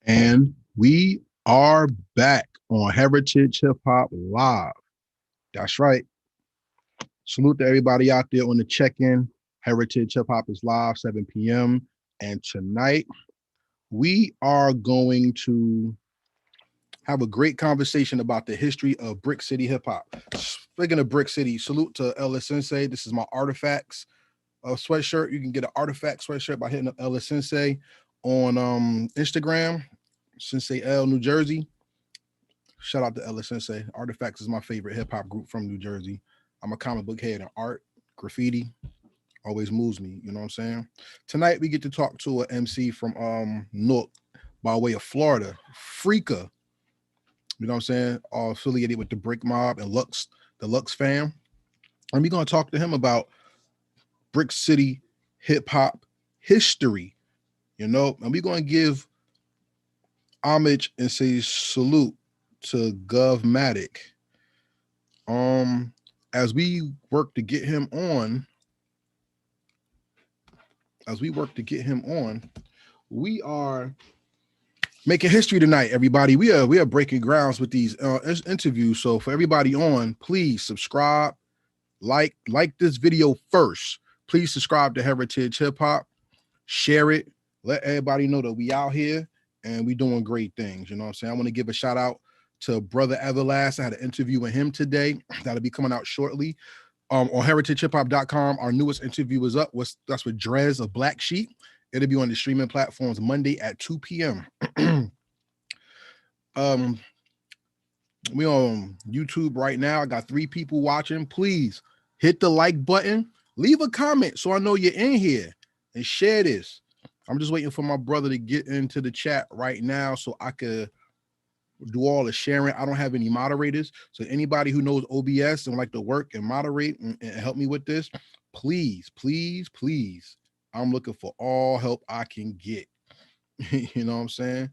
And we are back on Heritage Hip Hop Live. That's right. Salute to everybody out there on the check-in. Heritage Hip Hop is live, 7 p.m. And tonight we are going to have a great conversation about the history of Brick City hip hop. Speaking of Brick City, salute to LS Sensei. This is my Artifacts sweatshirt. You can get an Artifact sweatshirt by hitting up LS Sensei on Instagram, Sensei L, New Jersey. Shout out to LS Sensei. Artifacts is my favorite hip hop group from New Jersey. I'm a comic book head, and art, graffiti always moves me. You know what I'm saying? Tonight we get to talk to an MC from Newark by way of Florida, Freaka. You know what I'm saying? All affiliated with the Brick Mob and Lux, the Lux fam. And we're gonna talk to him about Brick City hip hop history. You know, and we're gonna give homage and say salute to Gov Mattic. As we work to get him on, we are making history tonight, everybody. We are breaking grounds with these interviews. So for everybody on, please subscribe, like this video first. Please subscribe to Heritage Hip Hop, share it, let everybody know that we out here and we doing great things. You know what I'm saying? I want to give a shout out to Brother Everlast. I had an interview with him today. That'll be coming out shortly. On heritagehiphop.com, our newest interview is up. That's with Drez of Black Sheep. It'll be on the streaming platforms Monday at 2 p.m. We on YouTube right now. I got 3 people watching. Please hit the like button. Leave a comment so I know you're in here and share this. I'm just waiting for my brother to get into the chat right now so I could do all the sharing. I don't have any moderators. So anybody who knows OBS and like to work and moderate and help me with this, please, please, please. I'm looking for all help I can get. You know what I'm saying?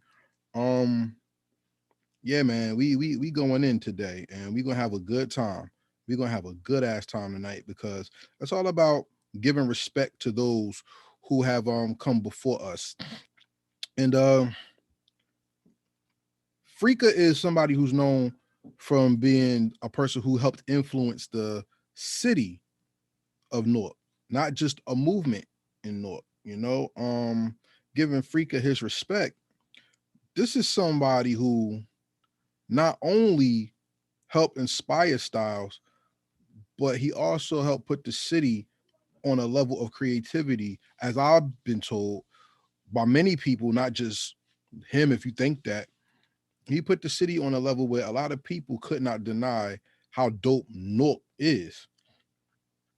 Yeah, man, we going in today and we're gonna have a good time. We're gonna have a good ass time tonight because it's all about giving respect to those who have come before us. And Freaka is somebody who's known from being a person who helped influence the city of Newark, not just a movement in Newark, you know. Giving Freaka his respect, this is somebody who not only helped inspire styles, but he also helped put the city on a level of creativity, as I've been told by many people, not just him. If you think that, he put the city on a level where a lot of people could not deny how dope Newark is.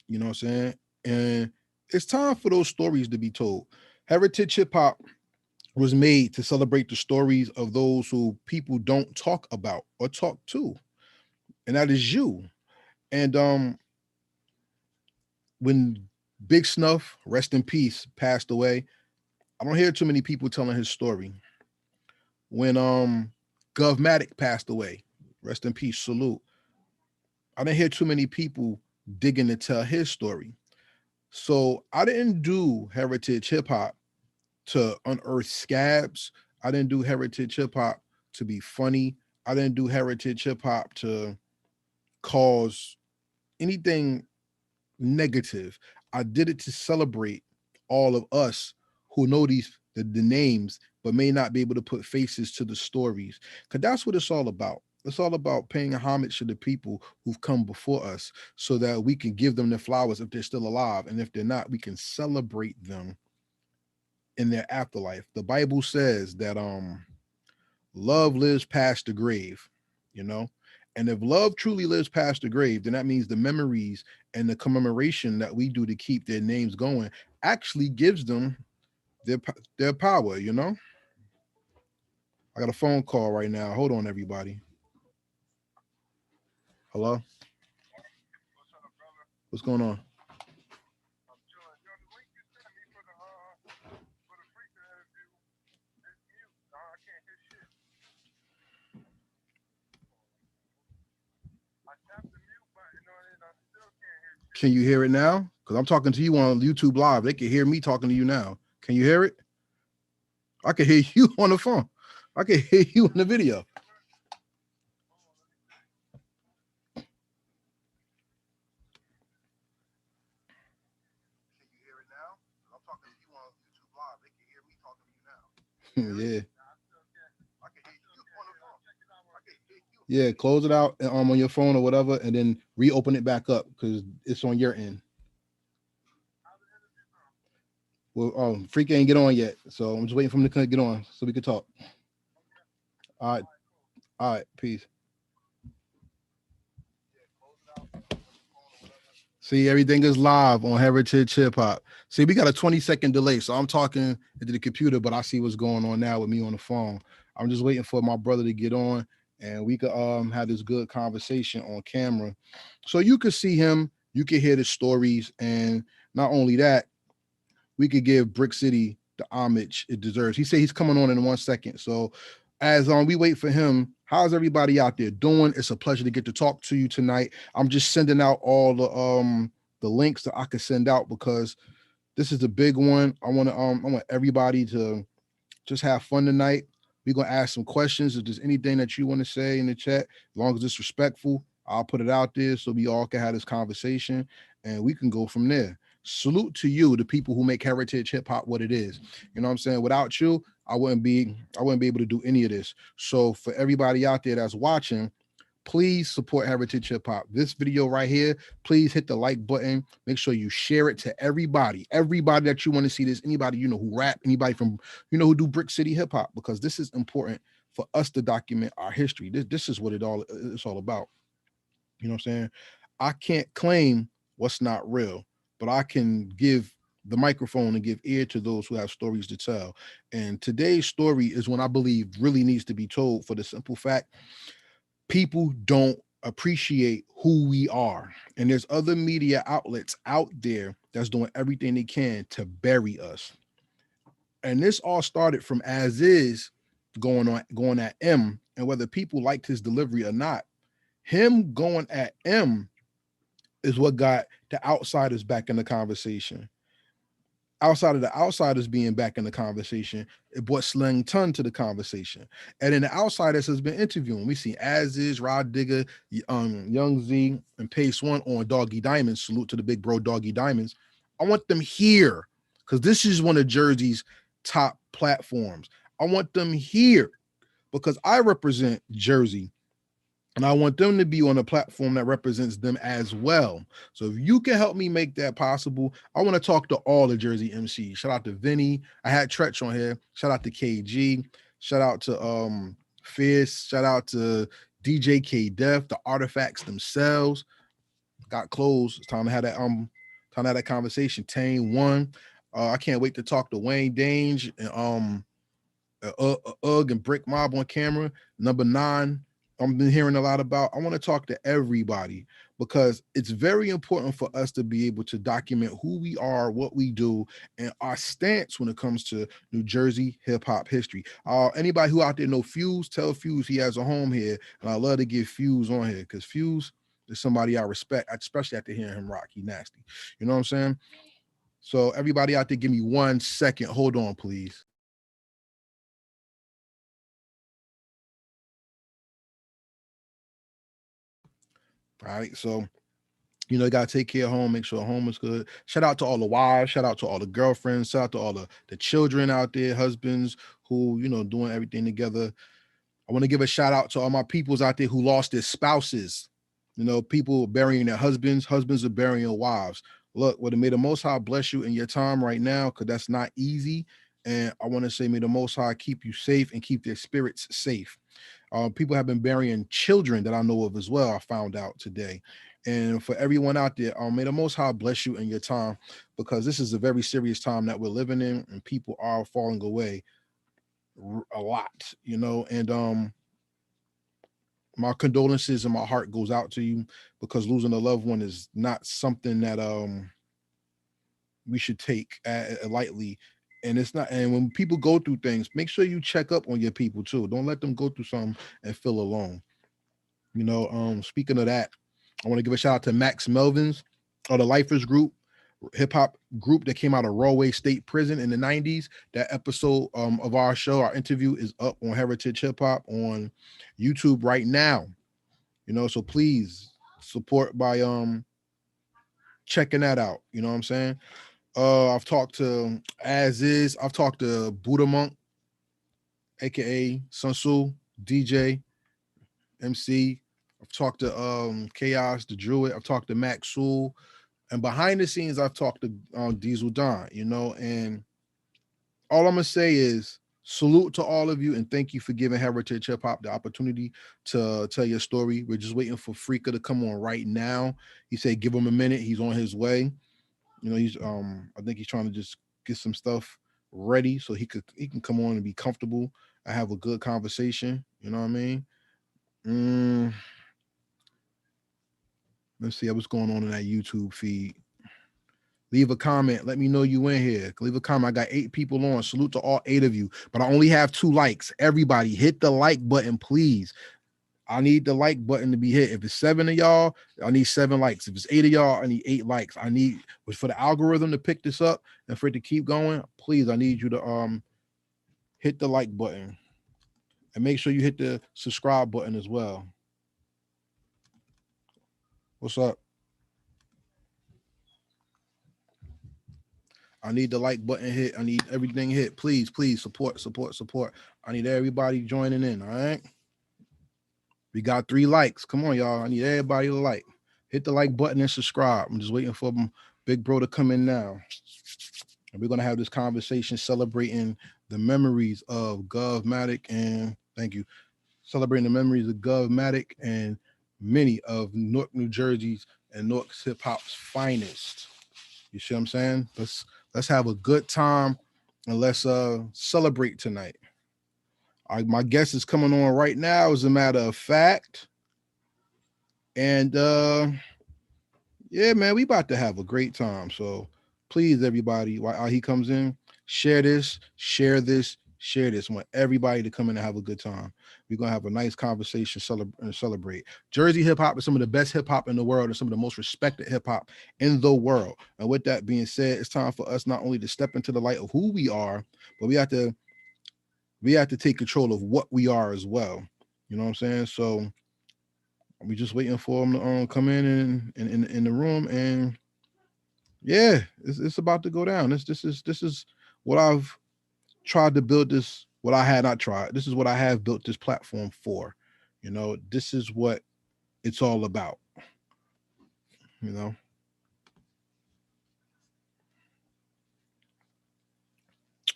You know what I'm saying? And it's time for those stories to be told. Heritage Hip Hop was made to celebrate the stories of those who people don't talk about or talk to, and that is you. And when Big Snuff, rest in peace, passed away, I don't hear too many people telling his story. When Gov Mattic passed away, rest in peace, salute. I didn't hear too many people digging to tell his story. So I didn't do Heritage Hip Hop to unearth scabs. I didn't do Heritage Hip Hop to be funny. I didn't do Heritage Hip Hop to cause anything negative. I did it to celebrate all of us who know the names, but may not be able to put faces to the stories. Because that's what it's all about. It's all about paying homage to the people who've come before us so that we can give them their flowers if they're still alive. And if they're not, we can celebrate them in their afterlife. The Bible says that love lives past the grave, you know? And if love truly lives past the grave, then that means the memories and the commemoration that we do to keep their names going actually gives them their power, you know? I got a phone call right now. Hold on, everybody. Hello? What's going on? Can you hear it now? Because I'm talking to you on YouTube Live. They can hear me talking to you now. Can you hear it? I can hear you on the phone. I can hear you in the video. Yeah. Yeah, close it out on your phone or whatever, and then reopen it back up because it's on your end. Well, Freaka ain't get on yet, so I'm just waiting for him to get on so we can talk. All right, peace. See, everything is live on Heritage Hip Hop. See, we got a 20-second delay, so I'm talking into the computer, but I see what's going on now with me on the phone. I'm just waiting for my brother to get on, and we could have this good conversation on camera, so you could see him, you could hear the stories, and not only that, we could give Brick City the homage it deserves. He said he's coming on in 1 second, so as we wait for him, how's everybody out there doing? It's a pleasure to get to talk to you tonight. I'm just sending out all the links that I could send out because this is a big one. I want everybody to just have fun tonight. We're gonna ask some questions. If there's anything that you want to say in the chat, as long as it's respectful, I'll put it out there so we all can have this conversation and we can go from there. Salute to you, the people who make Heritage Hip Hop what it is. You know what I'm saying? Without you, I wouldn't be able to do any of this. So for everybody out there that's watching, please support Heritage Hip Hop. This video right here, please hit the like button. Make sure you share it to everybody that you want to see this, anybody you know who rap, anybody from who do Brick City Hip Hop, because this is important for us to document our history. This is what it's all about. You know what I'm saying? I can't claim what's not real, but I can give the microphone and give ear to those who have stories to tell. And today's story is one I believe really needs to be told for the simple fact people don't appreciate who we are. And there's other media outlets out there that's doing everything they can to bury us. And this all started from As Is going at M, and whether people liked his delivery or not, him going at M is what got the outsiders back in the conversation. Outside of the outsiders being back in the conversation, it brought Slang Ton to the conversation. And then the outsiders has been interviewing. We see As Is, Rod Digger, Young Z, and Pace One on Doggy Diamonds. Salute to the big bro Doggy Diamonds. I want them here because this is one of Jersey's top platforms. I want them here because I represent Jersey. And I want them to be on a platform that represents them as well. So if you can help me make that possible, I want to talk to all the Jersey MCs. Shout out to Vinny. I had Tretch on here. Shout out to KG. Shout out to Fierce. Shout out to DJ K Def, the artifacts themselves. Got closed. It's time to have that conversation. Tane one. I can't wait to talk to Wayne Dange and Ugg and Brick Mob on camera. Number 9. I've been hearing a lot about. I want to talk to everybody because it's very important for us to be able to document who we are, what we do, and our stance when it comes to New Jersey hip hop history. Anybody who out there know Fuse, tell Fuse he has a home here, and I love to get Fuse on here because Fuse is somebody I respect, especially after hearing him rock. He nasty. You know what I'm saying? So everybody out there, give me 1 second. Hold on, please. All right, so you gotta take care of home, make sure home is good. Shout out to all the wives, shout out to all the girlfriends, shout out to all the children out there, husbands who doing everything together. I want to give a shout out to all my peoples out there who lost their spouses. People burying their husbands are burying their wives. Look, may the Most High bless you in your time right now, because that's not easy. And I want to say, may the Most High keep you safe and keep their spirits safe. People have been burying children that I know of as well, I found out today. And for everyone out there, may the Most High bless you in your time, because this is a very serious time that we're living in, and people are falling away a lot, and my condolences and my heart goes out to you, because losing a loved one is not something that we should take lightly. And it's not. And when people go through things, make sure you check up on your people too. Don't let them go through something and feel alone. Speaking of that, I want to give a shout out to Max Melvins. or the Lifers group, hip hop group that came out of Rawway State Prison in the 90s. That episode of our show, our interview, is up on Heritage Hip Hop on YouTube right now. So please support by checking that out. You know what I'm saying? I've talked to I've talked to Buddha Monk, aka Sun Tzu, DJ, MC. I've talked to Chaos, the Druid. I've talked to Mack Sul. And behind the scenes, I've talked to Diezzel Don, and all I'm gonna say is salute to all of you and thank you for giving Heritage Hip Hop the opportunity to tell your story. We're just waiting for Freaka to come on right now. He said give him a minute. He's on his way. He's I think he's trying to just get some stuff ready so he can come on and be comfortable. I have a good conversation. You know what I mean? Let's see what's going on in that YouTube feed. Leave a comment. Let me know you in here. Leave a comment. I got 8 people on. Salute to all 8 of you. But I only have 2 likes. Everybody hit the like button, please. I need the like button to be hit. If it's 7 of y'all, I need 7 likes. If it's 8 of y'all, I need 8 likes. I need for the algorithm to pick this up and for it to keep going, please, I need you to hit the like button. And make sure you hit the subscribe button as well. What's up? I need the like button hit. I need everything hit. Please, please support. I need everybody joining in. All right. We got 3 likes. Come on, y'all. I need everybody to like. Hit the like button and subscribe. I'm just waiting for Big Bro to come in now. And we're going to have this conversation celebrating the memories of Gov Mattic and thank you. Celebrating the memories of Gov Mattic and many of Newark, New Jersey's and Newark's hip hop's finest. You see what I'm saying? Let's have a good time and let's celebrate tonight. My guest is coming on right now, as a matter of fact. And yeah, man, we about to have a great time. So please, everybody, while he comes in, share this. I want everybody to come in and have a good time. We're going to have a nice conversation, celebrate. Jersey hip hop is some of the best hip hop in the world and some of the most respected hip hop in the world. And with that being said, it's time for us not only to step into the light of who we are, but we have to take control of what we are as well. You know what I'm saying? So we just waiting for him to come in the room, and yeah, it's about to go down. This is what I've tried to build this. What I had not tried. This is what I have built this platform for. This is what it's all about.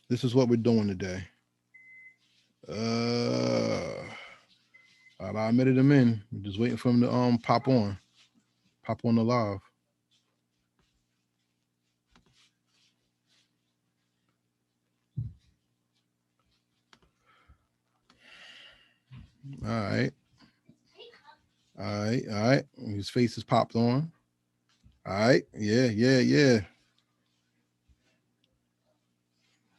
This is what we're doing today. I admitted him in. I'm just waiting for him to pop on the live. All right. His face is popped on. All right. Yeah.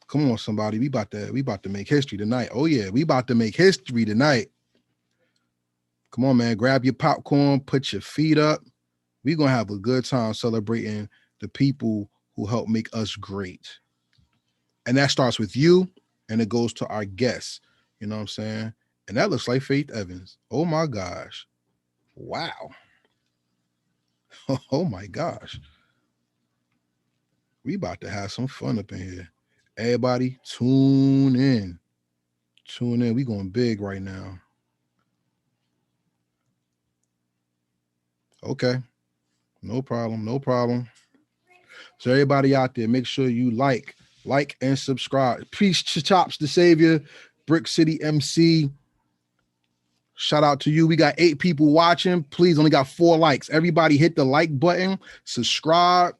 Come on, somebody. We about to make history tonight. Oh yeah, we about to make history tonight. Come on, man. Grab your popcorn, put your feet up. We're gonna have a good time celebrating the people who help make us great. And that starts with you, and it goes to our guests. You know what I'm saying? And that looks like Faith Evans. Oh my gosh. Wow. Oh my gosh. We about to have some fun up in here. Everybody tune in. We going big right now. Okay. No problem. So everybody out there, make sure you like and subscribe. Peace to Chops the Savior, Brick City MC. Shout out to you. We got 8 people watching. Please, only got 4 likes. Everybody hit the like button, subscribe,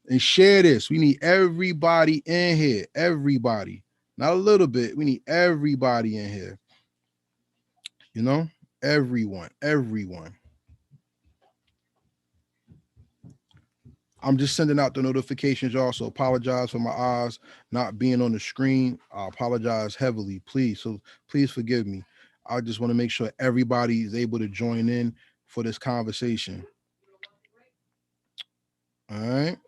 and share this. We need everybody in here. Everybody. Not a little bit. We need everybody in here. Everyone. I'm just sending out the notifications, y'all. So apologize for my eyes not being on the screen. I apologize heavily, please. So please forgive me. I just want to make sure everybody is able to join in for this conversation. All right.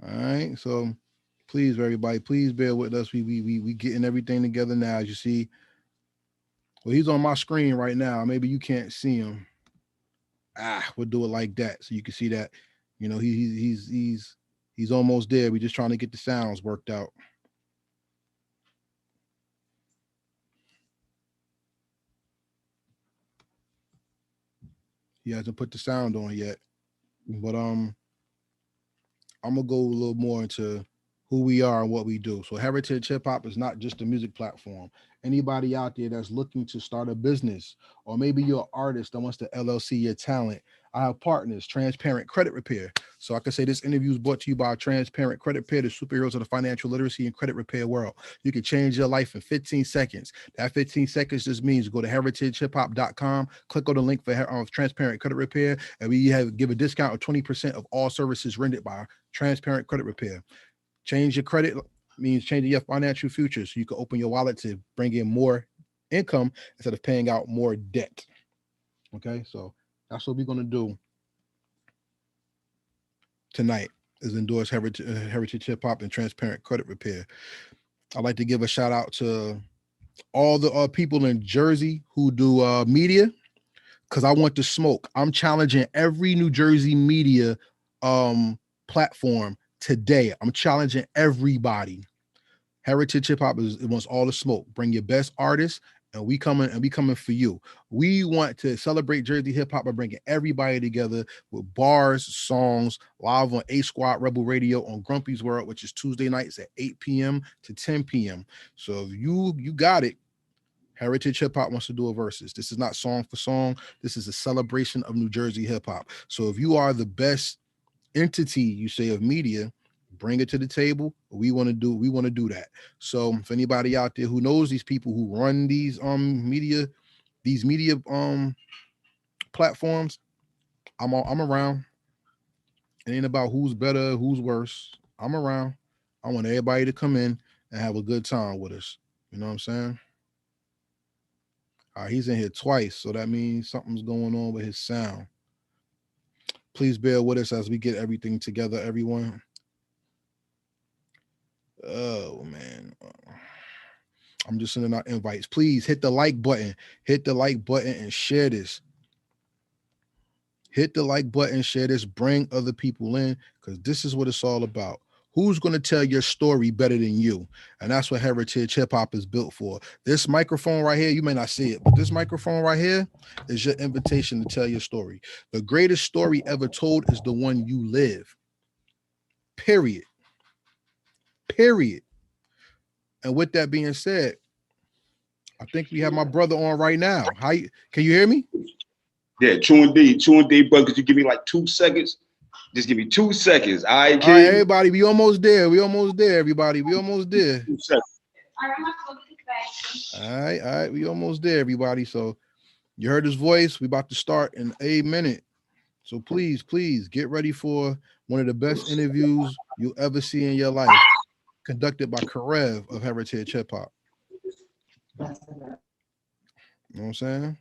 All right. So please, everybody, please bear with us. We getting everything together now. As you see, well, he's on my screen right now. Maybe you can't see him. We'll do it like that so you can see that. You know, he's almost there. We're just trying to get the sounds worked out. He hasn't put the sound on yet, but I'm gonna go a little more into who we are and what we do. So Heritage Hip Hop is not just a music platform. Anybody out there that's looking to start a business, or maybe you're an artist that wants to LLC your talent, I have partners, Transparent Credit Repair. So I can say this interview is brought to you by Transparent Credit Repair, the superheroes of the financial literacy and credit repair world. You can change your life in 15 seconds. That 15 seconds just means go to heritagehiphop.com, click on the link for Transparent Credit Repair, and we give a discount of 20% of all services rendered by Transparent Credit Repair. Change your credit means changing your financial future so you can open your wallet to bring in more income instead of paying out more debt. Okay, so that's what we're going to do tonight is endorse Heritage Hip Hop and Transparent Credit Repair. I'd like to give a shout out to all the people in Jersey who do media, because I want to smoke. I'm challenging every New Jersey media platform today. I'm challenging everybody. Heritage Hip Hop wants all the smoke. Bring your best artists, and we coming for you. We want to celebrate Jersey hip hop by bringing everybody together with bars, songs, live on A Squad Rebel Radio on Grumpy's World, which is Tuesday nights at 8 p.m. to 10 p.m. So if you got it, Heritage Hip Hop wants to do a versus. This is not song for song. This is a celebration of New Jersey hip hop. So if you are the best entity, you say, of media, bring it to the table. We want to do that. So if anybody out there who knows these people who run these media platforms, I'm around. It ain't about who's better, who's worse. I'm around. I want everybody to come in and have a good time with us. You know what I'm saying? He's in here twice, so that means something's going on with his sound. Please bear with us as we get everything together, everyone. Oh man, I'm just sending out invites. Please hit the like button. Hit the like button and share this. Hit the like button, share this. Bring other people in, because this is what it's all about. Who's going to tell your story better than you? And that's what Heritage Hip Hop is built for. This microphone right here, you may not see it, but this microphone right here is your invitation to tell your story. The greatest story ever told is the one you live. Period. And with that being said, I think we have my brother on right now. Can you hear me? Yeah, true indeed, brother. Could you give me like 2 seconds? Just give me 2 seconds. All right, all right, everybody. We almost there, everybody. We almost there. 2 seconds. All right. We almost there, everybody. So you heard his voice. We about to start in a minute. So please get ready for one of the best interviews you'll ever see in your life, conducted by Karev of Heritage Hip Hop. You know what I'm saying?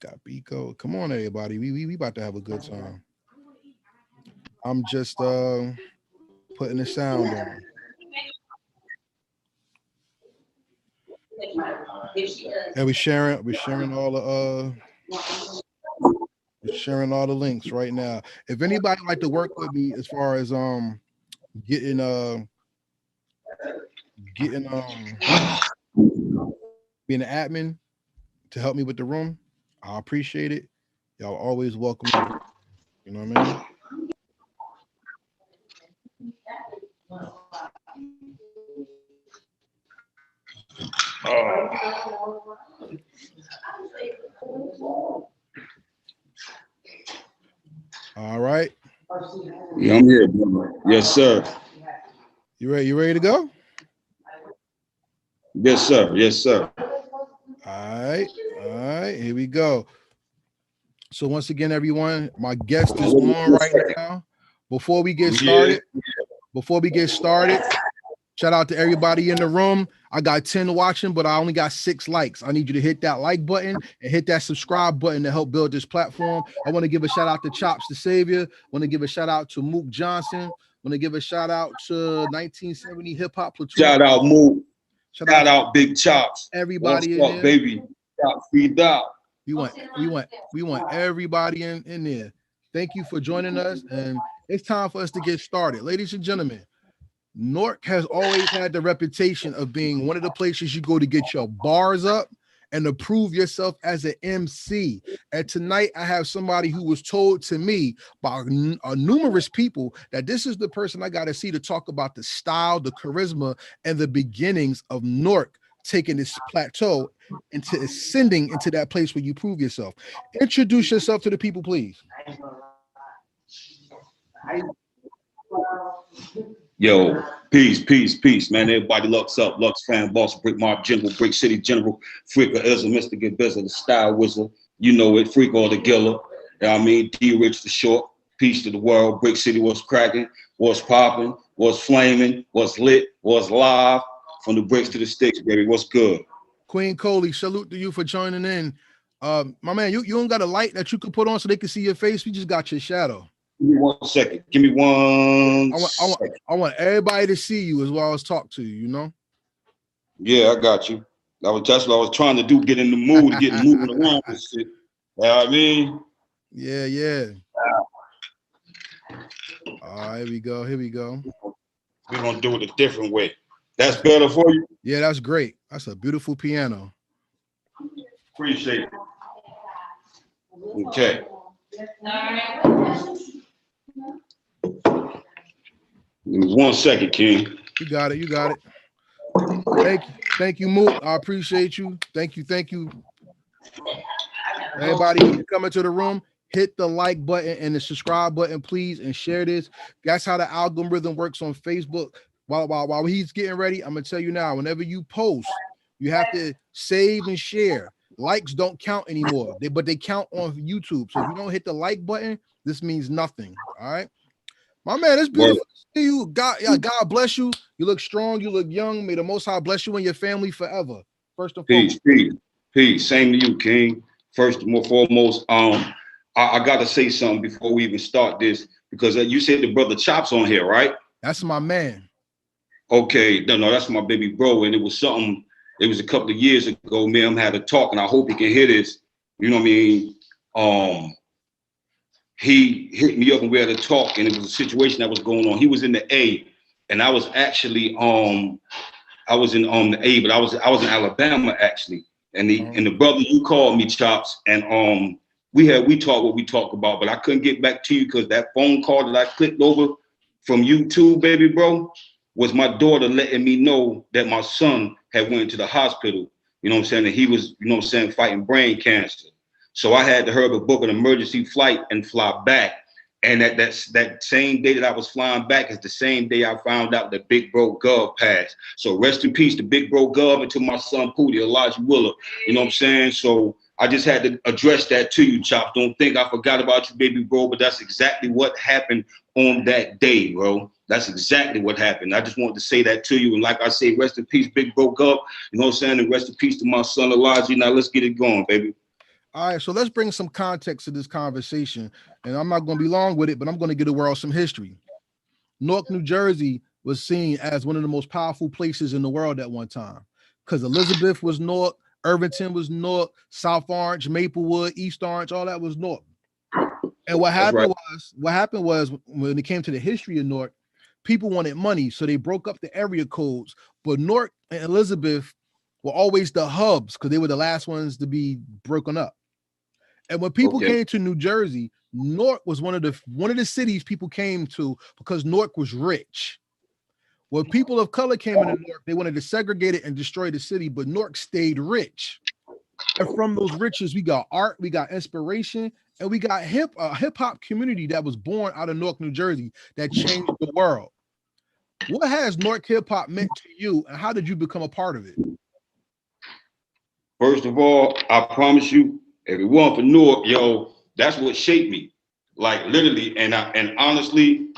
Got Biko. Come on, everybody. We about to have a good time. I'm just putting the sound on. And we're sharing all the links right now. If anybody like to work with me as far as getting being an admin to help me with the room, I appreciate it. Y'all always welcome. You know what I mean? All right. Yeah, I'm here. Yes, sir. You ready to go? Yes, sir. All right. Here we go. So once again, everyone, my guest is on right now. Before we get started, Shout out to everybody in the room. I got 10 watching, but I only got 6 likes. I need you to hit that like button and hit that subscribe button to help build this platform. I want to give a shout out to Chops the Savior. I want to give a shout out to Mook Johnson. I want to give a shout out to 1970 Hip Hop Platoon. Shout out Mook. Shout out Big Chops. Everybody What's in up, there. baby? Feed out. We want everybody in there. Thank you for joining us, and it's time for us to get started. Ladies and gentlemen, Newark has always had the reputation of being one of the places you go to get your bars up and to prove yourself as an MC. And tonight I have somebody who was told to me by numerous people that this is the person I got to see to talk about the style, the charisma, and the beginnings of Newark taking this plateau into ascending into that place where you prove yourself. Introduce yourself to the people, please. Yo, peace, man. Everybody, Lux up, Lux fan, boss, Brick Mob General, Brick City General, Freaka, Diezzel, Mr. Get Bizzle, the Style Wizard. You know it, Freaka or the Giller. You know what I mean? D-Rich for short. Peace to the world. Brick City was cracking, was popping, was flaming, was lit, was live. From the bricks to the sticks, baby. What's good? Queen Coley, salute to you for joining in. My man, you don't got a light that you could put on so they can see your face. We just got your shadow. Give me 1 second. Give me one. I want everybody to see you as well as talk to you, you know? Yeah, I got you. That's what I was trying to do, get in the mood, get moving around and shit. You know what I mean? Yeah. All right, here we go. We're going to do it a different way. That's better for you? Yeah, that's great. That's a beautiful piano. Appreciate it. Okay. Give me 1 second, King. You got it. Thank you, Mook. I appreciate you. Thank you. Everybody coming to the room, hit the like button and the subscribe button, please, and share this. That's how the algorithm works on Facebook. While he's getting ready, I'm gonna tell you now, whenever you post, you have to save and share. Likes don't count anymore, but they count on YouTube. So if you don't hit the like button, this means nothing. All right, my man, it's beautiful to see you. God bless you. You look strong. You look young. May the Most High bless you and your family forever. First and foremost. Peace. Same to you, King. First and foremost, I gotta say something before we even start this, because you said the brother Chops on here, right? That's my man. Okay, no, that's my baby bro, and it was a couple of years ago, me and him had a talk, and I hope he can hear this, you know what I mean? He hit me up and we had a talk, and it was a situation that was going on. He was in the A, and I was actually, I was in the A, but I was in Alabama, actually, and the brother, you called me, Chops, and we talked what we talked about, but I couldn't get back to you because that phone call that I clicked over from YouTube, baby bro, was my daughter letting me know that my son had went to the hospital, you know what I'm saying, and he was, you know what I'm saying, fighting brain cancer. So I had to hurry up, book an emergency flight and fly back. And that same day that I was flying back is the same day I found out that Big Bro Gov passed. So rest in peace to Big Bro Gov and to my son Pootie, Elijah Willer, you know what I'm saying? So I just had to address that to you, Chops. Don't think I forgot about you, baby bro, but that's exactly what happened on that day, bro. That's exactly what happened. I just wanted to say that to you. And like I say, rest in peace, Big Bro Gov, you know what I'm saying? And rest in peace to my son Elijah. Now let's get it going, baby. All right, so let's bring some context to this conversation. And I'm not going to be long with it, but I'm going to give the world some history. Newark, New Jersey was seen as one of the most powerful places in the world at one time because Elizabeth was Newark, Irvington was Newark, South Orange, Maplewood, East Orange, all that was Newark. And what happened was when it came to the history of Newark, people wanted money, so they broke up the area codes. But Newark and Elizabeth were always the hubs because they were the last ones to be broken up. And when people came to New Jersey, Newark was one of the cities people came to because Newark was rich. When people of color came into Newark, they wanted to segregate it and destroy the city, but Newark stayed rich. And from those riches, we got art, we got inspiration, and we got hip-hop community that was born out of Newark, New Jersey that changed the world. What has Newark hip-hop meant to you, and how did you become a part of it? First of all, I promise you, everyone for Newark, yo, that's what shaped me, like literally. And honestly,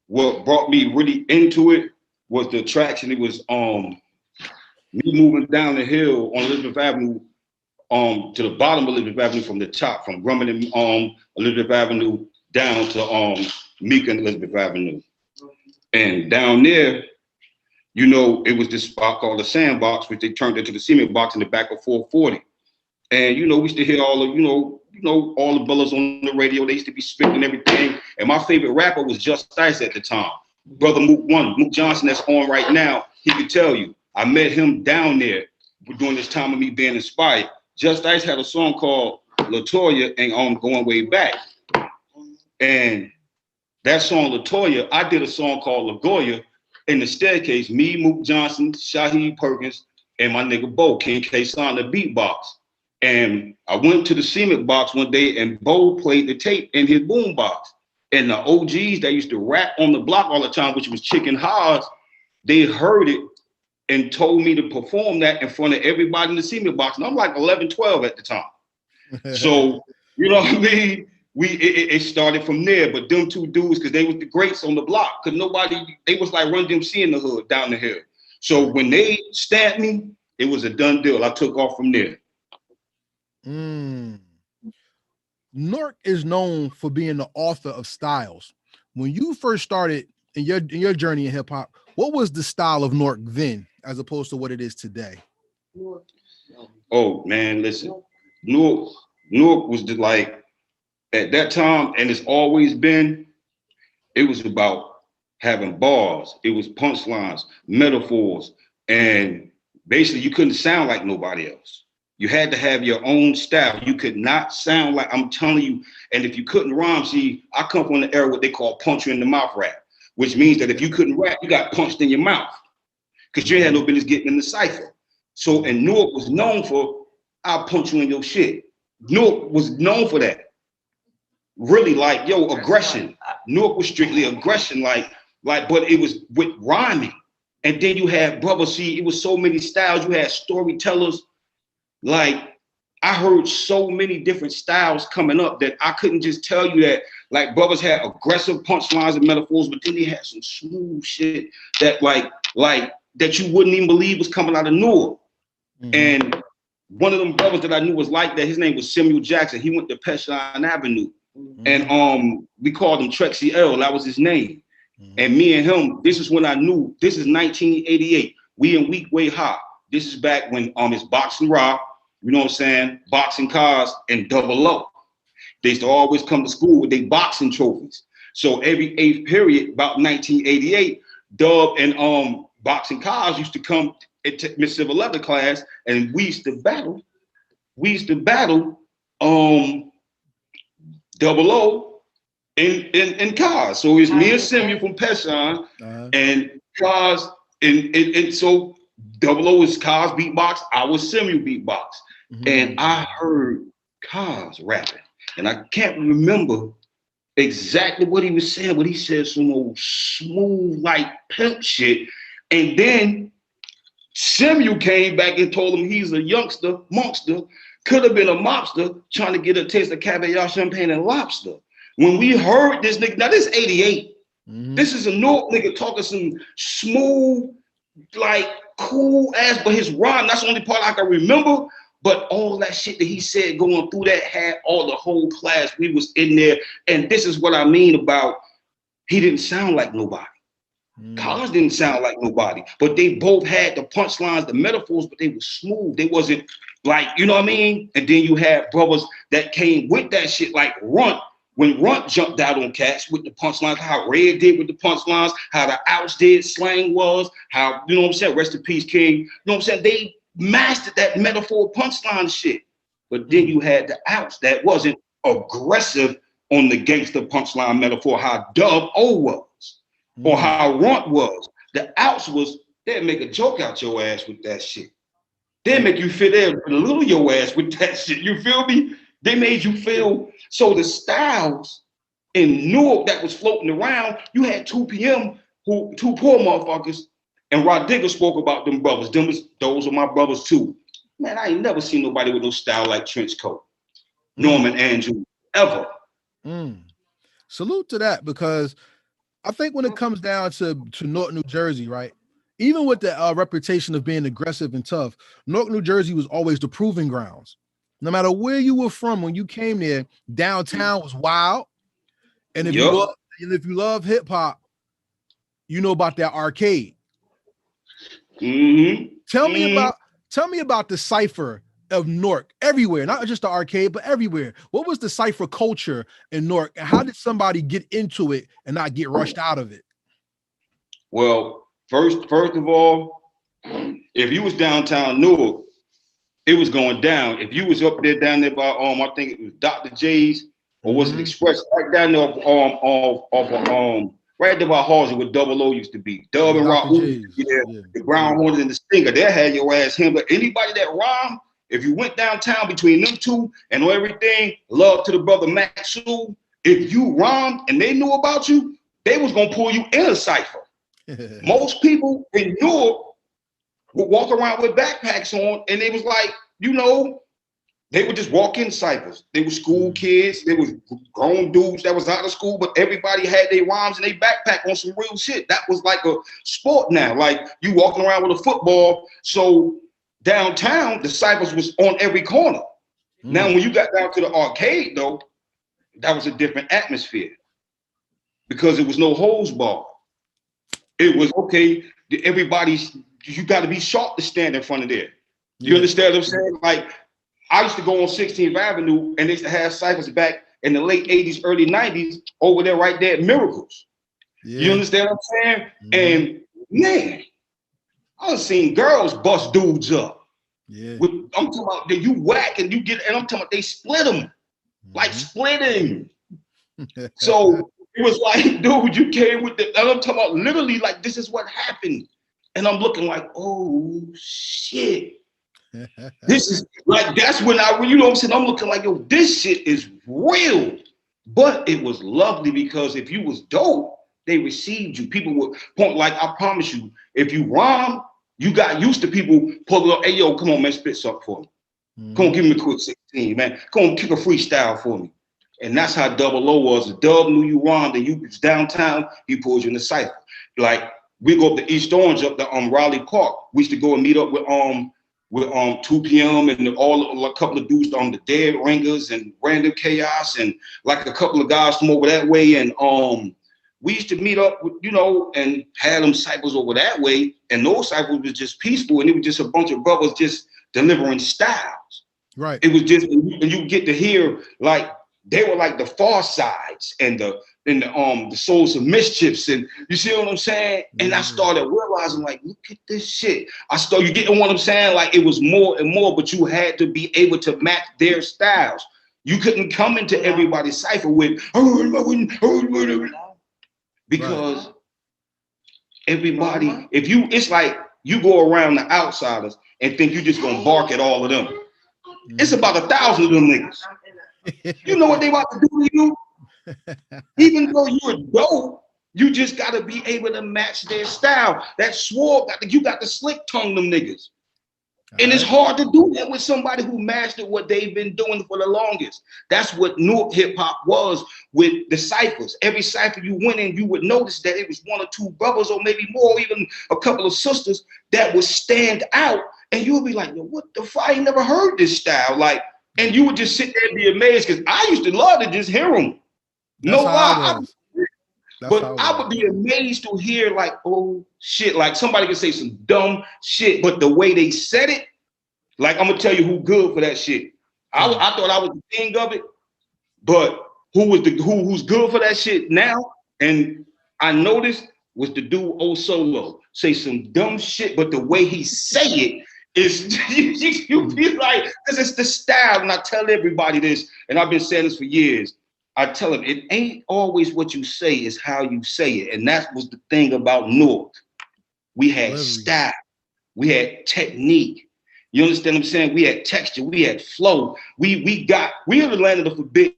what brought me really into it was the attraction. It was me moving down the hill on Elizabeth Avenue to the bottom of Elizabeth Avenue from the top, from Grumman and Elizabeth Avenue down to Meek and Elizabeth Avenue. And down there, you know, it was this spot called the Sandbox, which they turned into the cement box in the back of 440. And you know, we used to hear all the, you know, all the brothers on the radio. They used to be spitting and everything. And my favorite rapper was Just Ice at the time. Brother Mook Johnson, that's on right now. He could tell you. I met him down there during this time of me being inspired. Just Ice had a song called LaToya and Going Way Back. And that song LaToya, I did a song called LaGoya in the staircase. Me, Mook Johnson, Shaheed Perkins, and my nigga Bo, King K-Son, the beatbox. And I went to the cement box one day and Bo played the tape in his boom box. And the OGs that used to rap on the block all the time, which was Chicken Haas, they heard it and told me to perform that in front of everybody in the cement box. And I'm like 11, 12 at the time. So, you know what I mean? It started from there, but them two dudes, because they was the greats on the block, because they was like Run DMC in the hood down the hill. So when they stamped me, it was a done deal. I took off from there. Newark is known for being the author of styles. When you first started in your journey in hip hop, what was the style of Newark then, as opposed to what it is today? Oh man, listen, Newark was like, at that time, and it's always been, it was about having bars. It was punchlines, metaphors, and basically you couldn't sound like nobody else. You had to have your own style. You could not sound like, I'm telling you, and if you couldn't rhyme, see, I come from the era what they call punch you in the mouth rap, which means that if you couldn't rap, you got punched in your mouth because you had no business getting in the cipher. So, and Newark was known for, I'll punch you in your shit. Newark was known for that. Really, like, yo, aggression. Newark was strictly aggression, like, but it was with rhyming. And then you had brothers, see, it was so many styles. You had storytellers. Like, I heard so many different styles coming up that I couldn't just tell you that, like, brothers had aggressive punchlines and metaphors, but then they had some smooth shit that like that you wouldn't even believe was coming out of Newark. And one of them brothers that I knew was like that, his name was Samuel Jackson. He went to Peshine Avenue. And we called him Trexie L. That was his name. And me and him, this is when I knew, this is 1988. We in Week Way High. This is back when it's boxing rock, you know what I'm saying? Boxing cars and double O. They used to always come to school with their boxing trophies. So every 8th period, about 1988, Dub and boxing cars used to come into Miss Civil Leather class, and we used to battle. Double O in cars. So it's me and Samuel from Peshine and cars, and so Double O is cars beatbox, I was Samuel beatbox. And I heard cars rapping. And I can't remember exactly what he was saying, but he said some old smooth like pimp shit. And then Samuel came back and told him he's a youngster, monster, could have been a mobster trying to get a taste of caviar, champagne, and lobster. When we heard this nigga, now this is 88. This is a Newark nigga talking some smooth, like cool ass, but his rhyme, that's the only part I can remember. But all that shit that he said going through that had all the whole class. We was in there. And this is what I mean about he didn't sound like nobody. Cars didn't sound like nobody, but they both had the punchlines, the metaphors, but they were smooth. They wasn't like, you know what I mean? And then you had brothers that came with that shit, like Runt. When Runt jumped out on cats with the punchlines, how Red did with the punchlines, how the Outs did, Slang was, how, you know what I'm saying? Rest in peace, King. You know what I'm saying? They mastered that metaphor punchline shit. But then you had the Outs that wasn't aggressive on the gangster punchline metaphor, how Dub O was. Or how Runt was. The Outs was, they'd make a joke out your ass with that shit. They'd make you feel there belittle your ass with that shit. You feel me? They made you feel. So the styles in Newark that was floating around, you had 2 PM, two poor motherfuckers, and Rod Digger spoke about them brothers. Those are my brothers too. Man, I ain't never seen nobody with no style like Trench Coat, Norman Andrew, ever. Salute to that, because I think when it comes down to Newark, New Jersey, right? even with the reputation of being aggressive and tough, Newark, New Jersey was always the proving grounds. No matter where you were from, when you came there, downtown was wild. And if you love hip hop, you know about that arcade. Mm-hmm. Tell me about the cipher of Newark everywhere, not just the arcade, but everywhere. What was the cipher culture in Newark, and how did somebody get into it and not get rushed out of it? Well, first of all, if you was downtown Newark, it was going down. If you was up there down there by I think it was Dr. J's or was it Express, right down there right there by Halsey where Double O used to be. Dub and Rock, the Brown Hornet and the Stinger. They had your ass him. But anybody that rhymed, if you went downtown between them two and everything, love to the brother Mack Sul, if you rhymed and they knew about you, they was gonna pull you in a cipher. Most people in Newark would walk around with backpacks on, and they was like, they would just walk in ciphers. They were school kids. They was grown dudes that was out of school, but everybody had their rhymes and they backpack on some real shit. That was like a sport now. Like you walking around with a football. So downtown, the ciphers was on every corner. Now, when you got down to the arcade, though, that was a different atmosphere because it was no hose bar. It was okay. You got to be sharp to stand in front of there. You understand what I'm saying? Like, I used to go on 16th Avenue and they used to have ciphers back in the late 80s, early 90s over there, right there at Miracles. You understand what I'm saying? And man, I done seen girls bust dudes up. I'm talking about that you whack and you get, and I'm talking about they split them, like splitting. So it was like, dude, you came with the, and I'm talking about literally like this is what happened. And I'm looking like, oh shit. This is like, that's when you know what I'm saying? I'm looking like, yo, this shit is real. But it was lovely because if you was dope, they received you. People would point, like, I promise you, if you rhyme, you got used to people pulling up, hey, yo, come on, man, spit something for me. Come on, give me a quick 16, man. Come on, kick a freestyle for me. And that's how Double O was. The Dub knew you rhymed and you was downtown, he pulled you in the cipher. Like, we go up to East Orange, up to Raleigh Park. We used to go and meet up with 2 p.m. and a couple of dudes on the Dead Ringers and Random Chaos and like a couple of guys from over that way. And we used to meet up with, and had them cyphers over that way. And those cyphers was just peaceful. And it was just a bunch of brothers just delivering styles. Right. It was just, and you get to hear like, they were like the Far Sides and the Souls of Mischiefs, and you see what I'm saying? And I started realizing, like, look at this shit. You getting what I'm saying? Like, it was more and more, but you had to be able to match their styles. You couldn't come into everybody's cipher with because everybody, it's like you go around the outsiders and think you're just gonna bark at all of them. It's about 1,000 of them niggas. You know what they about to do to you? Even though you're dope, you just got to be able to match their style. That swore, you got to slick tongue them niggas. And it's hard to do that with somebody who mastered what they've been doing for the longest. That's what Newark hip hop was with the ciphers. Every cipher you went in, you would notice that it was 1 or 2 brothers or maybe more, even a couple of sisters that would stand out. And you would be like, yo, what the fuck? I ain't never heard this style. Like, and you would just sit there and be amazed because I used to love to just hear them. No lie. But I would be amazed to hear like, oh shit, like somebody could say some dumb shit, but the way they said it, like I'm gonna tell you who good for that shit. I thought I was the king of it, but who's good for that shit now? And I noticed was the dude O Solo say some dumb shit, but the way he say it is you be like, this is the style. And I tell everybody this, and I've been saying this for years. I tell them it ain't always what you say, is how you say it. And that was the thing about Newark. We had style, we had technique. You understand what I'm saying? We had texture, we had flow. We are the land of the forbidden.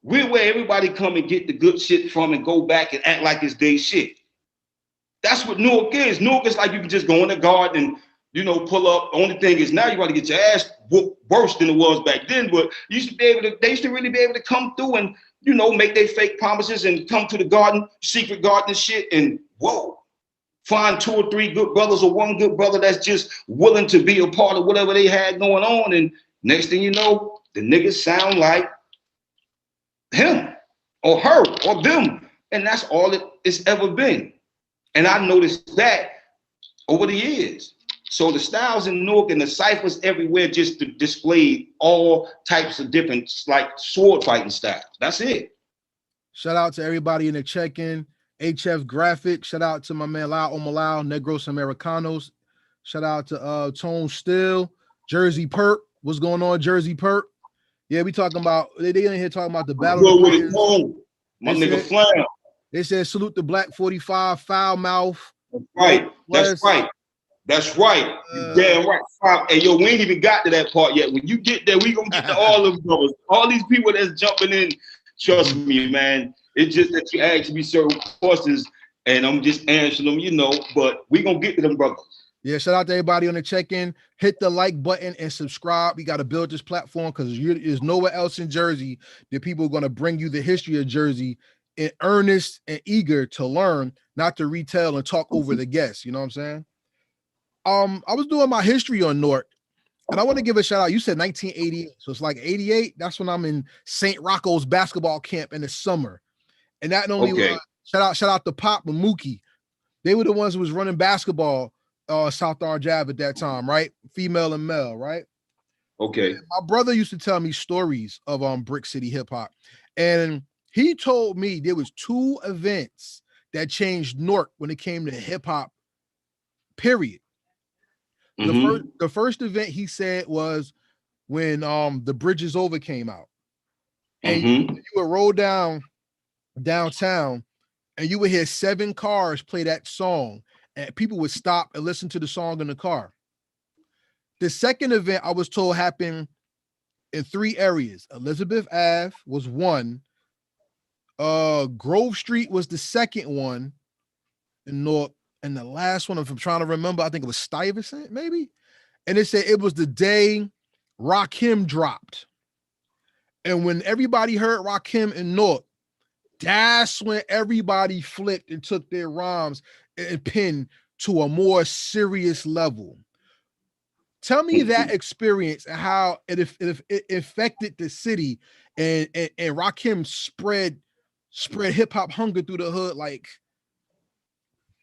We're where everybody come and get the good shit from and go back and act like it's their shit. That's what Newark is. Newark is like you can just go in the garden and pull up. The only thing is now you got to get your ass whooped worse than it was back then. But they used to really be able to come through and, make their fake promises and come to the garden, secret garden and shit. And whoa, find 2 or 3 good brothers or one good brother that's just willing to be a part of whatever they had going on. And next thing you know, the niggas sound like him or her or them. And that's all it's ever been. And I noticed that over the years. So the styles in Newark and the ciphers everywhere just displayed all types of different, like sword fighting styles. That's it. Shout out to everybody in the check-in. HF Graphic. Shout out to my man Lau Omalau, Negros Americanos. Shout out to Tone Still, Jersey Perk. What's going on, Jersey Perk? Yeah, we talking about they in here talking about the battle. My nigga Flam. They said salute the Black 45 foul mouth. That's right. That's right. That's right. You damn right. Hey, yo, we ain't even got to that part yet. When you get there, we gonna get to all of them brothers. All these people that's jumping in. Trust me, man. It's just that you ask me certain questions, and I'm just answering them, you know. But we gonna get to them brothers. Yeah, shout out to everybody on the check-in. Hit the like button and subscribe. We got to build this platform because there's nowhere else in Jersey that people are gonna bring you the history of Jersey in earnest and eager to learn, not to retell and talk over the guests. You know what I'm saying? I was doing my history on Newark, and I want to give a shout out. You said 1988, so it's like 88. That's when I'm in St. Rocco's basketball camp in the summer, and that only shout out to Pop and Mookie. They were the ones who was running basketball South Orange Ave at that time, right? Female and male, right? Okay. And my brother used to tell me stories of Brick City hip hop, and he told me there was 2 events that changed Newark when it came to hip hop. Period. The first event he said was when The Bridge Is Over came out, and you would roll downtown and you would hear 7 cars play that song, and people would stop and listen to the song in the car. The second event I was told happened in 3 areas. Elizabeth Ave was one, Grove Street was the second one in Newark. And the last one, if I'm trying to remember, I think it was Stuyvesant, maybe. And they said it was the day Rakim dropped. And when everybody heard Rakim in Newark, that's when everybody flipped and took their rhymes and pen to a more serious level. Tell me that experience and how it affected the city, and Rakim spread hip hop hunger through the hood like.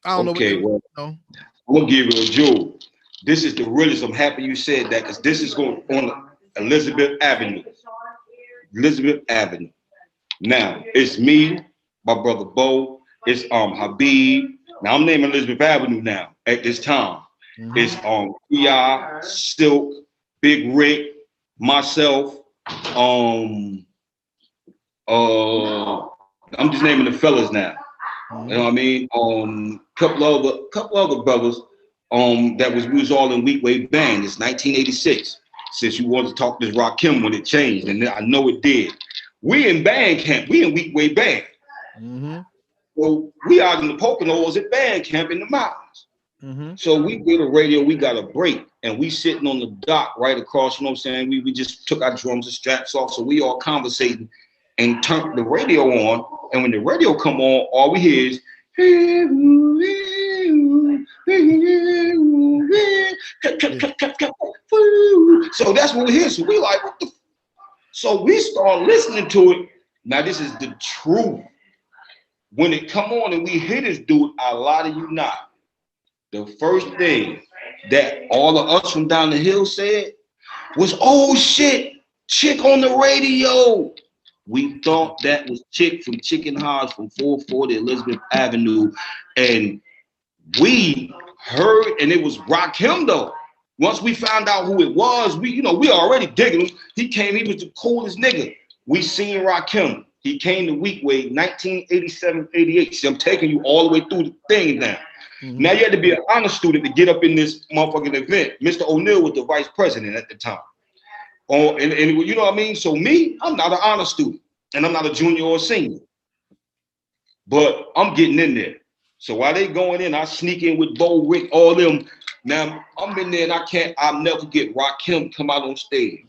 I don't know. Okay, well, I'm gonna give you a jewel. This is the realest. I'm happy you said that because this is going on Elizabeth Avenue. Elizabeth Avenue. Now it's me, my brother Bo. It's Habib. Now I'm naming Elizabeth Avenue now at this time. It's P.I., Silk, Big Rick, myself. I'm just naming the fellas now. You know what I mean? Couple other brothers that we was all in Weekway Band. It's 1986. Since you wanted to talk this Rakim when it changed, and I know it did. We in band camp. We in Weekway Band. Well, we out in the Poconos at band camp in the mountains. So we get a radio. We got a break, and we sitting on the dock right across. You know what I'm saying? We just took our drums and straps off, so we all conversating and turned the radio on. And when the radio come on, all we hear is so that's what we hear. So we like, what the? So we start listening to it. Now this is the truth. When it come on and we hear this dude, I lie to you not. The first thing that all of us from down the hill said was, "Oh shit, chick on the radio." We thought that was Chick from Chicken Hodge from 440 Elizabeth Avenue. And we heard, and it was Rakim though. Once we found out who it was, we already digging him. He came, he was the coolest nigga. We seen Rakim. He came to Weekway 1987, 88. See, I'm taking you all the way through the thing now. Now you had to be an honor student to get up in this motherfucking event. Mr. O'Neill was the vice president at the time. And you know what I mean? So me, I'm not an honor student, and I'm not a junior or a senior. But I'm getting in there. So while they going in, I sneak in with Bo, Rick, all them. Now I'm in there, and I'll never forget Rakim come out on stage.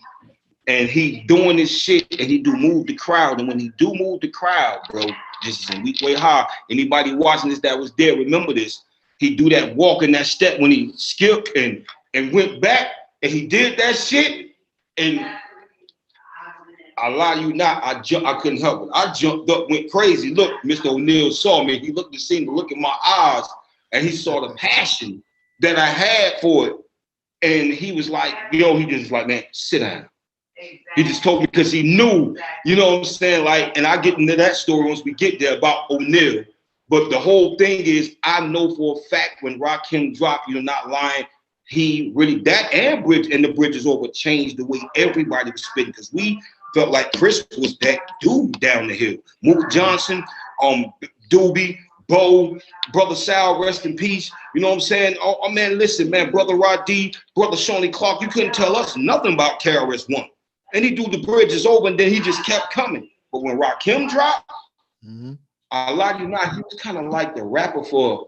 And he doing this shit, and he do move the crowd. And when he do move the crowd, bro, this is in Weekway High. Anybody watching this that was there, remember this. he do that walk and that step when he skipped and went back and he did that shit. And I lie you not, I couldn't help it. I jumped up, went crazy. Look, Mr. O'Neal saw me. He looked to see me, look in my eyes, and he saw the passion that I had for it. And he was like, yo, he just like, man, sit down. He just told me because he knew, you know what I'm saying? Like, and I get into that story once we get there about O'Neal. But the whole thing is, I know for a fact when Rakim dropped, you're not lying, he really, that and Bridge and the Bridge is Over changed the way everybody was spitting, because we felt like Chris was that dude down the hill. Mook Johnson, Doobie, Bo, Brother Sal, rest in peace. You know what I'm saying? Oh man, listen, man, Brother Rod D, Brother Shawnee Clark, you couldn't tell us nothing about KRS-One. And he do the Bridge is Over, and then he just kept coming. But when Rakim dropped, I like you not, he was kind of like the rapper for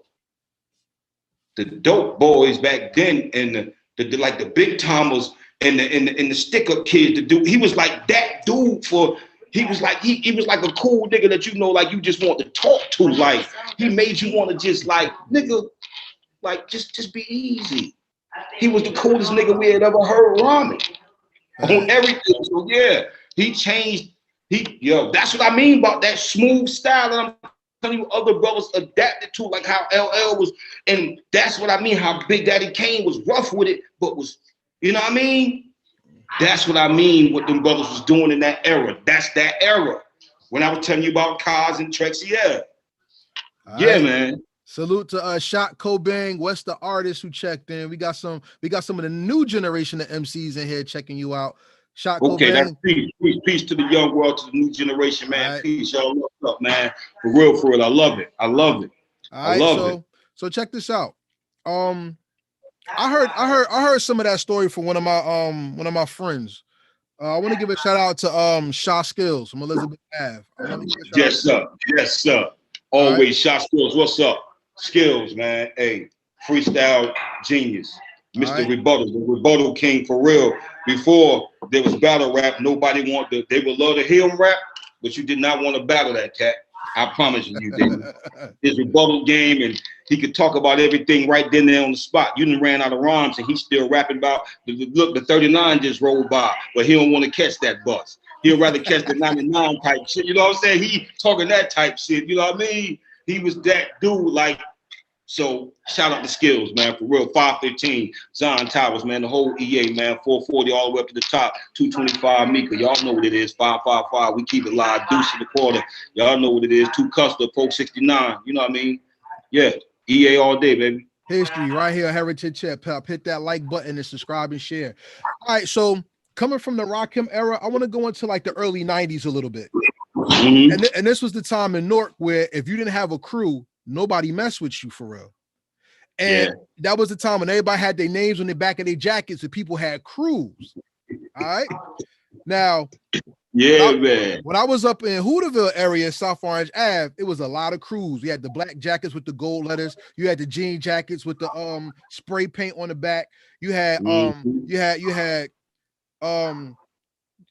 the dope boys back then, and the like the big timers and the stick up kids. The dude, he was like that dude for. He was like he was like a cool nigga that, you know, like you just want to talk to. Like he made you want to just like, nigga, like just be easy. He was the coolest nigga we had ever heard rhyming on everything. So yeah, he changed. Yo, that's what I mean about that smooth style that I'm telling you other brothers adapted to, like how LL was, and that's what I mean, how Big Daddy Kane was rough with it, but was, you know what I mean? That's what I mean, what them brothers was doing in that era. That's that era. When I was telling you about Kaz and Trex, yeah. Yeah, right, man. Salute to Shot Cobain, West the artist who checked in. We got some of the new generation of MCs in here checking you out. Shot okay, Cobain. That's peace to the young world, to the new generation, man. Right. Peace, y'all. What's up, man? For real. I love it. All right, so check this out. I heard some of that story from one of my friends. I want to give a shout out to Shaw Skills from Elizabeth Ave. Yes, sir. Always right. Shaw Skills. What's up? Skills, man. Hey, freestyle genius. Mr. Right. Rebuttal, the rebuttal king for real. Before there was battle rap, nobody wanted they would love to hear him rap, but you did not want to battle that cat. I promise you didn't. His rebuttal game, and he could talk about everything right then there on the spot. You done ran out of rhymes, and he's still rapping about the 39 just rolled by, but he don't want to catch that bus. He'll rather catch the 99 type shit. You know what I'm saying? He talking that type shit. You know what I mean? He was that dude, like. So shout out to Skills, man, for real. 515, Zion Towers, man, the whole EA, man, 440 all the way up to the top, 225 Mika. Y'all know what it is, 555. We keep it live, deuce in the quarter. Y'all know what it is, 2 Custer, Pro 69. You know what I mean? Yeah, EA all day, baby. History right here, Heritage Chat Pop. Hit that like button and subscribe and share. All right, so coming from the Rakim era, I want to go into like the early 90s a little bit. And this was the time in Newark where if you didn't have a crew, nobody messed with you for real. And that was the time when everybody had their names on the back of their jackets and people had crews. All right. Now, when I was up in Hooterville area, South Orange Ave, it was a lot of crews. You had the black jackets with the gold letters. You had the jean jackets with the spray paint on the back. You had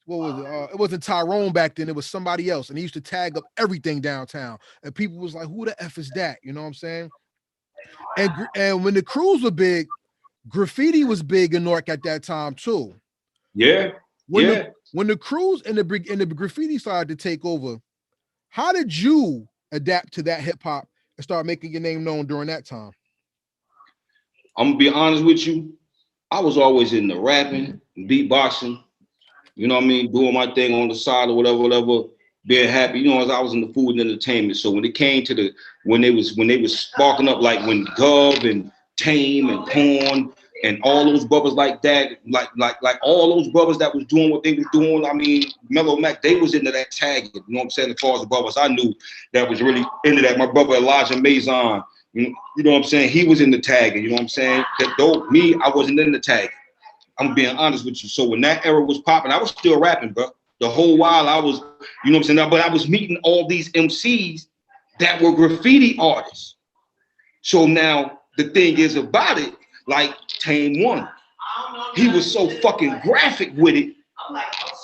what was it? It wasn't Tyrone back then. It was somebody else, and he used to tag up everything downtown. And people was like, "Who the f is that?" You know what I'm saying? And when the crews were big, graffiti was big in Newark at that time too. Yeah. When the crews and the graffiti started to take over, how did you adapt to that hip hop and start making your name known during that time? I'm gonna be honest with you. I was always in the rapping, beatboxing. You know what I mean? Doing my thing on the side or whatever, being happy. You know, as I was in the food and entertainment. So when it came to when they was sparking up, like when Gov and Tame and Corn and all those brothers like that, like all those brothers that was doing what they was doing. I mean, Mellow Mac, they was into that tagging. You know what I'm saying? As far as the brothers I knew that was really into that. My brother Elijah Mazon, you know what I'm saying? He was in the tagging. You know what I'm saying? Though me, I wasn't in the tagging. I'm being honest with you. So when that era was popping, I was still rapping, bro. The whole while I was, you know what I'm saying? But I was meeting all these MCs that were graffiti artists. So now the thing is about it, like Tame One, he was so fucking graphic with it.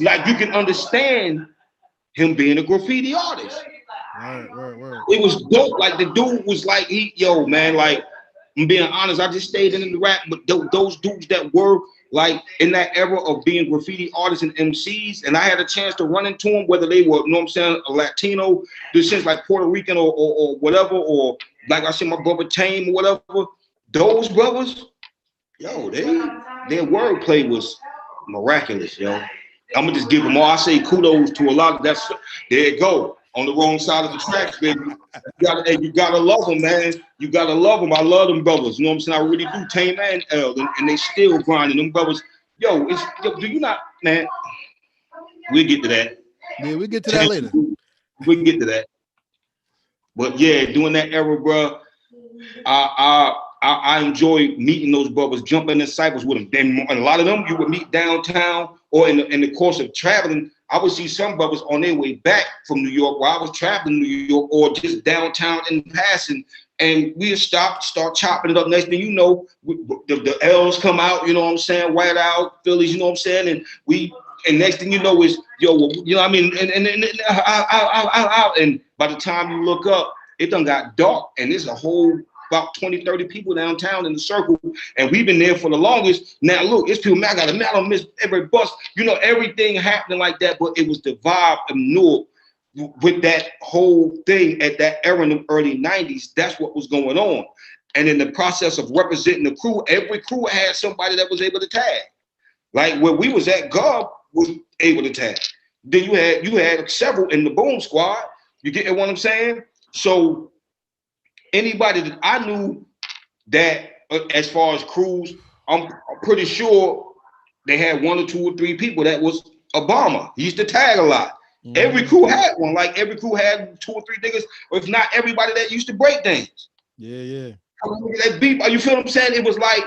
Like you can understand him being a graffiti artist. Right. It was dope. Like the dude was like, yo, man, like I'm being honest. I just stayed in the rap, but those dudes that were like in that era of being graffiti artists and MCs, and I had a chance to run into them, whether they were, you know what I'm saying, a Latino, descent like Puerto Rican or whatever, or like I said, my brother Tame or whatever. Those brothers, yo, their wordplay was miraculous, yo. I'm gonna just give them all. I say kudos to a lot of that. There you go. On the wrong side of the tracks, baby. You gotta love them, man. You gotta love them. I love them brothers. You know what I'm saying? I really do. Tame and L, and they still grinding. Them brothers, yo, do you not, man? We'll get to that. Yeah, we'll get to that later. We can get to that. But yeah, during that era, bro, I enjoy meeting those brothers, jumping in cycles with them. Then a lot of them you would meet downtown or in the course of traveling. I would see some brothers on their way back from New York while I was traveling to New York or just downtown in passing. And we start chopping it up. Next thing you know, the L's come out, you know what I'm saying? White out, Phillies, you know what I'm saying? And next thing you know is, yo, you know what I mean? And by the time you look up, it done got dark and there's a whole about 20, 30 people downtown in the circle. And we've been there for the longest. Now, look, it's people, man, I got a man, I miss every bus. You know, everything happening like that. But it was the vibe of Newark with that whole thing at that era in the early 90s. That's what was going on. And in the process of representing the crew, every crew had somebody that was able to tag. Like where we was at, Gov was able to tag. Then you had several in the Boom Squad. You get what I'm saying? So anybody that I knew that, as far as crews, I'm pretty sure they had 1 or 2 or 3 people that was Obama. He used to tag a lot. Mm-hmm. Every crew had one. Like every crew had 2 or 3 niggas, or if not everybody that used to break things. Yeah. That beat, you feel what I'm saying? It was like,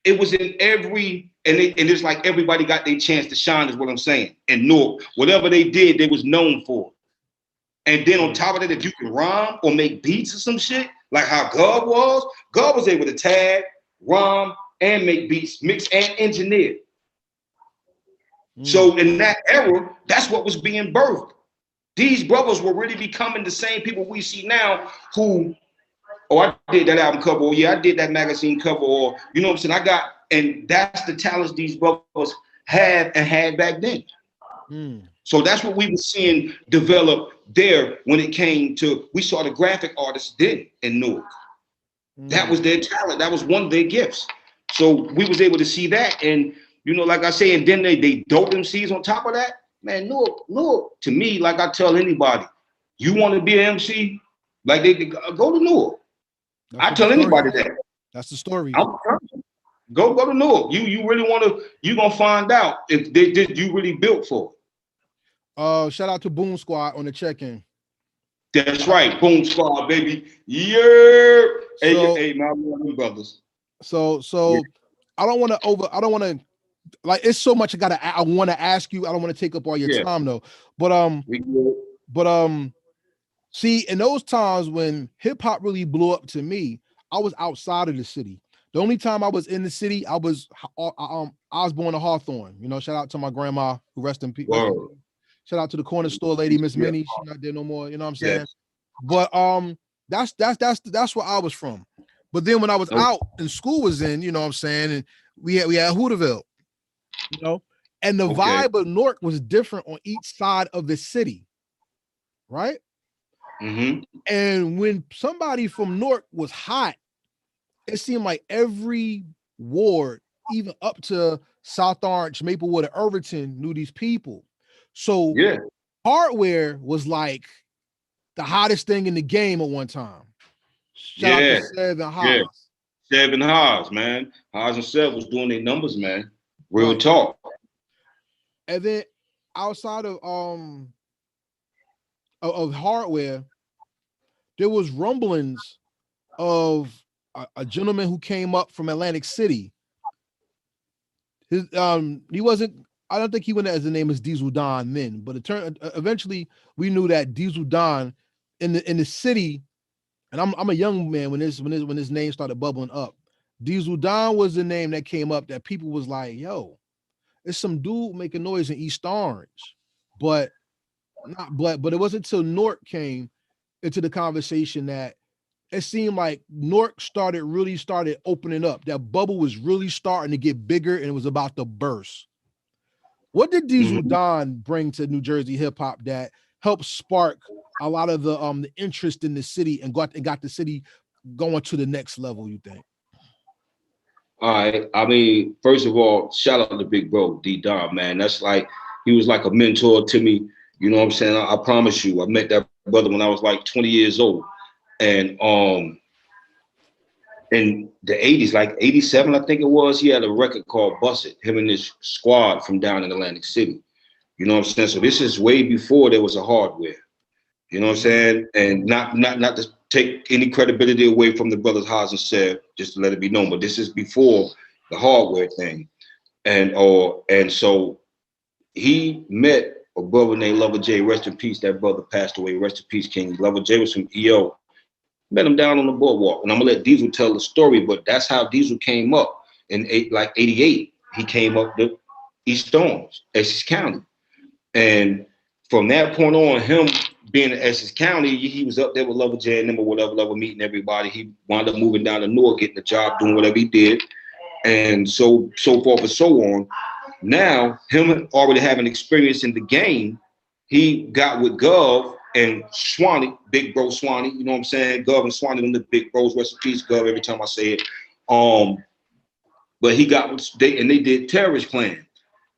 it was in every, and it's like everybody got their chance to shine, is what I'm saying. And Newark, whatever they did, they was known for. And then on top of that, if you can rhyme or make beats or some shit, like how Gov was able to tag, rhyme, and make beats, mix and engineer. So in that era, that's what was being birthed. These brothers were really becoming the same people we see now who, oh, I did that album cover, or yeah, I did that magazine cover, or you know what I'm saying? And that's the talents these brothers had back then. So that's what we were seeing develop there when it came to, we saw the graphic artists did in Newark. That was their talent. That was one of their gifts. So we was able to see that. And, you know, like I say, and then they dope MCs on top of that. Man, Newark, to me, like I tell anybody, you want to be an MC, like they go to Newark. I tell anybody that. That's the story. Go to Newark. You really want to, you're going to find out if you really built for it. Shout out to Boom Squad on the check-in. That's right, Boom Squad, baby. Yeah. Hey, my brothers. So yeah. I don't want to like, it's so much I want to ask you. I don't want to take up all your time though. But see, in those times when hip hop really blew up to me, I was outside of the city. The only time I was in the city, I was born in Hawthorne. You know, shout out to my grandma, who rest in peace. Shout out to the corner store lady, Miss Minnie. She's not there no more. You know what I'm saying? But that's where I was from. But then when I was out and school was in, you know what I'm saying, and we had Hooterville, you know, and the vibe of Newark was different on each side of the city, right? And when somebody from Newark was hot, it seemed like every ward, even up to South Orange, Maplewood, and Irvington, knew these people. So Hardware was like the hottest thing in the game at one time. Shout out to Sev and Haas. Sev and Haas, man. Haas and Sev was doing their numbers, man. Real talk. And then outside of Hardware, there was rumblings of a gentleman who came up from Atlantic City. He wasn't, I don't think he went as the name as Diezzel Don then, but eventually we knew that Diezzel Don in the city, and I'm a young man when his name started bubbling up. Diezzel Don was the name that came up that people was like, yo, it's some dude making noise in East Orange, but it wasn't until Newark came into the conversation that it seemed like Newark really started opening up. That bubble was really starting to get bigger, and it was about to burst. What did Diezzel Don bring to New Jersey hip hop that helped spark a lot of the interest in the city and got the city going to the next level, you think? All right. I mean, first of all, shout out to Big Bro, D Don, man. That's like, he was like a mentor to me. You know what I'm saying? I promise you, I met that brother when I was like 20 years old. And in the 80s, like 87, I think it was, he had a record called Bust It, him and his squad from down in Atlantic City. You know what I'm saying? So this is way before there was a hardware. You know what I'm saying? And not to take any credibility away from the brothers Haas and said, just to let it be known, but this is before the hardware thing. And so he met a brother named Lover J, rest in peace. That brother passed away, rest in peace, King. Lover J was from EO. Met him down on the boardwalk. And I'm gonna let Diezzel tell the story, but that's how Diezzel came up in like 88. He came up to East Storms, Essex County. And from that point on, him being in Essex County, he was up there with Lover J and them or whatever, meeting everybody. He wound up moving down to Newark, getting a job, doing whatever he did, and so forth and so on. Now, him already having experience in the game, he got with Gov and Swanee, Big Bro Swanee, you know what I'm saying? Gov and Swanee, them the big bros, rest in peace, Gov, every time I say it. But he got, they did Terrorist Clan.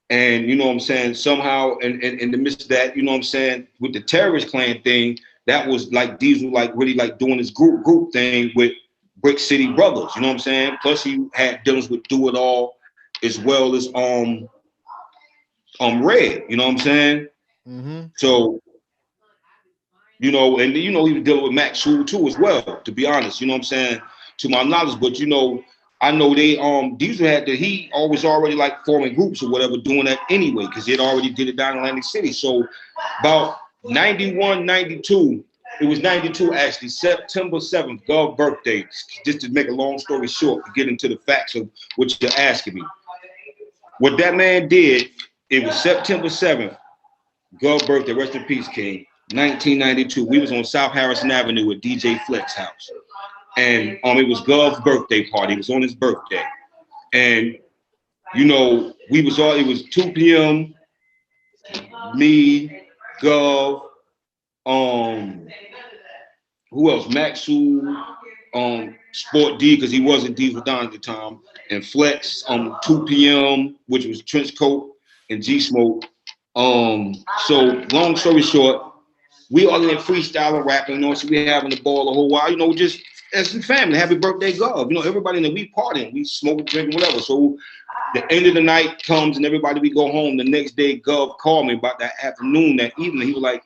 And you know what I'm saying, somehow in the midst of that, you know what I'm saying, with the Terrorist Clan thing, that was like Diezzel like really like doing his group thing with Brick City Brothers, you know what I'm saying? Plus he had dealings with Do It All as well as Red, you know what I'm saying? So, you know, and you know he was dealing with Mack Sul too as well, to be honest, you know what I'm saying, to my knowledge, but you know, I know they Diezzel had that he always already like forming groups or whatever, doing that anyway, because he had already did it down in Atlantic City. So about 91, 92, it was 92 actually, September 7th, Gov's birthday. Just to make a long story short, to get into the facts of what you're asking me. What that man did, it was September 7th, Gov's birthday, rest in peace, King, 1992. We was on South Harrison Avenue at DJ Flex house. And it was Gov's birthday party. It was on his birthday. And, you know, it was 2 p.m., me, Gov, who else? Mack Sul, Sport D, because he wasn't Diezzel Don at the time, and Flex, 2 p.m., which was Trench Coat and G Smoke. So long story short, we all in there freestyling, rapping, you know, so we having the ball a whole while, you know, just as a family, happy birthday, Gov. You know, everybody in there, we partying, we smoking, drinking, whatever. So the end of the night comes and everybody, we go home. The next day, Gov called me about that afternoon, that evening. He was like,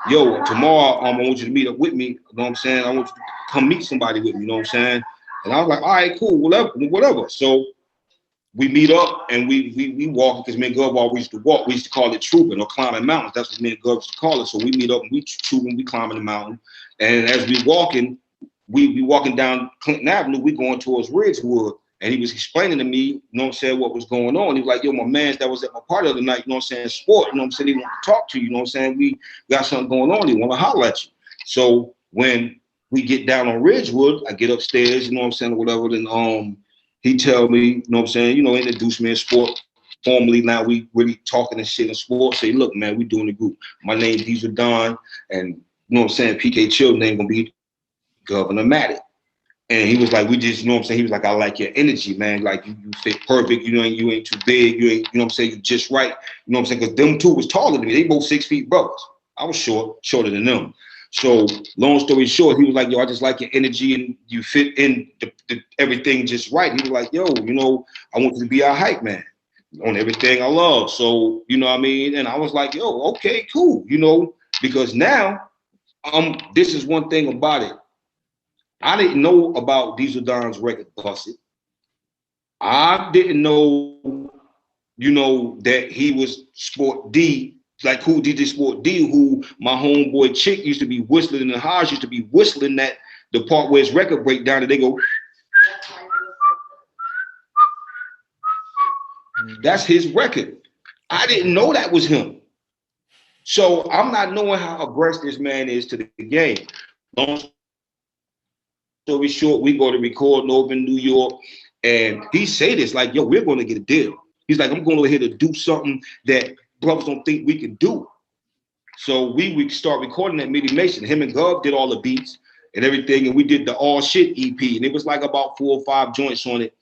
yo, tomorrow, I want you to meet up with me. You know what I'm saying? I want you to come meet somebody with me, you know what I'm saying? And I was like, all right, cool, whatever. So we meet up and we walk, because me and Gov always used to walk. We used to call it trooping or climbing mountains. That's what me and Gov used to call it. So we meet up and we trooping, we climbing the mountain. And as we walking, we walking down Clinton Avenue, we going towards Ridgewood. And he was explaining to me, you know what I'm saying, what was going on. He was like, yo, my man that was at my party the other night, you know what I'm saying, Sport, you know what I'm saying, he want to talk to you, you know what I'm saying, we got something going on, he want to holler at you. So when we get down on Ridgewood, I get upstairs, you know what I'm saying, or whatever, then he tell me, you know what I'm saying, you know, introduce me in Sport. Formally now we really talking and shit in Sport, say, look, man, we doing the group. My name is Diezzel Don, and you know what I'm saying, PK Chill name gonna be Governor Mattic. And he was like, we just, you know what I'm saying? He was like, I like your energy, man. Like you fit perfect. You know, you ain't too big. You ain't, you know what I'm saying? You just right. You know what I'm saying? Because them two was taller than me. They both 6 feet brothers. I was shorter than them. So long story short, he was like, yo, I just like your energy and you fit in everything just right. He was like, yo, you know, I want you to be our hype man on everything I love. So, you know what I mean? And I was like, yo, okay, cool. You know, because now, this is one thing about it. I didn't know about Diezzel Don's record, Bust It. I didn't know, you know, that he was Sport D, like who DJ Sport D, who my homeboy Chick used to be whistling, and Hodge used to be whistling that the part where his record breakdown and they go. That's his record. I didn't know that was him. So I'm not knowing how abreast this man is to the game. story short, we go to record over in New York, and he say this like, yo, we're going to get a deal. He's like, I'm going over here to do something that brothers don't think we can do. So we would start recording at Midi Mason. Him and Gov did all the beats and everything, and we did the All Shit EP, and it was like about 4 or 5 joints on it.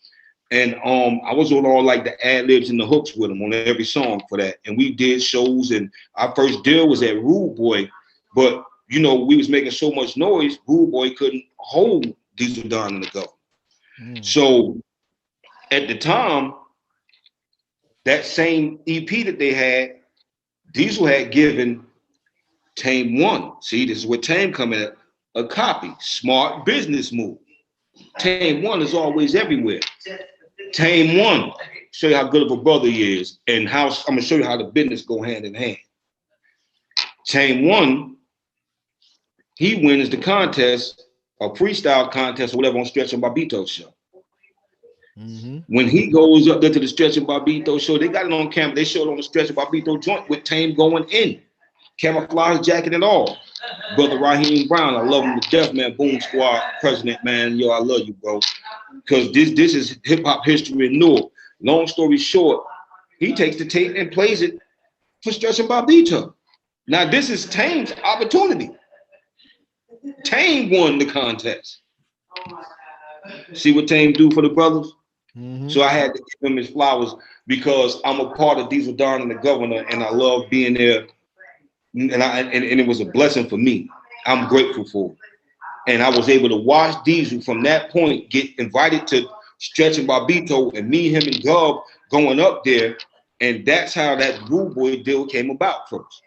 And I was on all like the ad-libs and the hooks with him on every song for that. And we did shows, and our first deal was at Rude Boy, but you know, we was making so much noise, Rude Boy couldn't hold Diezzel Don in the government. So at the time, that same EP that they had, Diezzel had given Tame One. See, this is where Tame come in, a copy. Smart business move. Tame One is always everywhere. Tame One, show you how good of a brother he is, and how I'm gonna show you how the business go hand in hand. Tame One, he wins the contest, a freestyle contest or whatever on Stretch and Barbito's show. When he goes up there to the Stretch and Barbito show, they got it on camera. They showed it on the Stretch and Barbito joint with Tame going in, camouflage jacket and all. Brother Raheem Brown, I love him to death, man. Boom Squad president, man. Yo, I love you, bro. Because this is hip hop history in Newark. Long story short, he takes the tape and plays it for Stretch and Barbito. Now this is Tame's opportunity. Tame won the contest. See what Tame do for the brothers? So I had to give him his flowers because I'm a part of Diezzel Don and the Governor, and I love being there. And it was a blessing for me. I'm grateful for it. And I was able to watch Diezzel from that point get invited to Stretch and Barbito, and me, him, and Gov going up there. And that's how that Rude Boy deal came about first.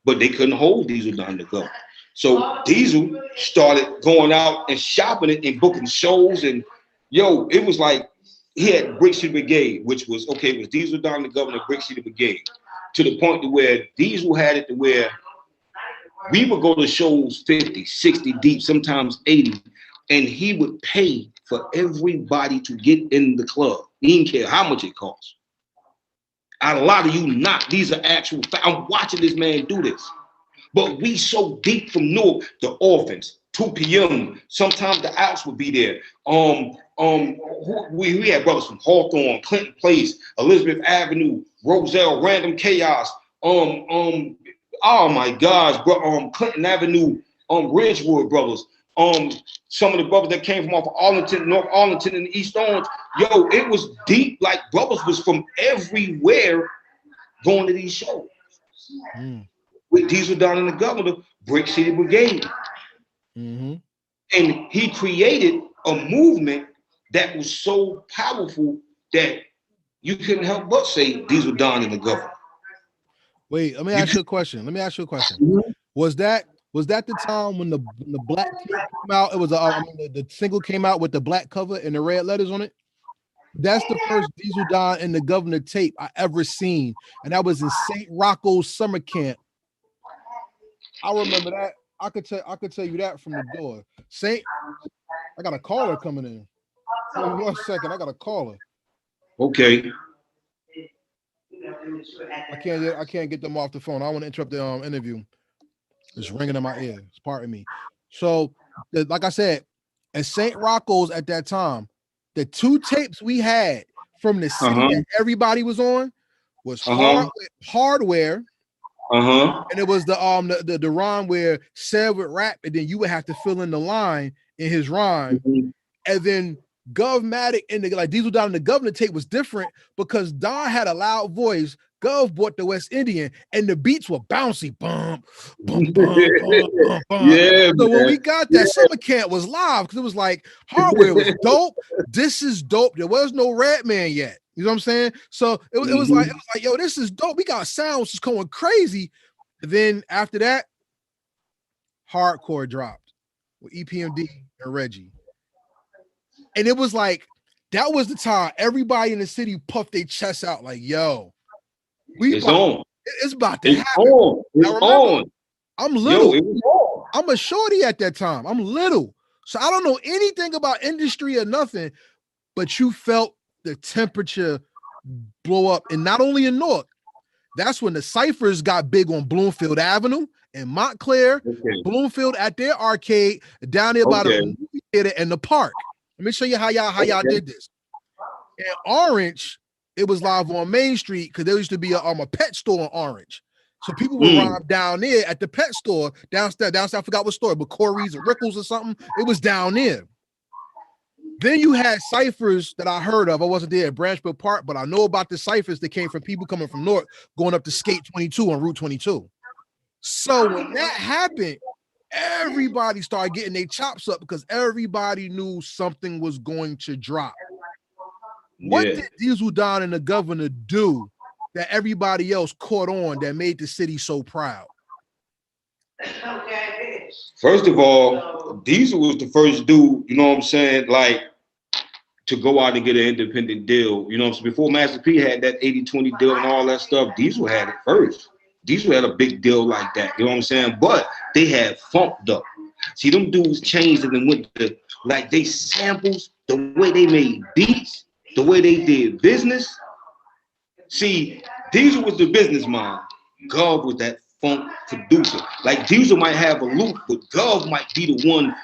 But they couldn't hold Diezzel Don and the Governor. So Diezzel started going out and shopping it and booking shows. And yo, it was like he had Brick City Brigade, which was, okay, it was Diezzel Don the Governor, Brick City Brigade, to the point to where Diezzel had it to where we would go to shows 50, 60 deep, sometimes 80, and he would pay for everybody to get in the club. He didn't care how much it cost. A lot of you not. These are actual facts. I'm watching this man do this. But we so deep from Newark, the Orphans, 2 p.m. Sometimes the Outs would be there. We had brothers from Hawthorne, Clinton Place, Elizabeth Avenue, Roselle, Random Chaos. Oh my gosh, bro. Clinton Avenue, Ridgewood brothers. Some of the brothers that came from off of Arlington, North Arlington, and East Orange. Yo, it was deep. Like brothers was from everywhere going to these shows. With Diezzel Don and the Governor, Brick City Brigade. And he created a movement that was so powerful that you couldn't help but say Diezzel Don and the Governor. Wait, let me ask you a question. Was that the time when the black tape came out? It was the single came out with the black cover and the red letters on it. That's the first Diezzel Don and the Governor tape I ever seen, and that was in St. Rocco's summer camp. I remember that. I could tell you that from the door. I got a caller coming in. Wait 1 second, I got a caller. Okay. I can't get them off the phone. I want to interrupt the interview. It's ringing in my ear. It's pardon me. So, like I said, at St. Rocco's at that time, the 2 tapes we had from the city that everybody was on was Hardware. And it was the rhyme where Said would rap, and then you would have to fill in the line in his rhyme. And then Gov Mattic and Diezzel Don and the Governor tape was different because Don had a loud voice. Gov bought the West Indian, and the beats were bouncy. Bum, bum, bum, bum, bum. Yeah. So when we got that, summer camp was live because it was like Hardware was dope. This is dope. There was no Redman yet. You know what I'm saying? So it was like, yo, this is dope. We got sounds just going crazy. And then after that, Hardcore dropped with EPMD and Reggie. And it was like, that was the time everybody in the city puffed their chests out like, yo, it's about to happen. I'm little. Yo, I'm a shorty at that time. I'm little. So I don't know anything about industry or nothing, but you felt the temperature blow up. And not only in Newark, that's when the ciphers got big on Bloomfield Avenue and Montclair, Bloomfield at their arcade, down there by the movie theater in the park. Let me show you how y'all did this. In Orange, it was live on Main Street because there used to be a pet store in Orange. So people would rob down there at the pet store downstairs. I forgot what store, but Corey's or Rickles or something. It was down there. Then you had ciphers that I heard of. I wasn't there at Branchville Park, but I know about the ciphers that came from people coming from Newark going up to Skate 22 on Route 22. So when that happened, everybody started getting their chops up because everybody knew something was going to drop. What did Diezzel Don and the governor do that everybody else caught on that made the city so proud? First of all, Diezzel was the first dude, you know what I'm saying, like, to go out and get an independent deal. You know what I'm saying? Before Master P had that 80-20 deal and all that stuff, Diezzel had it first. Diezzel had a big deal like that, you know what I'm saying? But they had funked up. See, them dudes changed it and went to, like, they samples, the way they made beats, the way they did business. See, Diezzel was the business mind. Gov was that funk producer. Like, Diezzel might have a loop, but Gov might be the one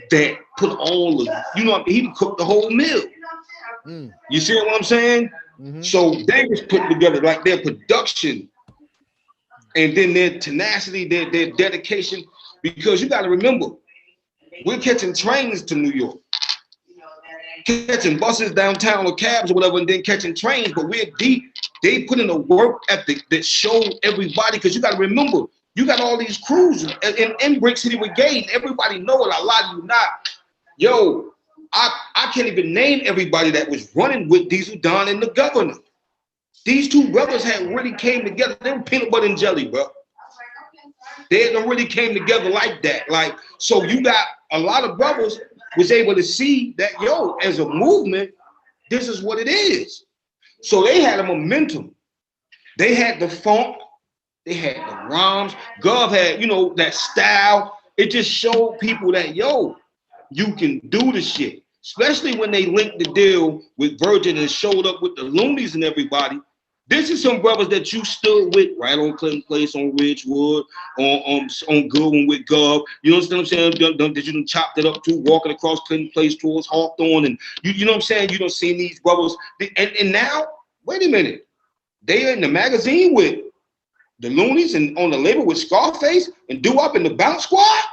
that put all of, you know what I mean? He cooked the whole meal. You see what I'm saying? So they was put together, like, their production and then their tenacity, their dedication, because you got to remember, we're catching trains to New York, catching buses downtown or cabs or whatever, and then catching trains, but we're deep. They put in a work ethic that showed everybody, because you got to remember, you got all these crews in Brick City Brigade. Everybody know it, a lot of you not. Yo, I can't even name everybody that was running with Diezzel Don and the governor. These two brothers had really came together. They were peanut butter and jelly, bro. They had really came together like that. Like, so you got a lot of brothers was able to see that, yo, as a movement, this is what it is. So they had a momentum. They had the funk. They had the rhymes. Gov had, you know, that style. It just showed people that, yo, you can do the shit. Especially when they linked the deal with Virgin and showed up with the Loonies and everybody. This is some brothers that you stood with right on Clinton Place, on Ridgewood, on Goodwin with Gov. You understand what I'm saying? That you done chopped it up too, walking across Clinton Place towards Hawthorne. And you know what I'm saying? You don't see these brothers. And now, wait a minute. They are in the magazine with the Loonies and on the label with Scarface and Do Up in the Bounce Squad.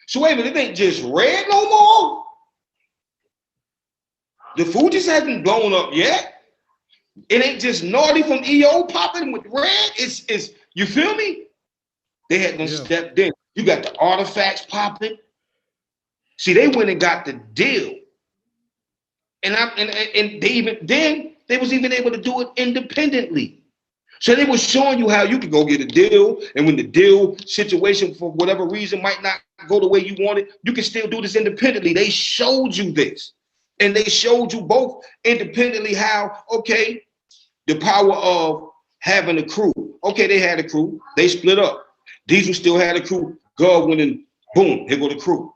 So wait a minute, it ain't just Red no more. The food just hasn't blown up yet. It ain't just Naughty from EO popping with Red. It's you feel me? They had no stepped in. You got the Artifacts popping. See, they went and got the deal. And they even then they was even able to do it independently. So they were showing you how you could go get a deal, and when the deal situation for whatever reason might not go the way you want it, you can still do this independently. They showed you this, and they showed you both independently how, okay, the power of having a crew. Okay, they had a crew. They split up. Diezzel still had a crew. Gov went and boom, here go the crew.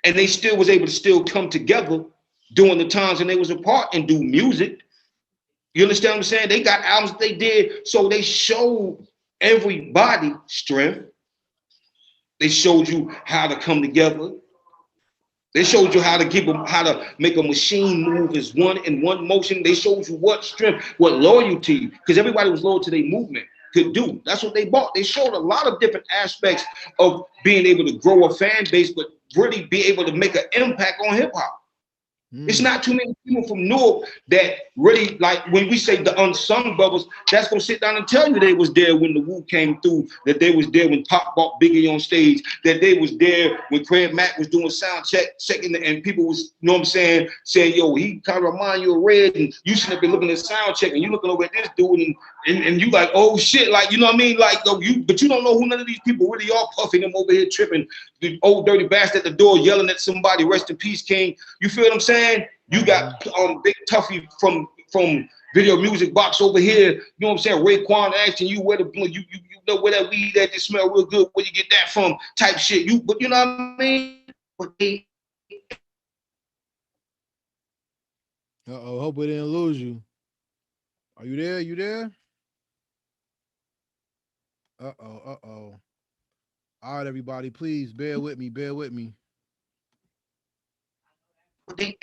And they still was able to still come together during the times when they was apart and do music. You understand what I'm saying? They got albums that they did, so they showed everybody strength. They showed you how to come together. They showed you how to make a machine move as one in one motion. They showed you what strength, what loyalty, because everybody was loyal to their movement could do. That's what they bought. They showed a lot of different aspects of being able to grow a fan base, but really be able to make an impact on hip hop. It's not too many people from Newark that really, like, when we say the unsung brothers, that's gonna sit down and tell you they was there when the Wu came through, that they was there when Pop bought Biggie on stage, that they was there when Craig Mack was doing sound checking, and people was, you know what I'm saying, yo, he kind of remind you of Red, and you should have been looking at sound check, and you looking over at this dude, and you like, oh shit, like, you know what I mean, like, but you don't know who none of these people really are, puffing them over here, tripping, the old dirty bastard at the door yelling at somebody, rest in peace, King. You feel what I'm saying? You got Big Tuffy from Video Music Box over here. You know what I'm saying? Raekwon asking you where the you know where that weed that just smell real good. Where you get that from? Type shit. But you know what I mean? Hope we didn't lose you. Are you there? You there? All right, everybody, please bear with me. but they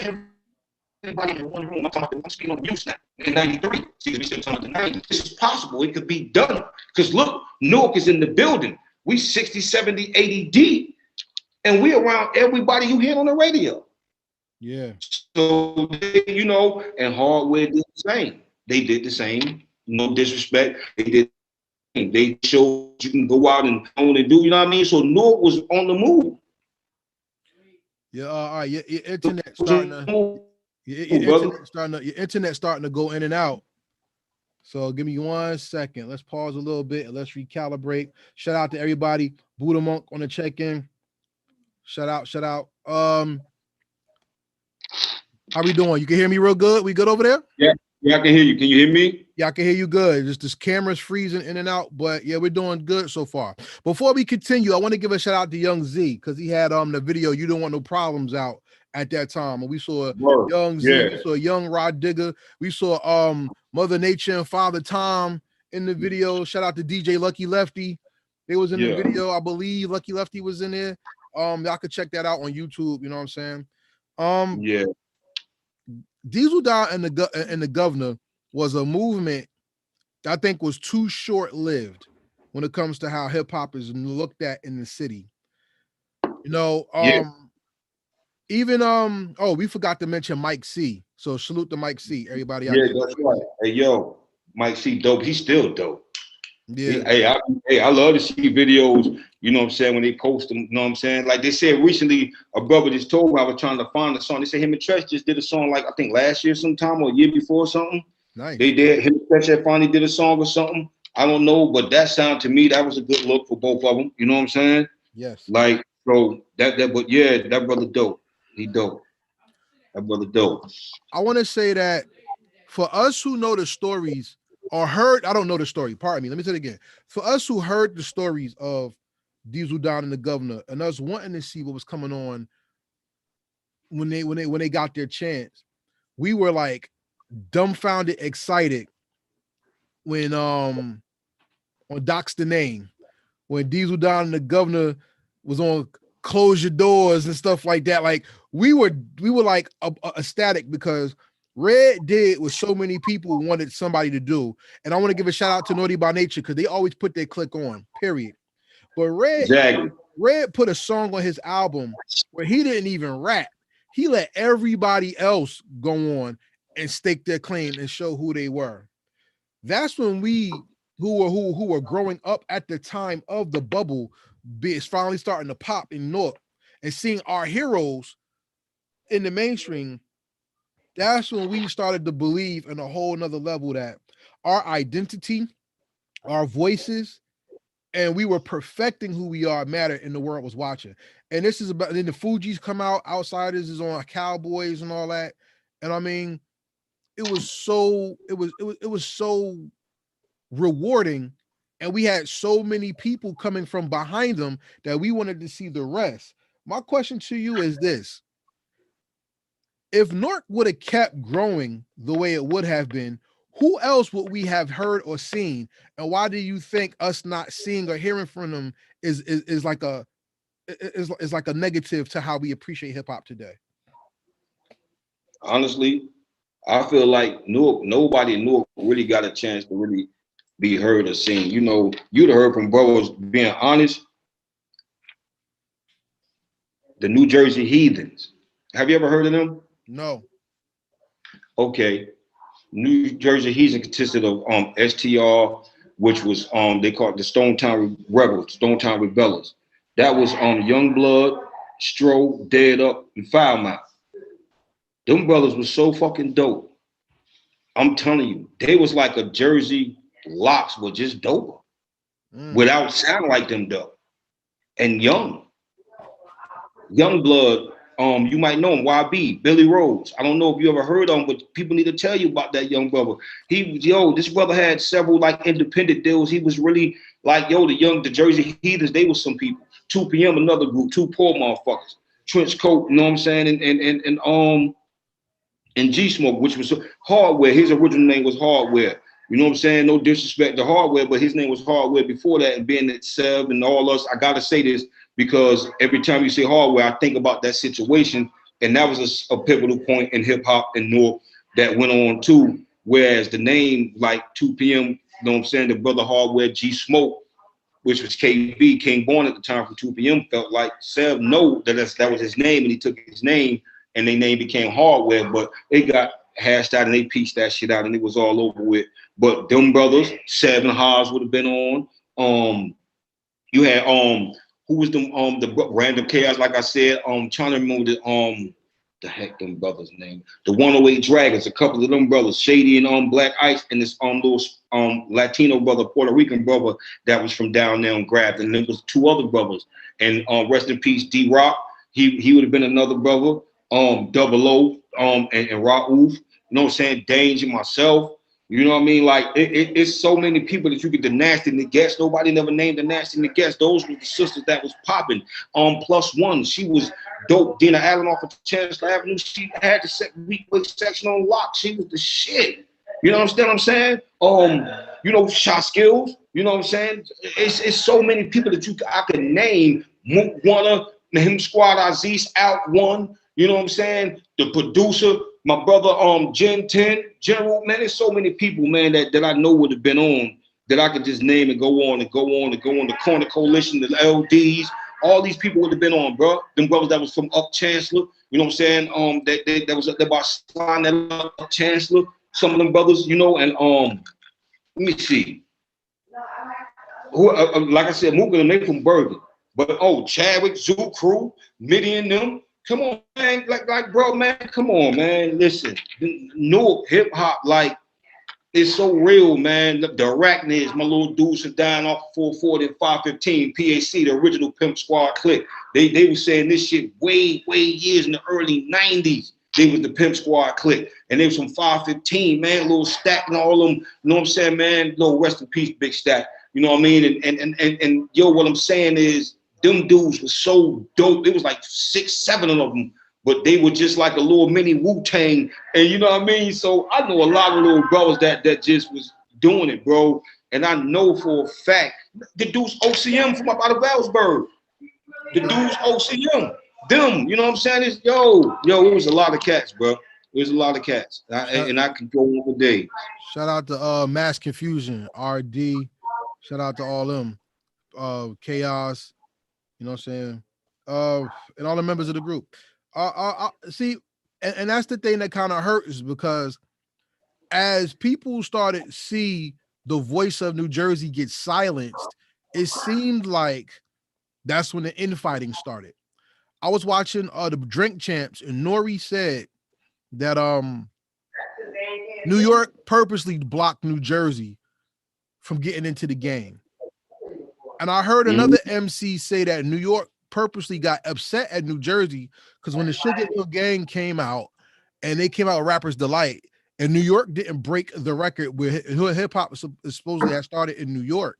everybody in one room. I'm talking about I'm speaking on the news now. In 93. See, we still talking about the 90s. This is possible. It could be done. Because look, Newark is in the building. We 60, 70, 80 deep. And we around everybody you hear on the radio. Yeah. So, you know, and Hardware did the same. They did the same. No disrespect. They did. They showed you can go out and own and do, you know what I mean? So Newark was on the move. Yeah, all right. Your internet starting to your internet starting to go in and out. So give me 1 second. Let's pause a little bit and let's recalibrate. Shout out to everybody. Buddha Monk on the check-in. Shout out. How we doing? You can hear me real good? We good over there? Yeah, I can hear you. Can you hear me? Yeah, I can hear you good. Just this camera's freezing in and out, but yeah, we're doing good so far. Before we continue, I want to give a shout out to Young Z because he had the video "You Don't Want No Problems" out at that time, and we saw Young Z, we saw Young Rod Digger, we saw Mother Nature and Father Tom in the video. Shout out to DJ Lucky Lefty. They was in the video, I believe. Lucky Lefty was in there. Y'all could check that out on YouTube. You know what I'm saying? Diezzel Don and the Governor was a movement that I think was too short-lived when it comes to how hip-hop is looked at in the city. You know, even we forgot to mention Mike C. So salute to Mike C. Everybody out there. That's right. Hey, yo, Mike C dope. He's still dope. Yeah. I love to see videos, you know what I'm saying, when they post them, you know what I'm saying? Like they said recently, a brother just told me I was trying to find a song. They said him and Tresh just did a song like I think last year sometime or a year before or something. Nice. They did. Him and Tresh finally did a song or something. I don't know, but that sound to me, that was a good look for both of them. You know what I'm saying? Yes. Like, so but yeah, that brother dope. He dope. That brother dope. I want to say that for us who know the stories or heard, I don't know the story, pardon me. Let me say it again. For us who heard the stories of Diezzel Don and the Governor and us wanting to see what was coming on when they got their chance, we were like dumbfounded, excited when on Docs the Name, when Diezzel Don and the Governor was on Close Your Doors and stuff like that. Like we were like ecstatic because Red did what so many people wanted somebody to do. And I want to give a shout out to Naughty by Nature because they always put their click on, period. But Red put a song on his album where he didn't even rap. He let everybody else go on and stake their claim and show who they were. That's when we who were growing up at the time of the bubble is finally starting to pop in Newark and seeing our heroes in the mainstream. That's when we started to believe in a whole nother level that our identity, our voices, and we were perfecting who we are mattered and the world was watching. And this is about, then the Fugees come out, Outsiders is on, Cowboys and all that. And I mean, it was so rewarding. And we had so many people coming from behind them that we wanted to see the rest. My question to you is this. If Newark would have kept growing the way it would have been, who else would we have heard or seen? And why do you think us not seeing or hearing from them is like a negative to how we appreciate hip hop today? Honestly, I feel like nobody in Newark really got a chance to really be heard or seen. You know, you'd have heard from brothers being honest. The New Jersey Heathens. Have you ever heard of them? No. Okay. New Jersey Heathens consisted of STR, which was they called the Stonetown Rebels, Stonetown Rebellers. That was Youngblood, Stro, Dead Up, and Firemount. Them brothers was so fucking dope. I'm telling you, they was like a Jersey Locks, but just doper. Without sound like them though. And Youngblood, you might know him, YB, Billy Rose. I don't know if you ever heard of him, but people need to tell you about that young brother. This brother had several like independent deals. He was really like, the Jersey Heathens, they was some people. 2 PM, another group, 2 poor motherfuckers. Trench Coat, you know what I'm saying? And G Smoke, which was Hardware. His original name was Hardware. You know what I'm saying? No disrespect to Hardware, but his name was Hardware before that, and being at Seb and all us, I gotta say this because every time you say Hardware, I think about that situation And that was a pivotal point in hip hop in Newark that went on too. Whereas the name like 2 p.m., you know what I'm saying, the brother Hardware G Smoke, which was KB, King Born at the time from 2 p.m., felt like Sev know that that was his name, and he took his name, and their name became Hardware, but they got hashed out and they pieced that shit out and it was all over with. But them brothers, Sev and Haas would have been on. You had who was the Random Chaos, like I said, trying to remember the heck them brothers' name. The 108 Dragons, a couple of them brothers, Shady and Black Ice, and this little Latino brother, Puerto Rican brother that was from down there on Grafton. And there was 2 other brothers. And rest in peace, D Rock. He would have been another brother. Double O, and Raouf. You know what I'm saying? Danger, myself. You know what I mean? Like it's so many people that you get the Nasty and the Guests. Nobody never named the Nasty and the Guests. Those were the sisters that was popping. Plus one, she was dope. Dina Allen off of Chancellor Avenue. She had the weak section on lock. She was the shit. You know what I'm saying? You know, Shot Skills. You know what I'm saying? It's so many people that I could name. Mook Warner, him Squad Aziz out one. You know what I'm saying? The producer, my brother, Gen 10, General, man, there's so many people, man, that I know would have been on that I could just name and go on and go on and go on. The Corner Coalition, the LDs, all these people would have been on, bro. Them brothers that was from up Chancellor, you know what I'm saying? That was about sliding that up Chancellor. Some of them brothers, you know, and let me see. Who, like I said, Mook and they from Bergen. But Chadwick, Zoo Crew, Mitty and them. Come on, man. Like, bro, man, come on, man. Listen, Newark hip hop, like, it's so real, man. The Arachnids, my little dudes are dying off 440 and 515, PAC, the original Pimp Squad clique. They were saying this shit way years in the early 90s. They was the Pimp Squad clique. And they was from 515, man, little Stack and all them, you know what I'm saying, man? Little rest in peace, Big Stack. You know what I mean? And yo, what I'm saying is, them dudes were so dope. It was like 6, 7 of them, but they were just like a little mini Wu-Tang. And you know what I mean? So I know a lot of little brothers that just was doing it, bro. And I know for a fact, the dudes OCM from up out of Wellsburg. The dudes OCM. Them, you know what I'm saying? It's, yo, it was a lot of cats, bro. It was a lot of cats. And I could go on for days. Shout out to Mass Confusion, RD. Shout out to all them. Chaos. You know what I'm saying? And all the members of the group. See, and that's the thing that kind of hurts, because as people started to see the voice of New Jersey get silenced, it seemed like that's when the infighting started. I was watching the Drink Champs, and Nori said that New York purposely blocked New Jersey from getting into the game. And I heard another MC say that New York purposely got upset at New Jersey because when the Sugar Hill Gang came out, and they came out with Rapper's Delight, and New York didn't break the record where hip hop supposedly had started in New York,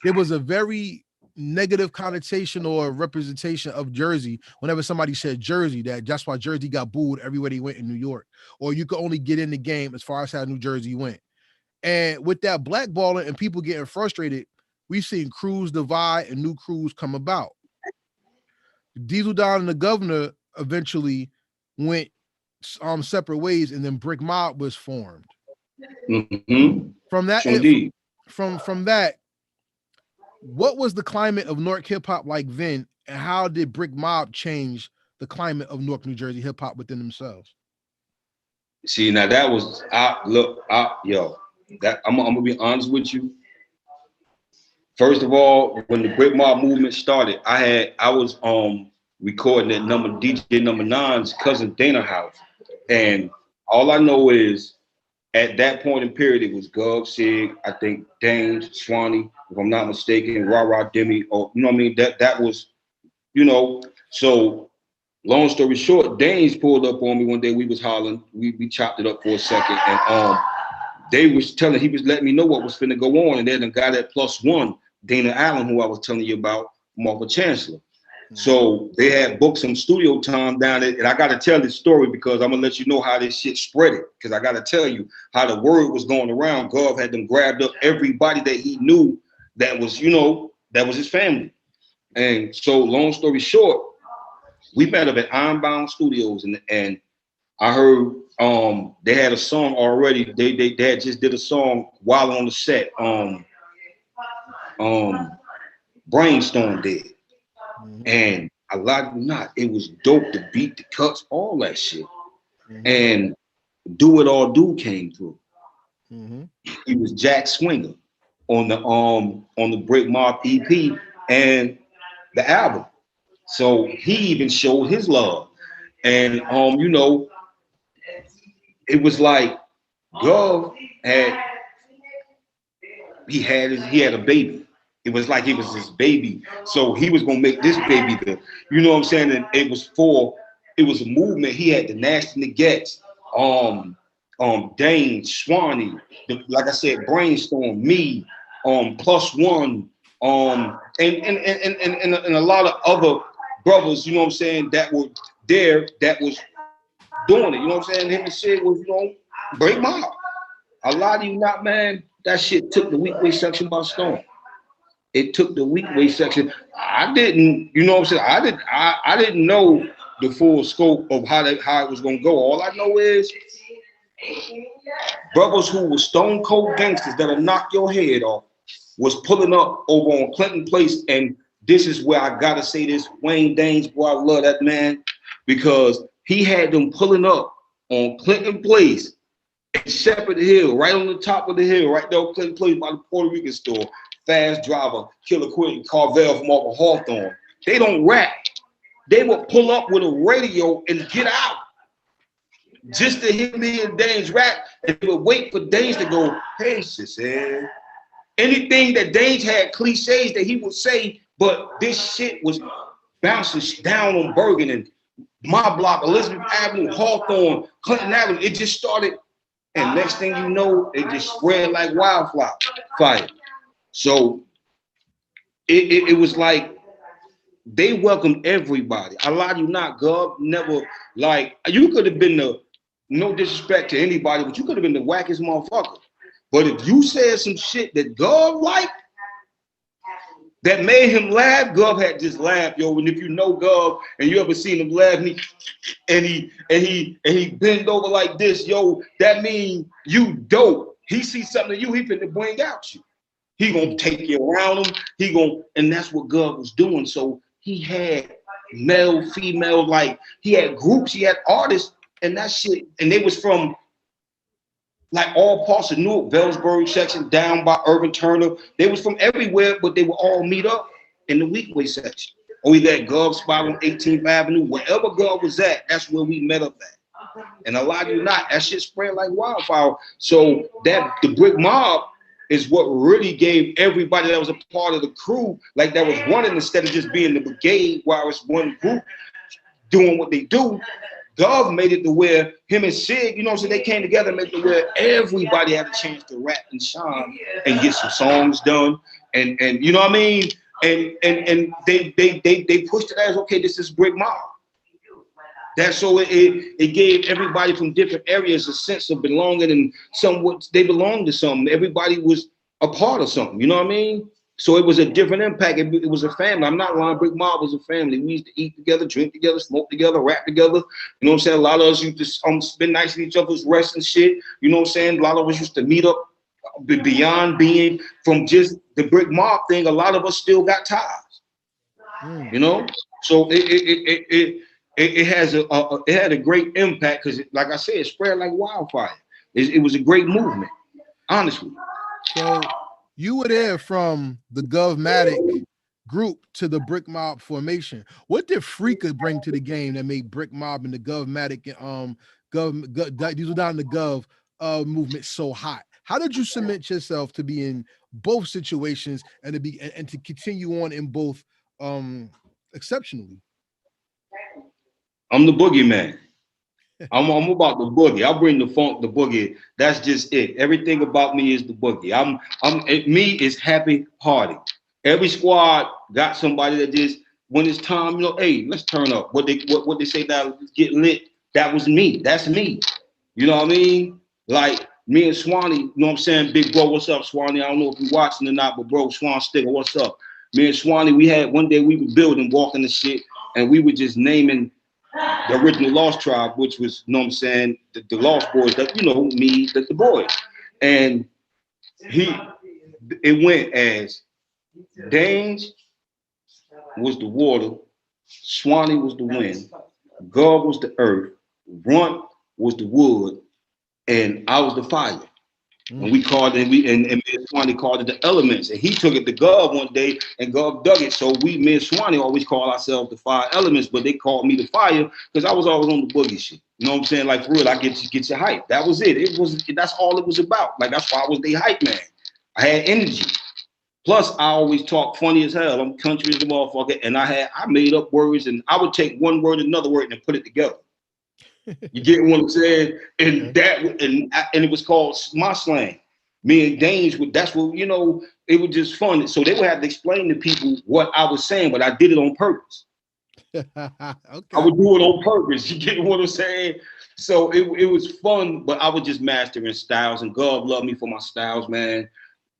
there was a very negative connotation or representation of Jersey whenever somebody said Jersey, that's why Jersey got booed everywhere they went in New York, or you could only get in the game as far as how New Jersey went. And with that blackballing and people getting frustrated, we've seen crews divide and new crews come about. Diezzel Don and the Governor eventually went separate ways, and then Brick Mob was formed. From that, from that, what was the climate of Newark hip hop like then, and how did Brick Mob change the climate of Newark, New Jersey hip hop within themselves? See, now that was I'm gonna be honest with you. First of all, when the Brick Mob movement started, I was recording at DJ number 9's cousin Dana house, and all I know is at that point in period it was Gov, Sig, I think Dames, Swanee, if I'm not mistaken, Ra Demi, or you know what I mean. That was, you know. So long story short, Dames pulled up on me one day. We was hollering, we chopped it up for a second, and he was letting me know what was finna go on, and then the guy that +1. Dana Allen, who I was telling you about, from off of Chancellor. So they had booked some studio time down there, and I got to tell this story because I'm gonna let you know how this shit spread it. Because I got to tell you how the word was going around. Gov had them grabbed up everybody that he knew that was, you know, that was his family. And so, long story short, We met up at Ironbound Studios, and I heard they had a song already. They had just did a song while on the set. Brainstorm did, and a lot of not. It was dope. The beat, the cuts, all that shit, and Do It All Do came through. He was Jack Swinger on the Break Mob EP and the album. So he even showed his love. And you know, it was like Gov had a baby. It was like it was his baby. So he was gonna make this baby the, you know what I'm saying? And it was a movement. He had the Nasty Nagets, Dane, Swanee, like I said, Brainstorm, me, Plus One, and a lot of other brothers, you know what I'm saying, that were there, that was doing it, you know what I'm saying? Him and shit was, you know, Break Mob. A lot of you not, man, that shit took the weak-way section by storm. It took the weak-way section. I didn't, you know what I'm saying? I didn't know the full scope of how it was gonna go. All I know is brothers who were stone cold gangsters that'll knock your head off was pulling up over on Clinton Place, and this is where I gotta say this, Wayne Daines, boy, I love that man, because he had them pulling up on Clinton Place and Shepherd Hill, right on the top of the hill, right there on Clinton Place by the Puerto Rican store. Fast Driver, Killer Quentin, Carvel from off of Hawthorne. They don't rap. They would pull up with a radio and get out just to hear me and Daines rap, and they would wait for Daines to go, hey, sis, anything that Daines had cliches that he would say, but this shit was bouncing down on Bergen and my block, Elizabeth Avenue, Hawthorne, Clinton Avenue. It just started, and next thing you know, it just spread like wildfire. So it was like they welcomed everybody. A lot of you not, Gov, never, like, you could have been the, no disrespect to anybody, but you could have been the wackest motherfucker. But if you said some shit that Gov liked, that made him laugh, Gov had just laughed, yo. And if you know Gov and you ever seen him laugh, and he bend over like this, yo, that means you dope. He sees something in you, he finna bring out you. He gonna take you around him. And that's what Gov was doing. So he had male, female, like he had groups, he had artists, and that shit. And they was from like all parts of Newark, Bellsburg section, down by Urban Turner. They was from everywhere, but they would all meet up in the Weekway section. Or we that Gov spot on 18th Avenue. Wherever Gov was at, that's where we met up at. And a lot of you not, that shit spread like wildfire. So that the Brick Mob is what really gave everybody that was a part of the crew, like that was running, instead of just being the brigade while it's one group doing what they do. Gov made it to where him and Sig, you know what I'm saying, they came together and made it to where everybody had a chance to rap and shine and get some songs done. And you know what I mean? And they pushed it as, okay, this is Brick Mob. That's so it gave everybody from different areas a sense of belonging, and somewhat they belonged to something. Everybody was a part of something, you know what I mean? So it was a different impact. It was a family. I'm not lying. Brick Mob was a family. We used to eat together, drink together, smoke together, rap together. You know what I'm saying? A lot of us used to spend nights at each other's rest and shit. You know what I'm saying? A lot of us used to meet up beyond being from just the Brick Mob thing. A lot of us still got ties. You know? So it had a great impact because, like I said, it spread like wildfire. It was a great movement, honestly. So you were there from the Gov Mattic group to the Brick Mob formation. What did Freaka bring to the game that made Brick Mob and the Gov Mattic Diezzel Don and the Gov movement so hot? How did you cement yourself to be in both situations and to continue on in both exceptionally? I'm the boogeyman. I'm about the boogie. I bring the funk, the boogie. That's just it. Everything about me is the boogie. Me is happy party. Every squad got somebody that just, when it's time, you know, hey, let's turn up. What they say now, get lit. That was me. That's me. You know what I mean? Like me and Swanee, you know what I'm saying? Big bro, what's up, Swanee? I don't know if you're watching or not, but bro, Swan Sticker, what's up? Me and Swanee, we had one day we were building, walking the shit. and we were just naming the original Lost Tribe, which was, you know what I'm saying, the Lost Boys, that, you know, me, the boys. And it went as Danes was the water, Swanee was the wind, Gov was the earth, Runt was the wood, and I was the fire. And we called it, and me and Swanee called it the elements. And he took it to Gov one day, and Gov dug it. So me and Swanee always call ourselves the fire elements, but they called me the fire because I was always on the boogie shit. You know what I'm saying? Like, for real, I get your hype. That was it. That's all it was about. Like, that's why I was the hype man. I had energy. Plus, I always talk funny as hell. I'm country as a motherfucker, and I made up words, and I would take one word, another word, and put it together. You get what I'm saying? And it was called my slang. Me and Danes that's what, you know, it was just fun. So they would have to explain to people what I was saying, but I did it on purpose. Okay. I would do it on purpose. You get what I'm saying? So it was fun, but I was just mastering styles, and God loved me for my styles, man.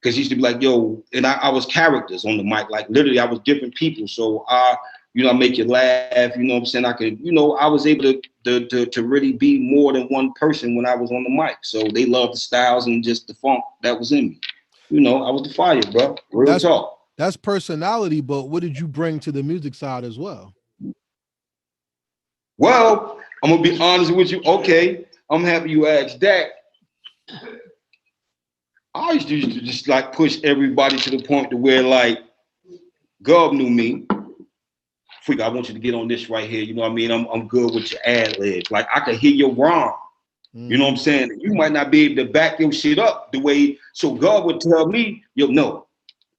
Because he used to be like, yo, and I was characters on the mic. Like, literally, I was different people. So I make you laugh, you know what I'm saying? I could, you know, I was able to really be more than one person when I was on the mic. So they loved the styles and just the funk that was in me. You know, I was the fire, bro. Real talk. That's personality, but what did you bring to the music side as well? Well, I'm gonna be honest with you. Okay, I'm happy you asked that. I used to just like push everybody to the point to where like Gov knew me. Freak, I want you to get on this right here. You know what I mean? I'm good with your ad libs. Like, I could hear your rhyme. You know what I'm saying? You might not be able to back your shit up the way. So God would tell me, yo, no,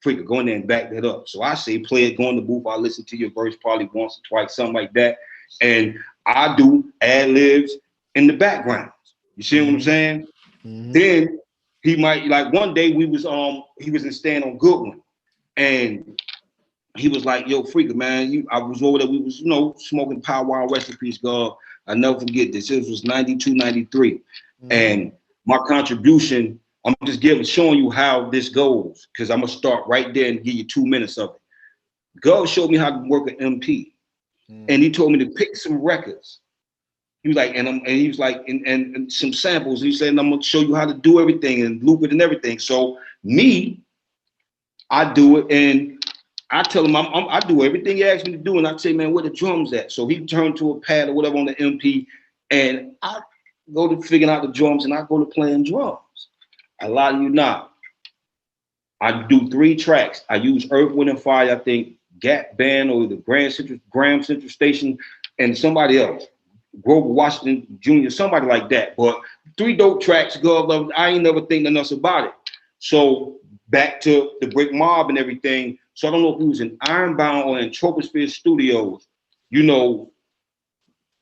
Freaka, go in there and back that up. So I say, play it, go in the booth. I listen to your verse probably once or twice, something like that. And I do ad libs in the background. You see what I'm saying? Then he might, like, one day he was in Stand on Goodwin, and he was like, yo, Freaka, man, I was over there. We was, you know, smoking powwow, rest in peace, God. I never forget this. This was 92, 93. And my contribution, I'm just showing you how this goes, because I'm going to start right there and give you 2 minutes of it. God showed me how to work an MP. And he told me to pick some records. He was like, and he was like, and some samples. He said, I'm going to show you how to do everything and loop it and everything. So I do it, and I tell him I do everything he asked me to do, and I say, man, where the drums at? So he turned to a pad or whatever on the MP, and I go to figuring out the drums, and I go to playing drums. I lie to you not. I do 3 tracks. I use Earth, Wind, and Fire, I think Gap Band or the Graham Central Station, and somebody else, Grover Washington Jr., somebody like that. But 3 dope tracks, I ain't never think nothing else about it. So back to the Brick Mob and everything. So I don't know if he was in Ironbound or in Troposphere Studios. You know,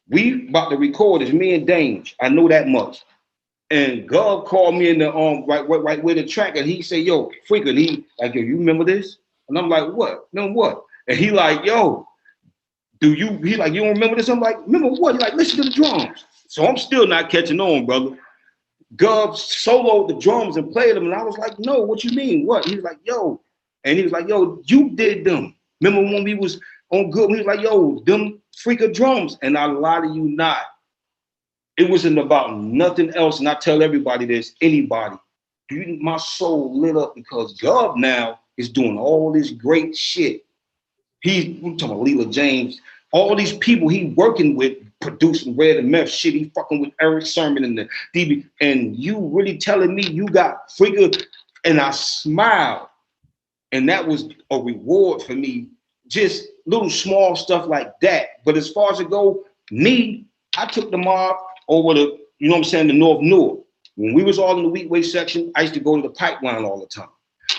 we about to record is me and Dange. I know that much. And Gov called me in the right where the track, and he said, yo, Freaka, and he like, yo, you remember this? And I'm like, what? No, what? And he like, yo, he like, you don't remember this? I'm like, remember what? He like, listen to the drums. So I'm still not catching on, brother. Gov soloed the drums and played them, and I was like, no, what you mean? What? He was like, yo. And he was like, yo, you did them. Remember when we was on Good? He was like, yo, them Freaka drums. And I lie to you not. It wasn't about nothing else. And I tell everybody this, anybody, my soul lit up because Gov now is doing all this great shit. I'm talking about Leela James, all these people he working with, producing Red and Meth shit. He fucking with Eric Sermon and the DB. And you really telling me you got Freaka? And I smiled. And that was a reward for me. Just little small stuff like that. But as far as it go, I took the mob over to, you know what I'm saying, the North Newark. When we was all in the Wheatway section, I used to go to the pipeline all the time.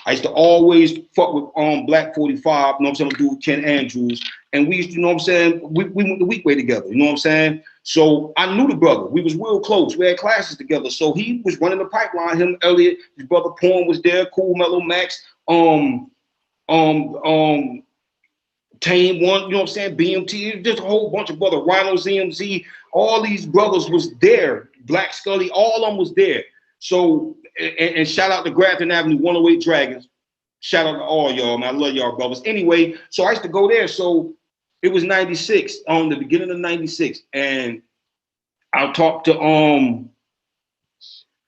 I used to always fuck with Black 45, you know what I'm saying, dude Ken Andrews. And we used to, you know what I'm saying, we went to Wheatway together, you know what I'm saying? So I knew the brother. We was real close. We had classes together. So he was running the pipeline. Him, Elliot, his brother Porn was there, Cool Mellow Max, Tame One, you know what I'm saying, BMT, just a whole bunch of brothers, Rhino ZMZ, all these brothers was there, Black Scully, all of them was there. So, and shout out to Grafton Avenue, 108 Dragons. Shout out to all y'all, man. I love y'all brothers. Anyway, so I used to go there. So It was 96, on the beginning of 96. And I talked to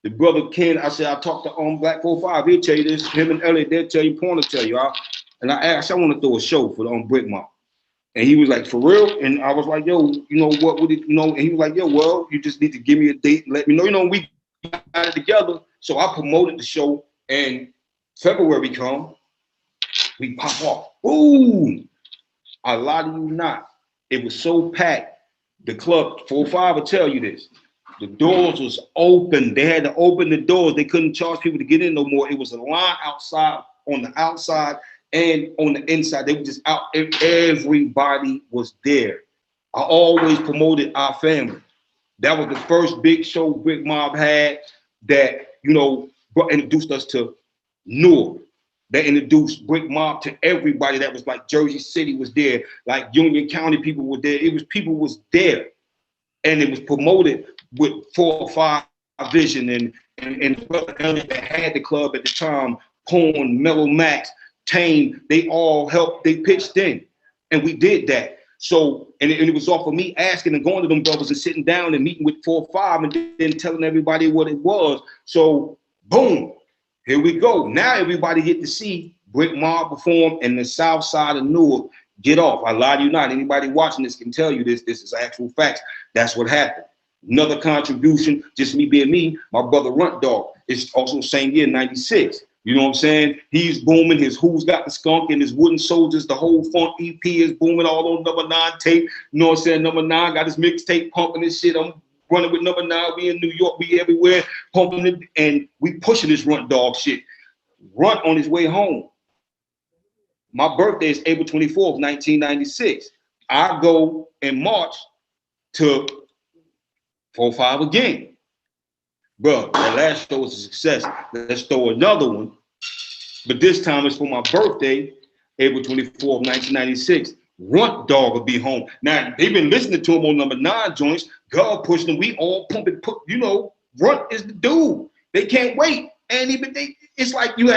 the brother Ken. I said, I talked to Black 45. He'll tell you this. Him and Elliot, they'll tell you, Porn will tell you. And I asked, I want to throw a show for the Brick Mob. And he was like, for real? And I was like, yo, you know, what would it, you know? And he was like, yo, well, you just need to give me a date and let me know. You know, we got it together. So I promoted the show, and February come, we pop off. Boom! I lie to you not. It was so packed. The club, 45 will tell you this. The doors was open. They had to open the doors. They couldn't charge people to get in no more. It was a line outside, on the outside and on the inside. They were just out. Everybody was there. I always promoted our family. That was the first big show Brick Mob had that, you know, introduced us to Newark. They introduced Brick Mob to everybody. That was like Jersey City was there, like Union County people were there. It was people was there, and it was promoted with 405 Vision and brother Elliot that had the club at the time. Porn, Mellow Max, Tame, they all helped. They pitched in, and we did that. So, and it was off of me asking and going to them brothers and sitting down and meeting with 405 and then telling everybody what it was. So, boom. Here we go. Now everybody get to see Brick Mob perform in the south side of Newark. Get off. I lie to you not. Anybody watching this can tell you this. This is actual facts. That's what happened. Another contribution, just me being me, my brother Runt Dog. It's also same year, 96. You know what I'm saying? He's booming. His Who's Got the Skunk and his Wooden Soldiers. The whole Funk EP is booming all on number 9 tape. You know what I'm saying? Number 9 got his mixtape pumping this shit. I'm running with number 9. We in New York. We everywhere pumping it. And we pushing this Runt Dog shit. Runt on his way home. My birthday is April 24th, 1996. I go in March to 4-5 again. Bro, that last show was a success. Let's throw another one. But this time it's for my birthday, April 24th, 1996. Runt Dog will be home. Now, they've been listening to him on number 9 joints. God pushed them. We all pumping. You know, Runt is the dude. They can't wait. And even it's like you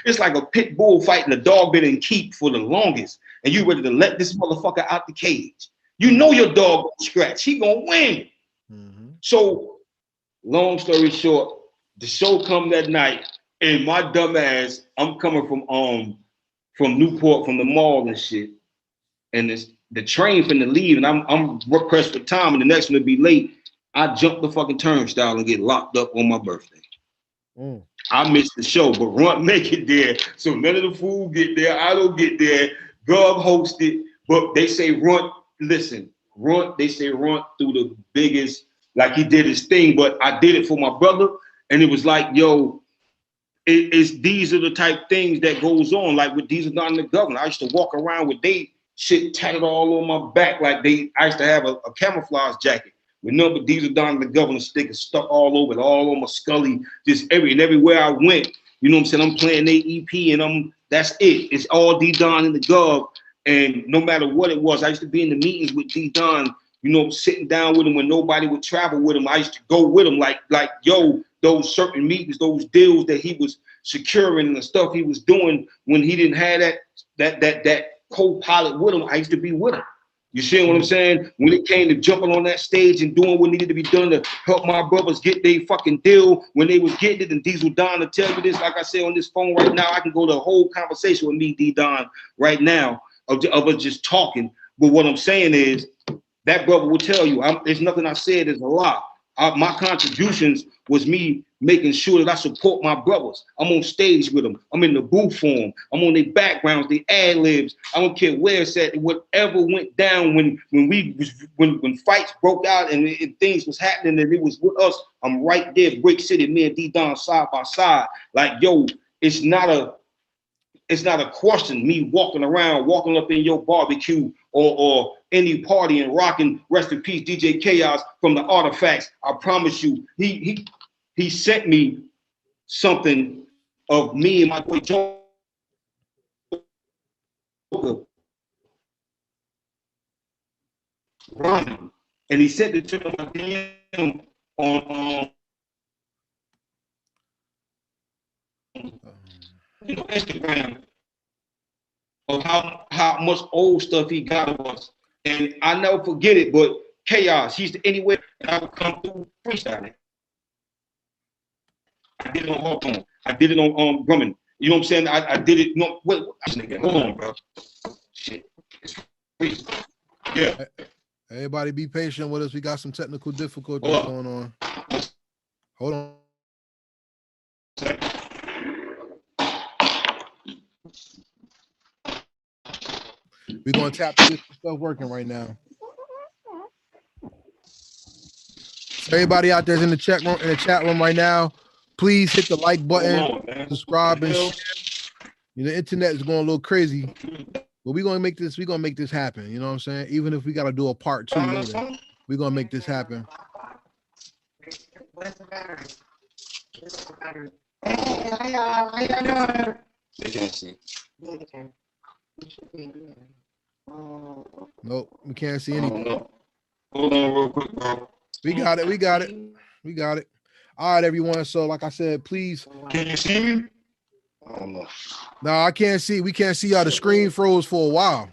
it's like a pit bull fighting a dog been in keep for the longest. And you ready to let this motherfucker out the cage. You know your dog gonna scratch. He gonna win. Mm-hmm. So, long story short, the show come that night, and my dumb ass, I'm coming from Newport, from the mall and shit, and the train finna leave, and I'm pressed for time, and the next one to be late. I jump the fucking turnstile and get locked up on my birthday. I missed the show, but Runt make it there, so none of the food get there. I don't get there. Gov hosted, but they say Runt. Listen, Runt. They say Runt through the biggest. Like he did his thing, but I did it for my brother, and it was like, yo, these are the type things that goes on. Like with Diezzel Don the Governor, I used to walk around with they shit tatted all on my back. Like I used to have a camouflage jacket with number Diezzel Don the Governor stickers stuck all over it, all on my scully, just everywhere I went. You know what I'm saying? I'm playing their EP, and that's it. It's all D Don and the Gov, and no matter what it was, I used to be in the meetings with D Don. You know, sitting down with him when nobody would travel with him. I used to go with him, like yo, those certain meetings, those deals that he was securing and the stuff he was doing when he didn't have that co-pilot with him. I used to be with him. You see what I'm saying? When it came to jumping on that stage and doing what needed to be done to help my brothers get their fucking deal when they was getting it, and Diezzel Don to tell you this, like I say on this phone right now, I can go to a whole conversation with me, D Don, right now of us just talking. But what I'm saying is, that brother will tell you, there's nothing I said is a lie. My contributions was me making sure that I support my brothers. I'm on stage with them. I'm in the booth for them. I'm on their backgrounds, their ad libs. I don't care where it's at. Whatever went down when fights broke out and things was happening and it was with us, I'm right there, Brick City, me and D Don side by side. Like, yo, it's not a question. Me walking up in your barbecue or any party and rocking, rest in peace, DJ Chaos from the Artifacts. I promise you, he sent me something of me and my boy Joker. Running. And he sent it to me on Instagram. of how much old stuff he got of us. And I never forget it, but Chaos, he's anywhere, and I would come through freestyling. I did it on Hawthorne. I did it on Grumman. You know what I'm saying? I did it. No, wait, hold on, bro. Shit. It's crazy. Yeah. Everybody be patient with us. We got some technical difficulties going on. Hold on. We're gonna tap to get some stuff working right now. So everybody out there's in the chat room right now, please hit the like button, subscribe, and share. The internet is going a little crazy, but we're gonna make this happen. You know what I'm saying? Even if we gotta do a part 2 later, we're gonna make this happen. Where's the battery? They can't see. Nope, we can't see anything. Hold on real quick, bro. We got it. All right, everyone. So, like I said, please. Can you see me? I don't know. No, I can't see. We can't see y'all. The screen froze for a while.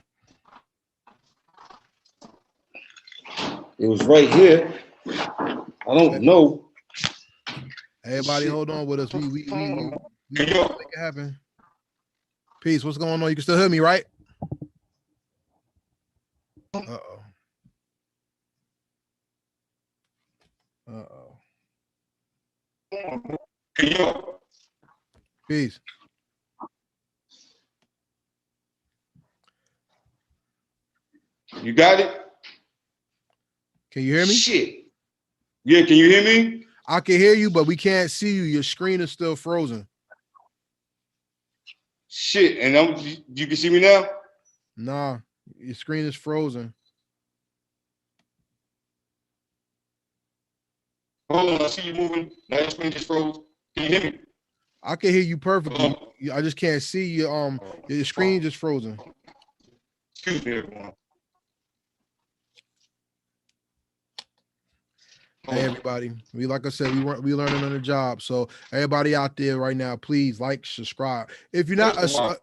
It was right here. I don't know. Everybody, hold on with us. We make it happen. Peace. What's going on? You can still hear me, right? Uh-oh. Peace. You got it? Can you hear me? Shit. Yeah, can you hear me? I can hear you, but we can't see you. Your screen is still frozen. Shit, and you can see me now? Nah, your screen is frozen. Hold on, I see you moving. Now your screen just froze. Can you hear me? I can hear you perfectly. I just can't see your screen just frozen. Excuse me, everyone. Hey everybody, like I said, we learning on the job. So everybody out there right now, please like, subscribe. If you're not,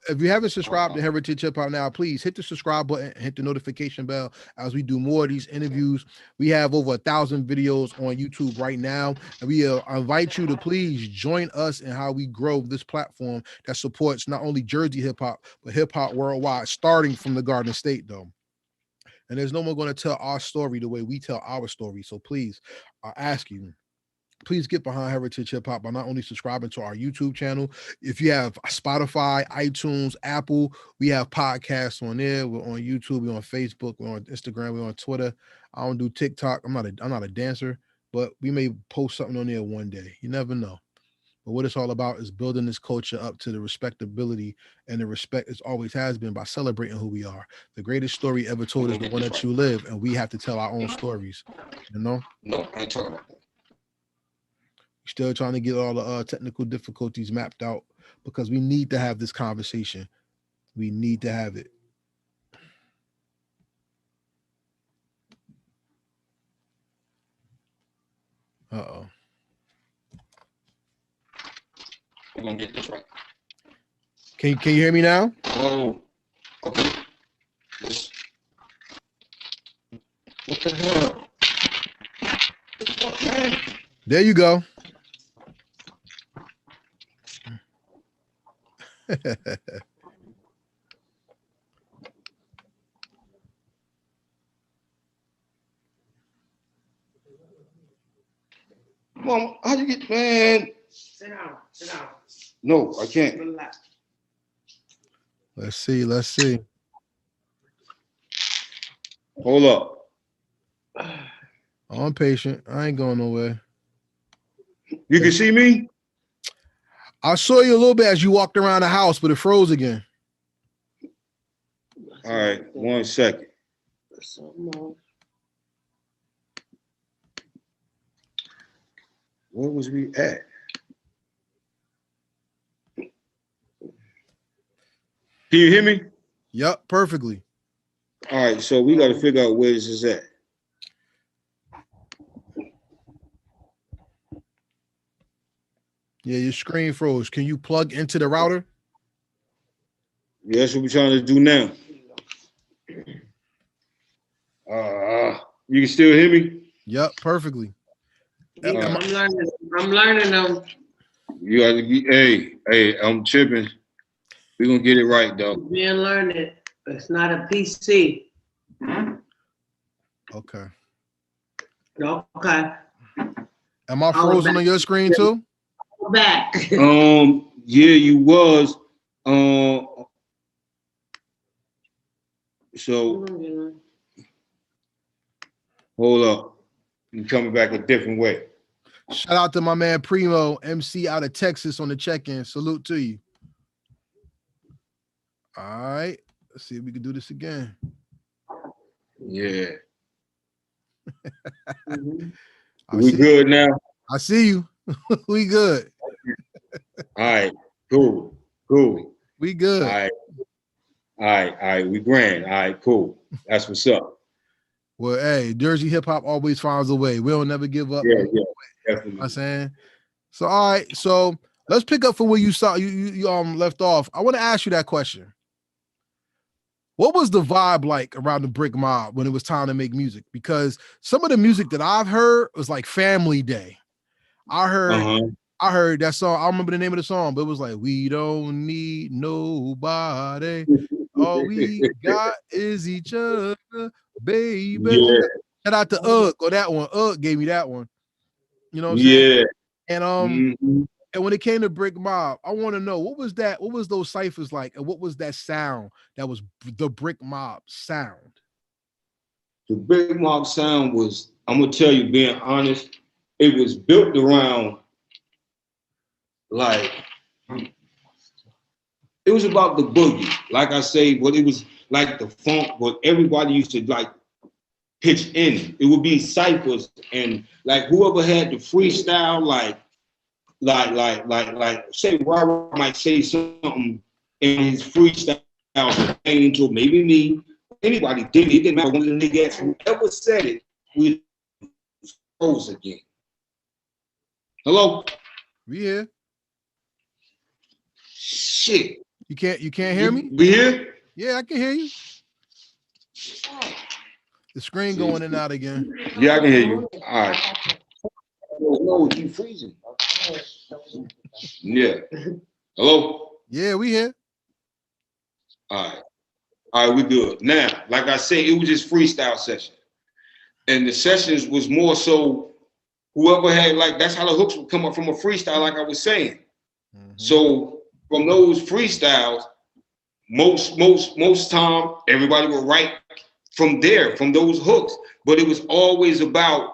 if you haven't subscribed to Heritage Hip Hop Now, please hit the subscribe button, hit the notification bell as we do more of these interviews. We have over 1,000 videos on YouTube right now, and we invite you to please join us in how we grow this platform that supports not only Jersey hip hop but hip hop worldwide, starting from the Garden State though. And there's no one going to tell our story the way we tell our story. So please, I ask you, please get behind Heritage Hip Hop by not only subscribing to our YouTube channel. If you have Spotify, iTunes, Apple, we have podcasts on there. We're on YouTube, we're on Facebook, we're on Instagram, we're on Twitter. I don't do TikTok. I'm not a dancer, but we may post something on there one day. You never know. But what it's all about is building this culture up to the respectability and the respect it always has been by celebrating who we are. The greatest story ever told is the one that you live, and we have to tell our own stories. You know? No, I ain't talking about that. Still trying to get all the technical difficulties mapped out because we need to have this conversation. We need to have it. Uh-oh. We're gonna get this right. Can you hear me now? Oh, okay. What the hell? There you go. Mom, how you get, man? Sit down. No, I can't. Relax. Let's see. Hold up. I'm patient. I ain't going nowhere. You can see me? I saw you a little bit as you walked around the house, but it froze again. All right, 1 second. Where was we at? Can you hear me? Yep, perfectly. All right, so we got to figure out where this is at. Yeah, your screen froze. Can you plug into the router? That's what we're trying to do now. You can still hear me? Yep, perfectly. Yeah, I'm learning them. You got to be, hey, I'm tripping. We're going to get it right, though. Being learned. It's not a PC. Okay. Okay. Am I frozen on your screen too? Back. Yeah, you was. So hold up. You coming back a different way. Shout out to my man Primo, MC out of Texas on the check-in. Salute to you. All right. Let's see if we can do this again. Yeah. I We see good now? I see you. We good. All right. Cool. We good. All right. We grand. All right, cool. That's what's up. Well, hey, Jersey hip hop always finds a way. We don't never give up. Yeah, definitely. You know what I'm saying? So, all right. So let's pick up from where you left off. I want to ask you that question. What was the vibe like around the Brick Mob when it was time to make music? Because some of the music that I've heard was like Family Day. I heard that song. I don't remember the name of the song, but it was like, we don't need nobody. All we got is each other, baby. Yeah. Shout out to Ugg or that one. Ugg gave me that one. You know what I'm saying? And and when it came to Brick Mob, I want to know what was those ciphers like, and what was that sound that was the Brick Mob sound? The Brick Mob sound was, I'm gonna tell you, being honest, it was built around like it was about the boogie. Like I say, but it was like the funk, but everybody used to like pitch in. It would be ciphers, and like whoever had the freestyle, like say Robert might say something in his freestyle pertaining to maybe me, anybody did it. It didn't matter. One of the niggas whoever said it, we froze again. Hello? We here. Shit. You can't hear me? We here? Yeah, I can hear you. The screen going in and out again. Yeah, I can hear you. All right. No, you freezing. Yeah. Hello? Yeah, we here. All right, we good. Now, like I said, it was just freestyle session. And the sessions was more so whoever had, like, that's how the hooks would come up from a freestyle, like I was saying. So from those freestyles, most time, everybody would write from there, from those hooks. But it was always about,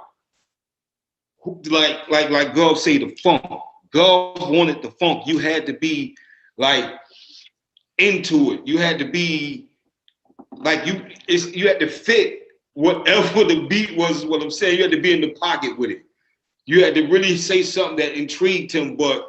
like Gov say, the funk. Gov wanted the funk. You had to be like into it. You had to be like you had to fit whatever the beat was. What I'm saying, you had to be in the pocket with it. You had to really say something that intrigued him. But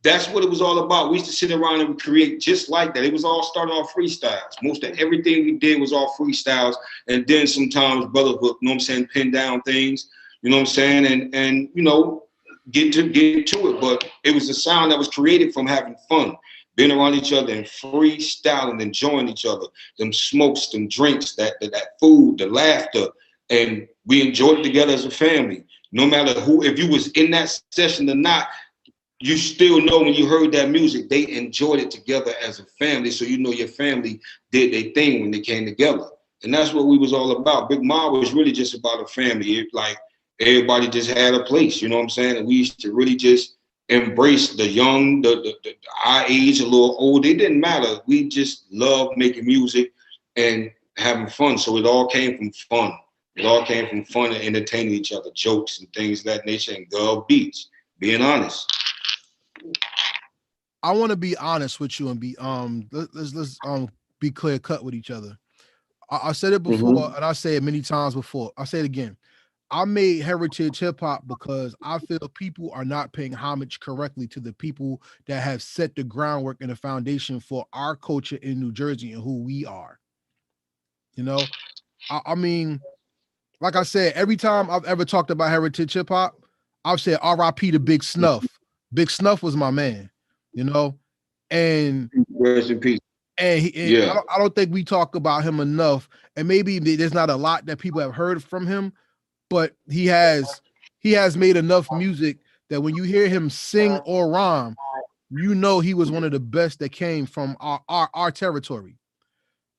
that's what it was all about. We used to sit around and create just like that. It was all started off freestyles. Most of everything we did was all freestyles, and then sometimes brotherhood. You know what I'm saying? Pin down things. You know what I'm saying? And you know, get to it. But it was a sound that was created from having fun, being around each other and freestyling, enjoying each other, them smokes, them drinks, that food, the laughter, and we enjoyed it together as a family. No matter who, if you was in that session or not, you still know when you heard that music, they enjoyed it together as a family. So you know your family did their thing when they came together. And that's what we was all about. Big Mob was really just about a family. Like everybody just had a place, you know what I'm saying? And we used to really just embrace the young, the our age, a little old. It didn't matter. We just loved making music and having fun. So it all came from fun. It all came from fun and entertaining each other, jokes and things of that nature, and Gov beats, being honest. I want to be honest with you and be let's be clear cut with each other. I said it before, and I say it many times before. I say it again. I made heritage hip hop because I feel people are not paying homage correctly to the people that have set the groundwork and the foundation for our culture in New Jersey and who we are. You know, I mean, like I said, every time I've ever talked about heritage hip hop, I've said R.I.P. to Big Snuff. Big Snuff was my man, you know, and rest in peace. And, Yeah. I don't think we talk about him enough. And maybe there's not a lot that people have heard from him, but he has made enough music that when you hear him sing or rhyme, you know he was one of the best that came from our territory.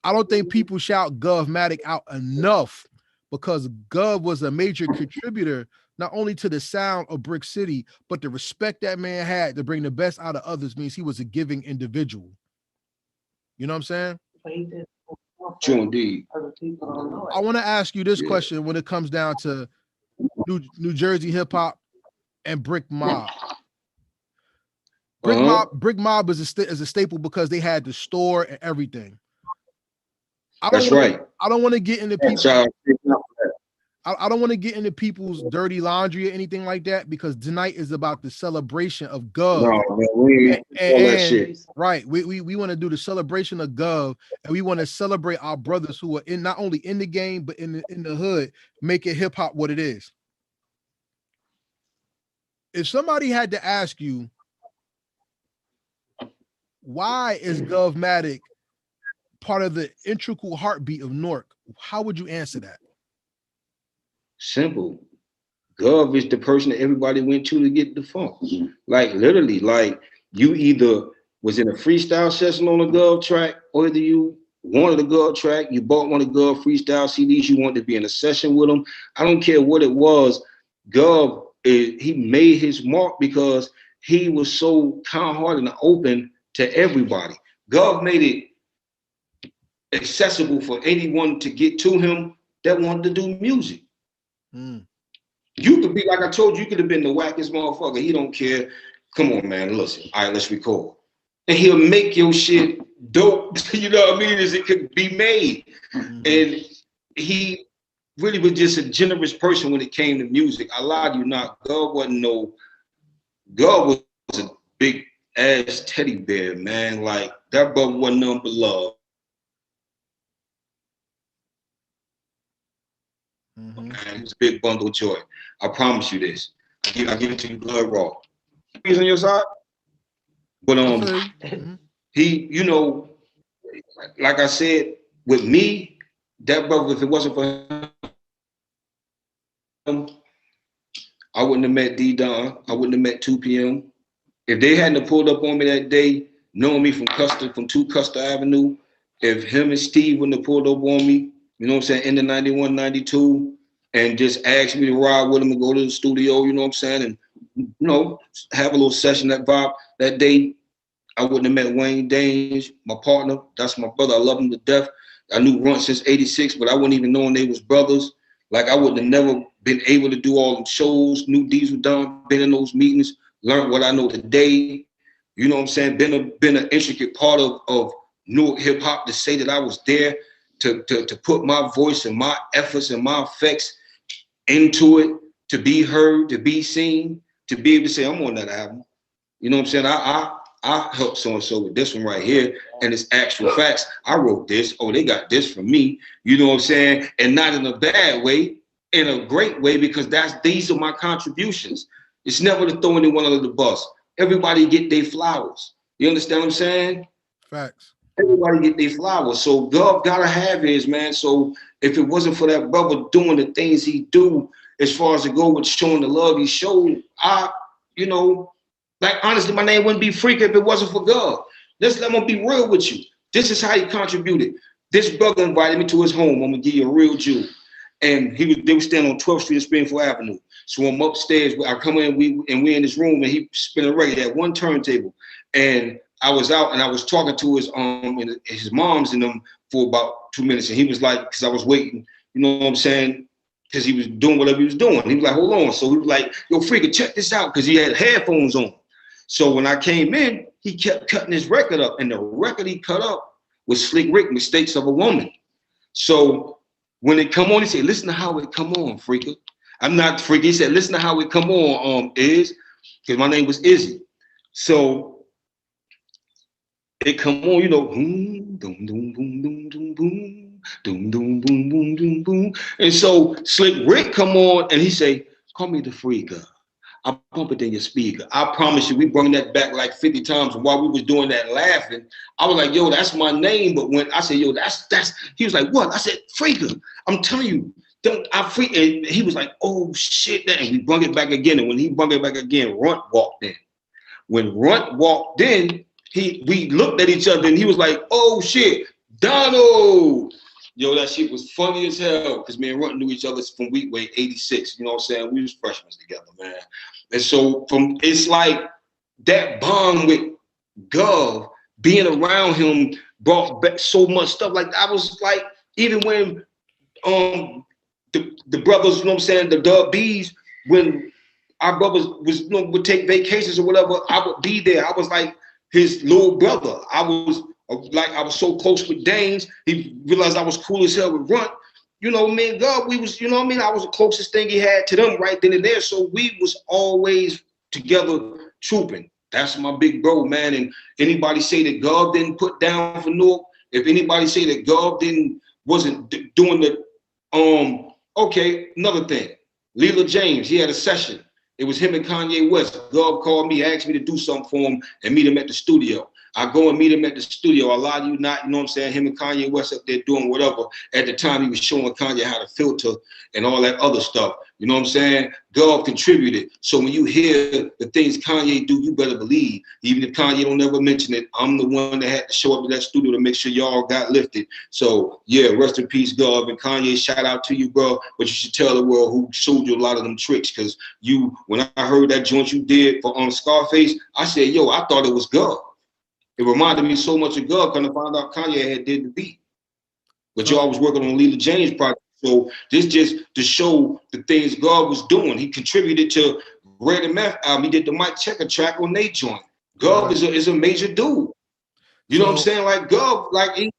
I don't think people shout Gov Mattic out enough because Gov was a major contributor not only to the sound of Brick City, but the respect that man had to bring the best out of others means he was a giving individual. You know what I'm saying? True indeed. I want to ask you this question when it comes down to New Jersey hip hop and Brick Mob. Brick Mob is a staple because they had the store and everything. That's right. I don't want to get into people. I don't want to get into people's dirty laundry or anything like that because tonight is about the celebration of Gov. No, man, we ain't all that shit. Right. We want to do the celebration of Gov, and we want to celebrate our brothers who are not only in the game but in the hood, making hip hop what it is. If somebody had to ask you, why is Gov Mattic part of the integral heartbeat of Newark, how would you answer that? Simple. Gov is the person that everybody went to get the funk. Like literally, like you either was in a freestyle session on a Gov track, or either you wanted a Gov track, you bought one of Gov freestyle CDs, you wanted to be in a session with him. I don't care what it was. Gov, he made his mark because he was so kind-hearted and open to everybody. Gov made it accessible for anyone to get to him that wanted to do music. You could be, like I told you, you could have been the wackest motherfucker. He don't care. Come on, man, listen. All right, let's record. And he'll make your shit dope, you know what I mean, as it could be made. And he really was just a generous person when it came to music. I lied to you not. Gov was a big ass teddy bear, man. Like, that brother wasn't nothing but love. Man, he was a big bundle of joy. I promise you this. I give it to you blood raw. He's on your side. But he, you know, like I said, with me, that brother, if it wasn't for him, I wouldn't have met D-Don. I wouldn't have met 2 PM. If they hadn't have pulled up on me that day, knowing me from 2 Custer Avenue, if him and Steve wouldn't have pulled up on me, you know what I'm saying, in the 91, 92, and just asked me to ride with him and go to the studio, you know what I'm saying, and, you know, have a little session, that vibe. That day, I wouldn't have met Wayne Danes, my partner. That's my brother. I love him to death. I knew Runt since '86, but I wasn't even knowing they was brothers. Like, I wouldn't have never been able to do all them shows, knew Diezzel Don, been in those meetings, learned what I know today. You know what I'm saying? Been an intricate part of Newark hip hop, to say that I was there to put my voice and my efforts and my effects into it, to be heard, to be seen, to be able to say, I'm on that album. You know what I'm saying? I helped so-and-so with this one right here, and it's actual facts. I wrote this. Oh, they got this from me. You know what I'm saying? And not in a bad way, in a great way, because these are my contributions. It's never to throw anyone under the bus. Everybody get their flowers. You understand what I'm saying? Facts. Everybody get their flowers. So Gov gotta have his, man. So if it wasn't for that brother doing the things he do, as far as to go with showing the love he showed, you know, like, honestly, my name wouldn't be Freaka if it wasn't for Gov. I'm gonna be real with you. This is how he contributed. This brother invited me to his home. I'm gonna give you a real Jew. And they were standing on 12th Street and Springfield Avenue. So I'm upstairs, I come in, we're in this room, and he spinning a record at one turntable. And I was out and I was talking to his moms and them for about 2 minutes. And he was like, because I was waiting, you know what I'm saying? Because he was doing whatever he was doing. He was like, hold on. So he was like, yo, Freaka, check this out, because he had headphones on. So when I came in, he kept cutting his record up, and the record he cut up was Slick Rick, Mistakes of a Woman. So when it come on, he said, listen to how it come on, Freaka. I'm not Freaka. He said, listen to how it come on, because my name was Izzy. So it come on, you know, boom, boom, boom, boom, boom, boom, boom, boom, boom, boom, boom, boom, boom. And so Slick Rick come on, and he say, call me the Freaka. I bump it in your speaker. I promise you, we brought that back like 50 times. And while we was doing that laughing, I was like, yo, that's my name. But when I said, yo, that's, he was like, what? I said, Freaka. I'm telling you, I freak. And he was like, oh shit. And we brought it back again. And when he brought it back again, Runt walked in. When Runt walked in, we looked at each other and he was like, oh shit, Donald. Yo, that shit was funny as hell because me and Runt knew each other from Weekway 86. You know what I'm saying? We was freshmen together, man. And so it's like that bond with Gov, being around him brought back so much stuff. Like I was like, even when the brothers, you know what I'm saying, the Dub B's, when our brothers was, you know, would take vacations or whatever, I would be there. I was like his little brother. I was so close with Danes. He realized I was cool as hell with Runt. You know, me and God, we was, you know what I mean? I was the closest thing he had to them right then and there. So we was always together trooping. That's my big bro, man. And anybody say that God didn't put down for Newark, if anybody say that God wasn't doing the, okay, another thing. Leela James, he had a session. It was him and Kanye West. God called me, asked me to do something for him and meet him at the studio. I go and meet him at the studio. A lot of you not, you know what I'm saying, him and Kanye West up there doing whatever. At the time, he was showing Kanye how to filter and all that other stuff. You know what I'm saying? God contributed. So when you hear the things Kanye do, you better believe. Even if Kanye don't ever mention it, I'm the one that had to show up to that studio to make sure y'all got lifted. So yeah, rest in peace, God. And Kanye, shout out to you, bro. But you should tell the world who showed you a lot of them tricks. Because when I heard that joint you did for Scarface, I said, yo, I thought it was God. It reminded me so much of God, because I found out Kanye had did the beat. But y'all was working on Leela James project. So this just to show the things God was doing. He contributed to Red and Meth album. He did the Mike Checker track on they joint. God is a major dude. You know what I'm saying? Like God, like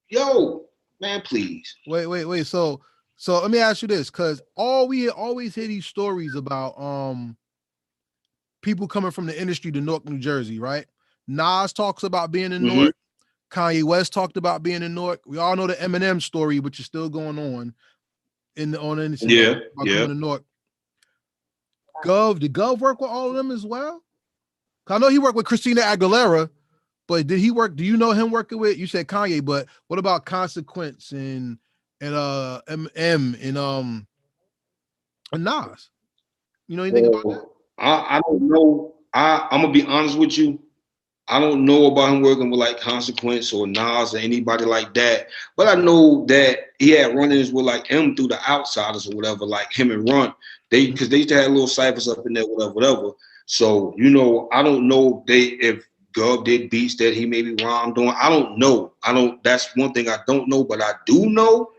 yo, man, please. Wait. So let me ask you this, because we always hear these stories about people coming from the industry to Newark, New Jersey, right? Nas talks about being in Newark. Kanye West talked about being in Newark. We all know the Eminem story, which is still going on about coming to Newark. Did Gov work with all of them as well? I know he worked with Christina Aguilera, but did he work? Do you know him working with? You said Kanye, but what about Consequence and M and Nas? You know anything about that? I don't know. I'm gonna be honest with you. I don't know about him working with like Consequence or Nas or anybody like that, but I know that he had run-ins with like M through the Outsiders or whatever, like him and Runt. Because they used to have little ciphers up in there, whatever. So, you know, I don't know if Gov did beats that he maybe rhymed on. I don't know. That's one thing I don't know, but I do know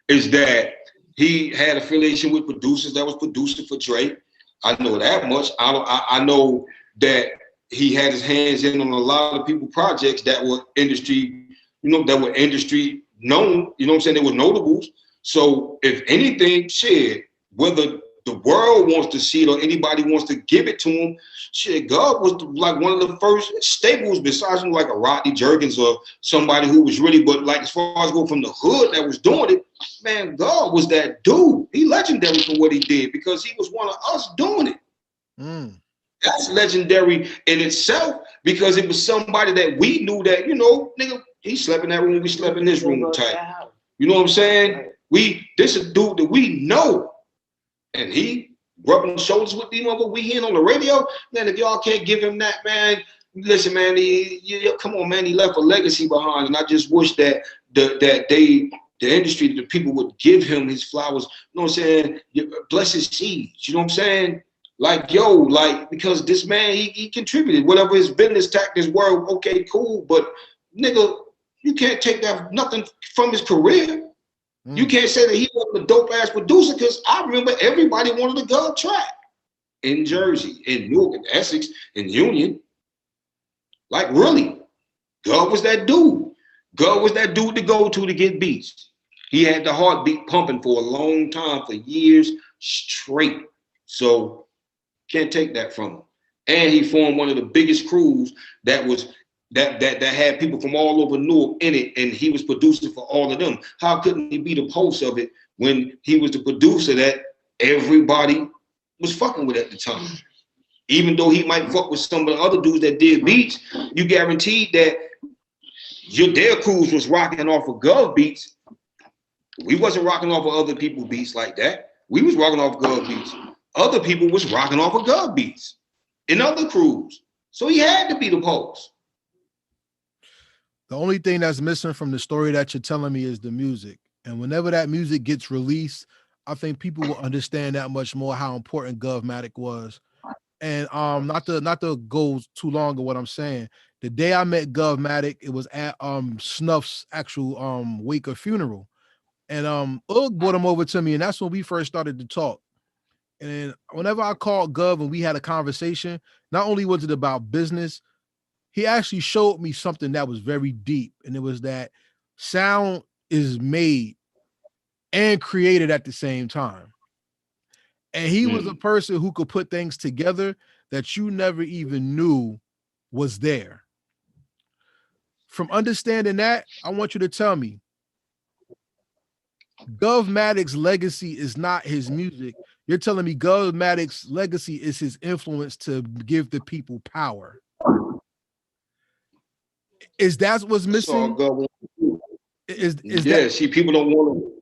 is that he had affiliation with producers that was producing for Drake. I know that much. I know that he had his hands in on a lot of people projects that were industry, industry known, you know what I'm saying? They were notables. So if anything, shit, whether the world wants to see it or anybody wants to give it to him, shit, God was like one of the first staples besides like a Rodney Jerkins or somebody who was really, but like as far as go from the hood that was doing it, man, God was that dude. He legendary for what he did because he was one of us doing it. That's legendary in itself because it was somebody that we knew that, you know, nigga, he slept in that room, we slept in this room type. You know what I'm saying? This is a dude that we know. And he rubbing shoulders with these motherfuckers we hearing on the radio. Man, if y'all can't give him that, man, listen, man, come on, man, he left a legacy behind. And I just wish that the industry, the people would give him his flowers, you know what I'm saying? Bless his seeds, you know what I'm saying? Like, yo, like, because this man, he contributed. Whatever his business tactics were, okay, cool. But, nigga, you can't take that nothing from his career. You can't say that he wasn't a dope-ass producer because I remember everybody wanted a Gov track in Jersey, in Newark, in Essex, in Union. Like, really, Gov was that dude. Gov was that dude to go to get beats. He had the heartbeat pumping for a long time, for years straight. So, can't take that from him. And he formed one of the biggest crews that had people from all over Newark in it, and he was producing for all of them. How couldn't he be the pulse of it when he was the producer that everybody was fucking with at the time? Even though he might fuck with some of the other dudes that did beats, you guaranteed that their crews was rocking off of Gov beats. We wasn't rocking off of other people's beats like that. We was rocking off Gov beats. Other people was rocking off of Gov beats in other crews. So he had to be the pulse. The only thing that's missing from the story that you're telling me is the music. And whenever that music gets released, I think people will understand that much more how important Gov Mattic was. And not to go too long of what I'm saying. The day I met Gov Mattic, it was at Snuff's actual wake or funeral. And Ugg brought him over to me, and that's when we first started to talk. And whenever I called Gov and we had a conversation, not only was it about business, he actually showed me something that was very deep. And it was that sound is made and created at the same time. And he was a person who could put things together that you never even knew was there. From understanding that, I want you to tell me, Gov Mattic's legacy is not his music. You're telling me Gov Mattic's legacy is his influence to give the people power. Is that what's missing? Is that? See, people don't want to.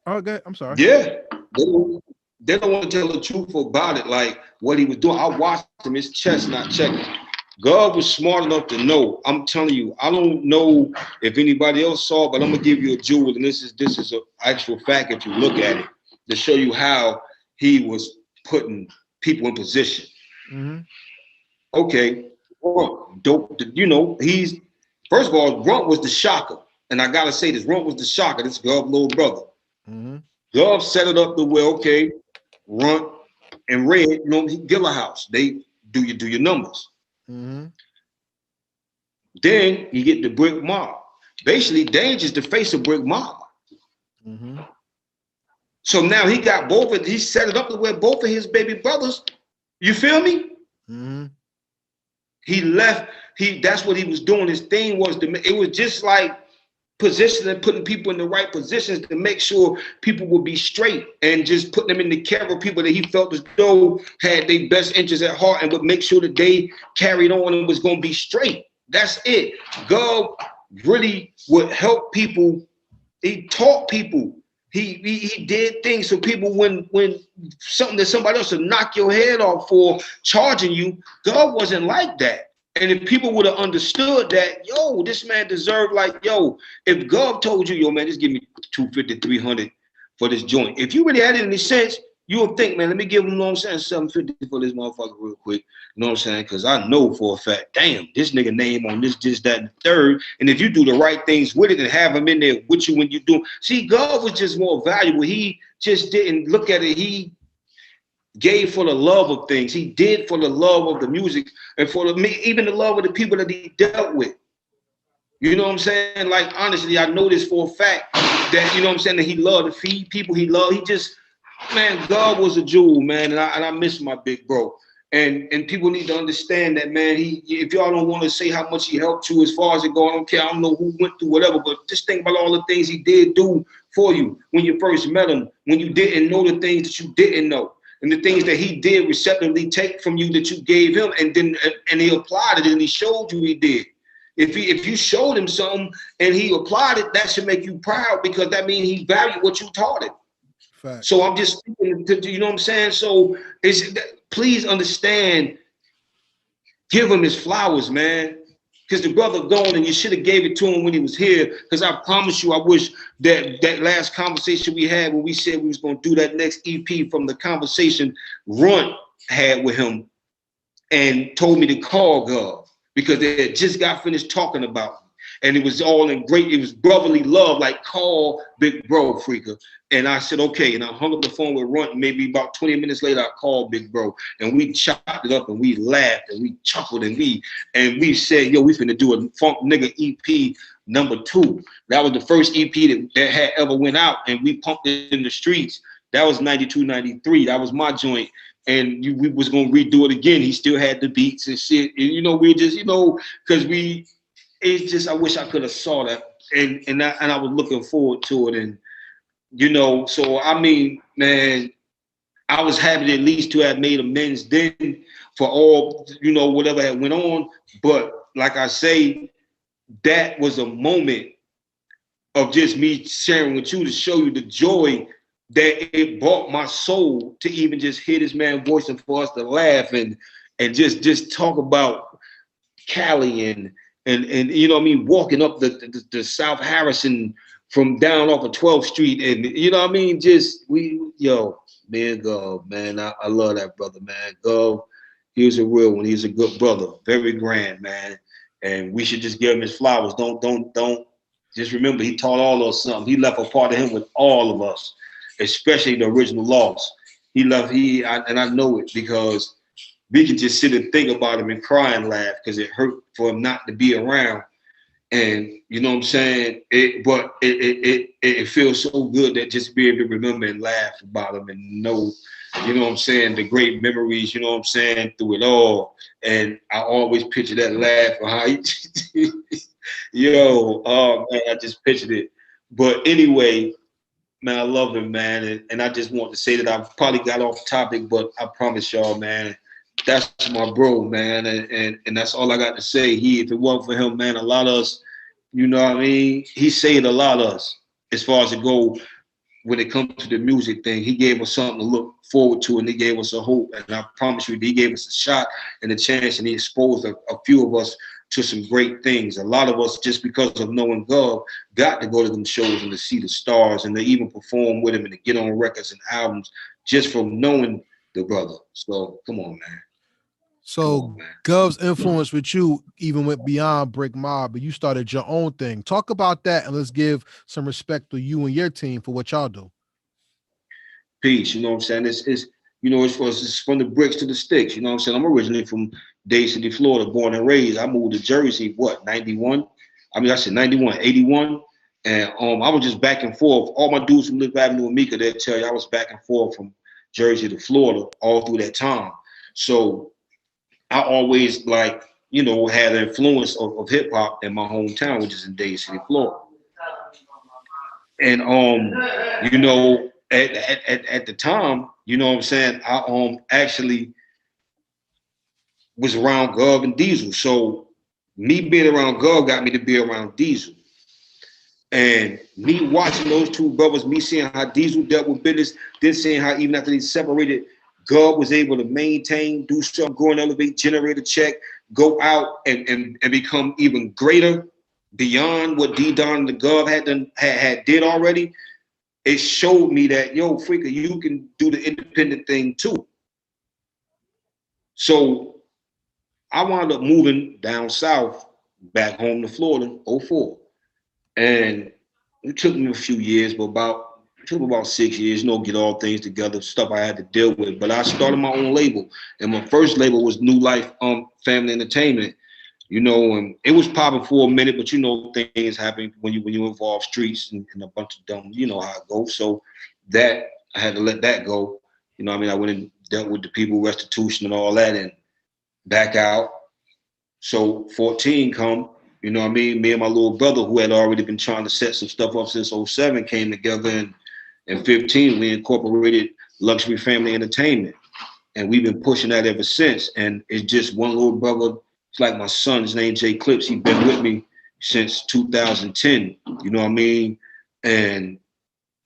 Oh, okay, I'm sorry. Yeah, they don't want to tell the truth about it, like what he was doing. I watched him; his chest not checking. Gov was smart enough to know. I'm telling you, I don't know if anybody else saw, but I'm gonna give you a jewel, and this is an actual fact if you look at it, to show you how he was putting people in position. Mm-hmm. Okay, dope. You know, he's first of all, Runt was the shocker, and I gotta say this: Runt was the shocker. This Gov little brother. Mm-hmm. Gov set it up the way. Okay, Runt and Red, you know, Gilla House. They do your numbers. Mm-hmm. Then you get the Brick Mob. Basically, Danger's the face of Brick Mob. Mm-hmm. So now he got he set it up to where both of his baby brothers, you feel me? Mm-hmm. He left, that's what he was doing. His thing was it was just like positioning, putting people in the right positions to make sure people would be straight, and just putting them in the care of people that he felt as though had their best interests at heart and would make sure that they carried on and was going to be straight. That's it. Gov really would help people. He taught people. He did things so people, when something that somebody else would knock your head off for charging you, Gov wasn't like that. And if people would have understood that, yo, this man deserved, like, yo, if Gov told you, yo, man, just give me 250, 300 for this joint. If you really had any sense, you would think, man, let me give him, you know what I'm saying, 750 for this motherfucker real quick. You know what I'm saying? Because I know for a fact, damn, this nigga name on this, that, and the third. And if you do the right things with it and have him in there with you when you do. See, Gov was just more valuable. He just didn't look at it. He gave for the love of things. He did for the love of the music and for even the love of the people that he dealt with. You know what I'm saying? Like, honestly, I know this for a fact that, you know what I'm saying, that he loved to feed people. He just, man, Gov was a jewel, man. And I miss my big bro. And people need to understand that, man, if y'all don't want to say how much he helped you as far as it go, I don't care. I don't know who went through whatever, but just think about all the things he did do for you when you first met him, when you didn't know the things that you didn't know. And the things that he did receptively take from you that you gave him, and he applied it and he showed you he did. If you showed him something and he applied it, that should make you proud, because that means he valued what you taught him. Fact. So I'm just speaking to, you know what I'm saying? So please understand, give him his flowers, man. Because the brother gone, and you should have gave it to him when he was here. Because I promise you, I wish that last conversation we had when we said we was going to do that next EP from the conversation Runt had with him and told me to call Gov, because they had just got finished talking about me. And it was all in great, it was brotherly love, like, call big bro, Freaka. And I said, okay. And I hung up the phone with Runt. Maybe about 20 minutes later, I called big bro. And we chopped it up and we laughed and we chuckled and we said, yo, we finna do a Funk Nigga EP #2. That was the first EP that had ever went out, and we pumped it in the streets. That was 92, 93. That was my joint. And we was gonna redo it again. He still had the beats and shit. And, you know, we just, you know, because it's just, I wish I could have saw that. And I was looking forward to it. And, you know, so I mean, man, I was happy at least to have made amends then for all, you know, whatever had went on. But like I say, that was a moment of just me sharing with you to show you the joy that it brought my soul to even just hear this man's voice and for us to laugh and just talk about Cali and you know what I mean, walking up the South Harrison from down off of 12th Street, and you know what I mean, just man, Gov, man, I love that brother, man. Gov, he was a real one. He's a good brother, very grand, man, and we should just give him his flowers. Don't just remember, he taught all of us something. He left a part of him with all of us, especially the original Lost. He left, and I know it because we can just sit and think about him and cry and laugh because it hurt for him not to be around. And you know what I'm saying? It feels so good that just be able to remember and laugh about him and know, you know what I'm saying, the great memories, you know what I'm saying, through it all. And I always picture that laugh of how he, oh man, I just pictured it. But anyway, man, I love him, man. And I just want to say that I probably got off topic, but I promise y'all, man, that's my bro, man, and that's all I got to say. If it wasn't for him, man, a lot of us, you know what I mean, he saved a lot of us as far as it go when it comes to the music thing. He gave us something to look forward to, and he gave us a hope, and I promise you, he gave us a shot and a chance, and he exposed a few of us to some great things. A lot of us, just because of knowing Gov, got to go to them shows and to see the stars and to even perform with him and to get on records and albums just from knowing the brother. So come on, man. So Gov's influence with you even went beyond Brick Mob, but you started your own thing. Talk about that, and let's give some respect to you and your team for what y'all do. Peace, you know what I'm saying? It's you know, it's from the bricks to the sticks, you know what I'm saying? I'm originally from Dade City, Florida, born and raised. I moved to Jersey, 91? I mean, I said 91, 81. And I was just back and forth. All my dudes from Live Avenue and Mika, they'll tell you I was back and forth from Jersey to Florida all through that time. So I always, like, you know, had the influence of hip hop in my hometown, which is in Dade City, Florida. And you know, at the time, you know what I'm saying, I actually was around Gov and Diezzel. So me being around Gov got me to be around Diezzel. And me watching those two brothers, me seeing how Diezzel dealt with business, then seeing how even after they separated, Gov was able to maintain, do something, go and elevate, generate a check, go out and become even greater beyond what D-Don and the Gov had did already. It showed me that, yo, Freaka, you can do the independent thing too. So I wound up moving down south, back home to Florida, 04. And it took me a few years, but it took me about 6 years, you know, get all things together, stuff I had to deal with. But I started my own label, and my first label was New Life Family Entertainment. You know, and it was popping for a minute, but you know, things happen when you involve streets and a bunch of dumb, you know how it goes. So that I had to let that go. You know what I mean? I went and dealt with the people, restitution and all that, and back out. So 14 come, you know what I mean? Me and my little brother, who had already been trying to set some stuff up since 07, came together, and in 15, we incorporated Luxury Family Entertainment. And we've been pushing that ever since. And it's just one little brother. It's like my son, his name Jay Clips. He's been with me since 2010, you know what I mean? And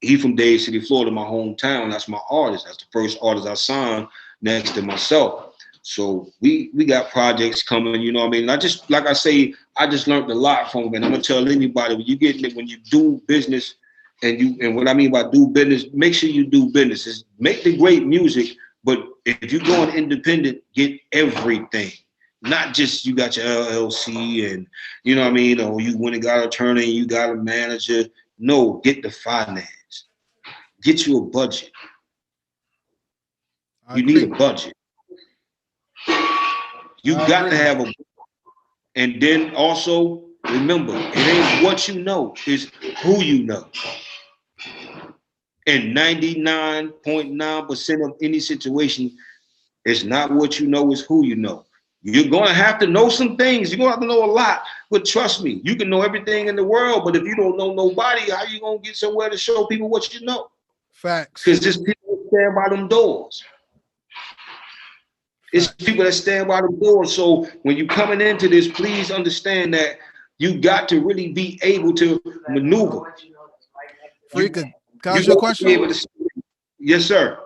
he from Dade City, Florida, my hometown. That's my artist. That's the first artist I signed next to myself. So we got projects coming, you know what I mean? I just, like I say, I just learned a lot from him. And I'm gonna tell anybody, when you do business, and what I mean by do business, make sure you do business. Is make the great music, but if you're going independent, get everything. Not just you got your LLC and, you know what I mean, or you went and got an attorney, you got a manager. No, get the finance. Get you a budget. You need a budget. You got to have a, and then also remember, it ain't what you know, it's who you know. And 99.9% of any situation, it's not what you know, it's who you know. You're gonna have to know some things. You're gonna have to know a lot, but trust me, you can know everything in the world, but if you don't know nobody, how you gonna get somewhere to show people what you know? Facts. Because there's people stand by them doors. It's people that stand by the doors. So when you're coming into this, please understand that you got to really be able to maneuver. Freaka, can I ask you a question? Yes, sir.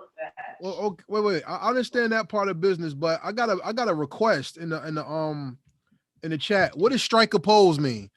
Well, okay, wait. I understand that part of business, but I got a request in the chat. What does strike a pose mean?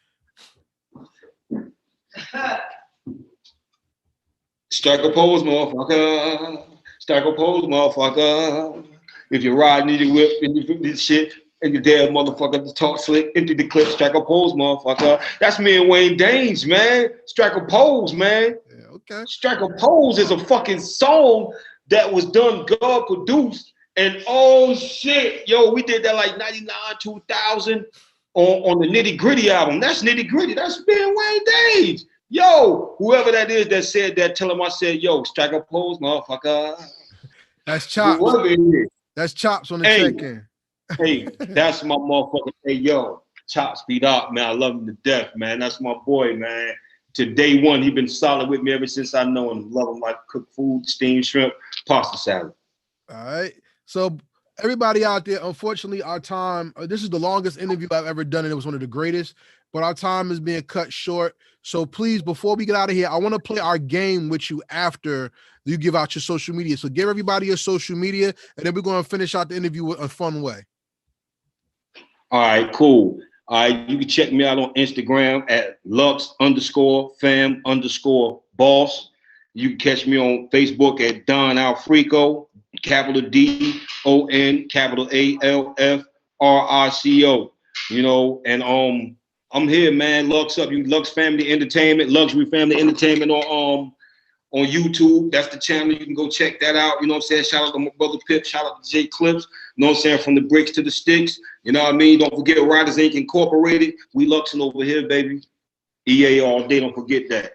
Strike a pose, motherfucker. Strike a pose, motherfucker. If you're riding in your whip and you this shit and your damn motherfucker talk slick into the clip, strike a pose, motherfucker. That's me and Wayne Danes, man. Strike a pose, man. Yeah, okay. Strike a pose is a fucking song that was done, God produced. And oh shit, yo, we did that like 99, 2000 on the Nitty Gritty album. That's Nitty Gritty. That's me and Wayne Danes. Yo, whoever that is that said that, tell him I said, yo, strike a pose, motherfucker. That's Chops. Whoever it is. That's Chops on the check-in. Hey, that's my motherfucker. Hey, yo, Chops beat up, man. I love him to death, man. That's my boy, man. To day one, he been solid with me ever since I know him. Love him like cooked food, steamed shrimp, pasta salad. All right. So everybody out there, unfortunately, our time, this is the longest interview I've ever done, and it was one of the greatest, but our time is being cut short. So please, before we get out of here, I want to play our game with you after you give out your social media. So give everybody your social media, and then we're going to finish out the interview with a fun way. All right, cool. All right, you can check me out on Instagram at Lux_fam_boss. You can catch me on Facebook at Don Alfrico, capital D-O-N, capital A-L-F-R-I-C-O. You know, and I'm here, man. Lux up, you Lux Family Entertainment, Luxury Family Entertainment on YouTube. That's the channel. You can go check that out. You know what I'm saying? Shout out to my brother Pip. Shout out to Jay Clips. You know what I'm saying? From the bricks to the sticks. You know what I mean? Don't forget Riders Inc. Incorporated. We Luxing over here, baby. EA all day. Don't forget that.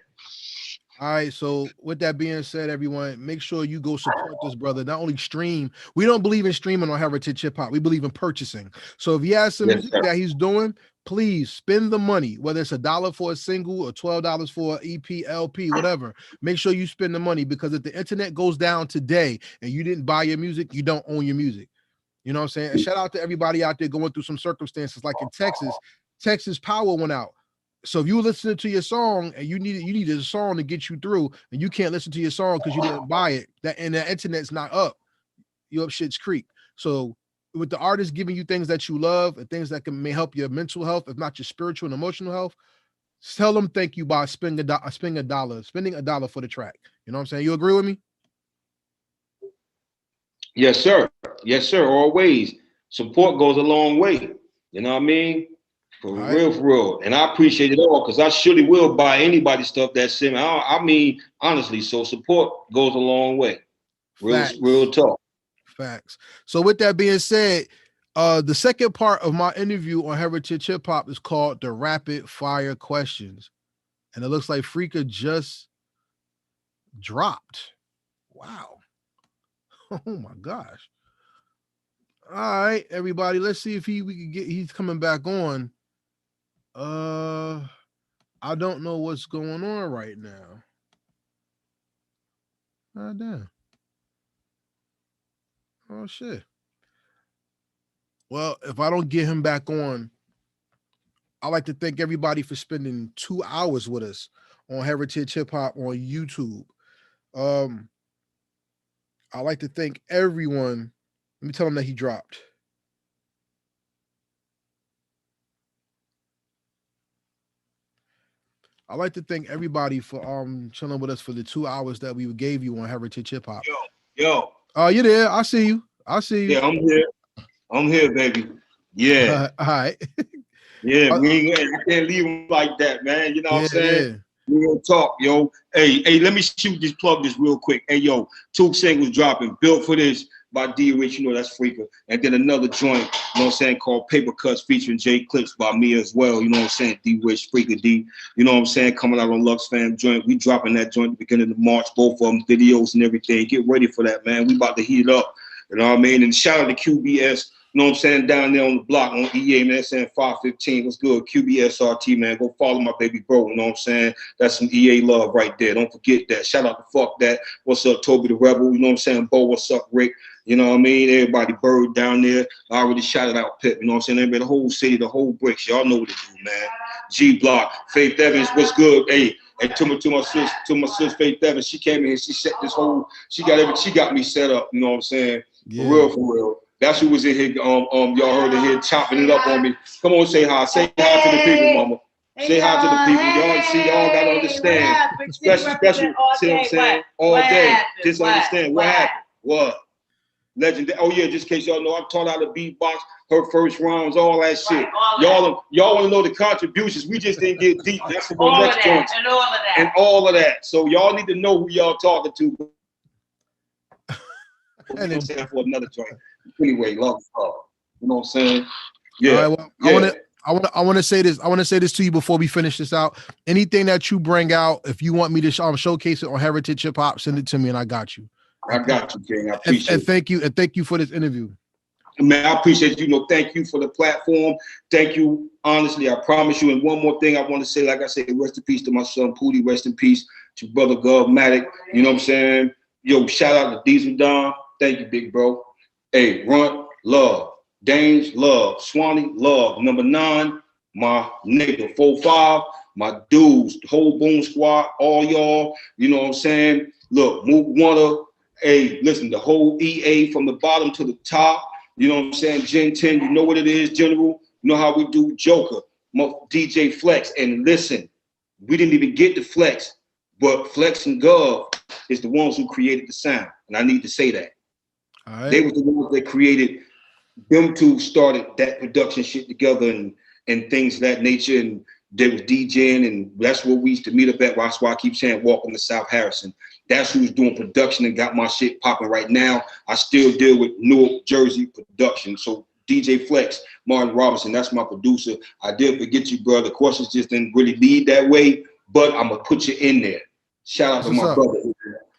All right. So with that being said, everyone, make sure you go support this brother. Not only stream. We don't believe in streaming on Heritage Hip Hop. We believe in purchasing. So if he has some music that he's doing, please spend the money, whether it's $1 for a single or $12 for an EP, LP, whatever. Make sure you spend the money, because if the internet goes down today and you didn't buy your music, you don't own your music. You know what I'm saying? And shout out to everybody out there going through some circumstances, like in Texas power went out. So if you were listening to your song and you needed a song to get you through, and you can't listen to your song because you didn't buy it, and the internet's not up, you up shit's creek. So with the artists giving you things that you love and things that may help your mental health, if not your spiritual and emotional health, tell them thank you by spending a dollar for the track. You know what I'm saying? You agree with me? Yes, sir. Yes, sir. Always. Support goes a long way. You know what I mean? For real. And I appreciate it all, because I surely will buy anybody's stuff that's similar. I mean, honestly, so support goes a long way. Real talk. Facts. So with that being said, the second part of my interview on Heritage Hip Hop is called the Rapid Fire Questions. And it looks like Freaka just dropped. Wow. Oh my gosh. All right, everybody. Let's see if he's coming back on. I don't know what's going on right now. God damn. Oh shit. Well, if I don't get him back on, I'd like to thank everybody for spending 2 hours with us on Heritage Hip Hop on YouTube. I'd like to thank everyone. Let me tell him that he dropped. I'd like to thank everybody for chilling with us for the 2 hours that we gave you on Heritage Hip Hop. Yo. Oh, you there? I see you. Yeah, I'm here, baby. Yeah. All right. Yeah, I can't leave him like that, man. You know what I'm saying? Yeah. We gonna talk, yo. Hey, let me plug this real quick. Hey, yo, 2 singles dropping, Built for This by D Rich, you know that's Freaka. And then another joint, you know what I'm saying, called Paper Cuts featuring Jay Clips by me as well. You know what I'm saying? D Rich, Freaka D. You know what I'm saying? Coming out on Lux Fam joint. We dropping that joint at the beginning of March, both of them, videos and everything. Get ready for that, man. We about to heat it up. You know what I mean? And shout out to QBS You know what I'm saying? Down there on the block on EA, man, saying 515. What's good? QBSRT, man. Go follow my baby bro. You know what I'm saying? That's some EA love right there. Don't forget that. Shout out to Fuck That. What's up, Toby the Rebel? You know what I'm saying? Bo, what's up, Rick? You know what I mean? Everybody, Bird down there. I already shouted out Pip. You know what I'm saying? Everybody, the whole city, the whole bricks. Y'all know what to do, man. G Block, Faith Evans, what's good? Hey, and to my sis, Faith Evans, she came in here, she set this whole, she got me set up. You know what I'm saying? Yeah. For real. That's who was in here. Y'all heard in here chopping it up on me. Come on, say hi. Say hi to the people, mama. Say hi to the people. Y'all see, y'all gotta understand. Special. See what I'm saying? All day. Just understand what happened. What? Legend. Oh yeah, just in case y'all know, I taught how to beatbox, her first rounds, all that shit. Y'all want to know the contributions. We just didn't get deep. That's the next joint. And all of that. So y'all need to know who y'all talking to. And then for another joint. Anyway, love. You know what I'm saying? Yeah. All right, well, I want to say this. I want to say this to you before we finish this out. Anything that you bring out, if you want me to showcase it on Heritage Hip Hop, send it to me, and I got you. I got you, King. I appreciate it. And thank you for this interview. Man, I appreciate you. Thank you for the platform. Thank you. Honestly, I promise you. And one more thing I want to say, like I said, rest in peace to my son Pootie. Rest in peace to brother Gov Mattic. You know what I'm saying? Yo, shout out to Diezzel Don. Thank you, big bro. Hey, Runt, love. Danes, love. Swanee, love. Number 9, my nigga. 4-5, my dudes, the whole Boom Squad, all y'all. You know what I'm saying? Look, Mook Wonder. Hey, listen, the whole EA from the bottom to the top. You know what I'm saying? Gen 10, you know what it is, General. You know how we do Joker, DJ Flex. And listen, we didn't even get the Flex, but Flex and Gov is the ones who created the sound. And I need to say that. All right. They were the ones that created, them two started that production shit together and things of that nature. And they was DJing, and that's where we used to meet up at. That's why I keep saying welcome to South Harrison. That's who's doing production and got my shit popping right now. I still deal with Newark, Jersey production. So DJ Flex, Martin Robinson, that's my producer. I did forget you, brother. The questions just didn't really lead that way, but I'm going to put you in there. Shout out to my brother.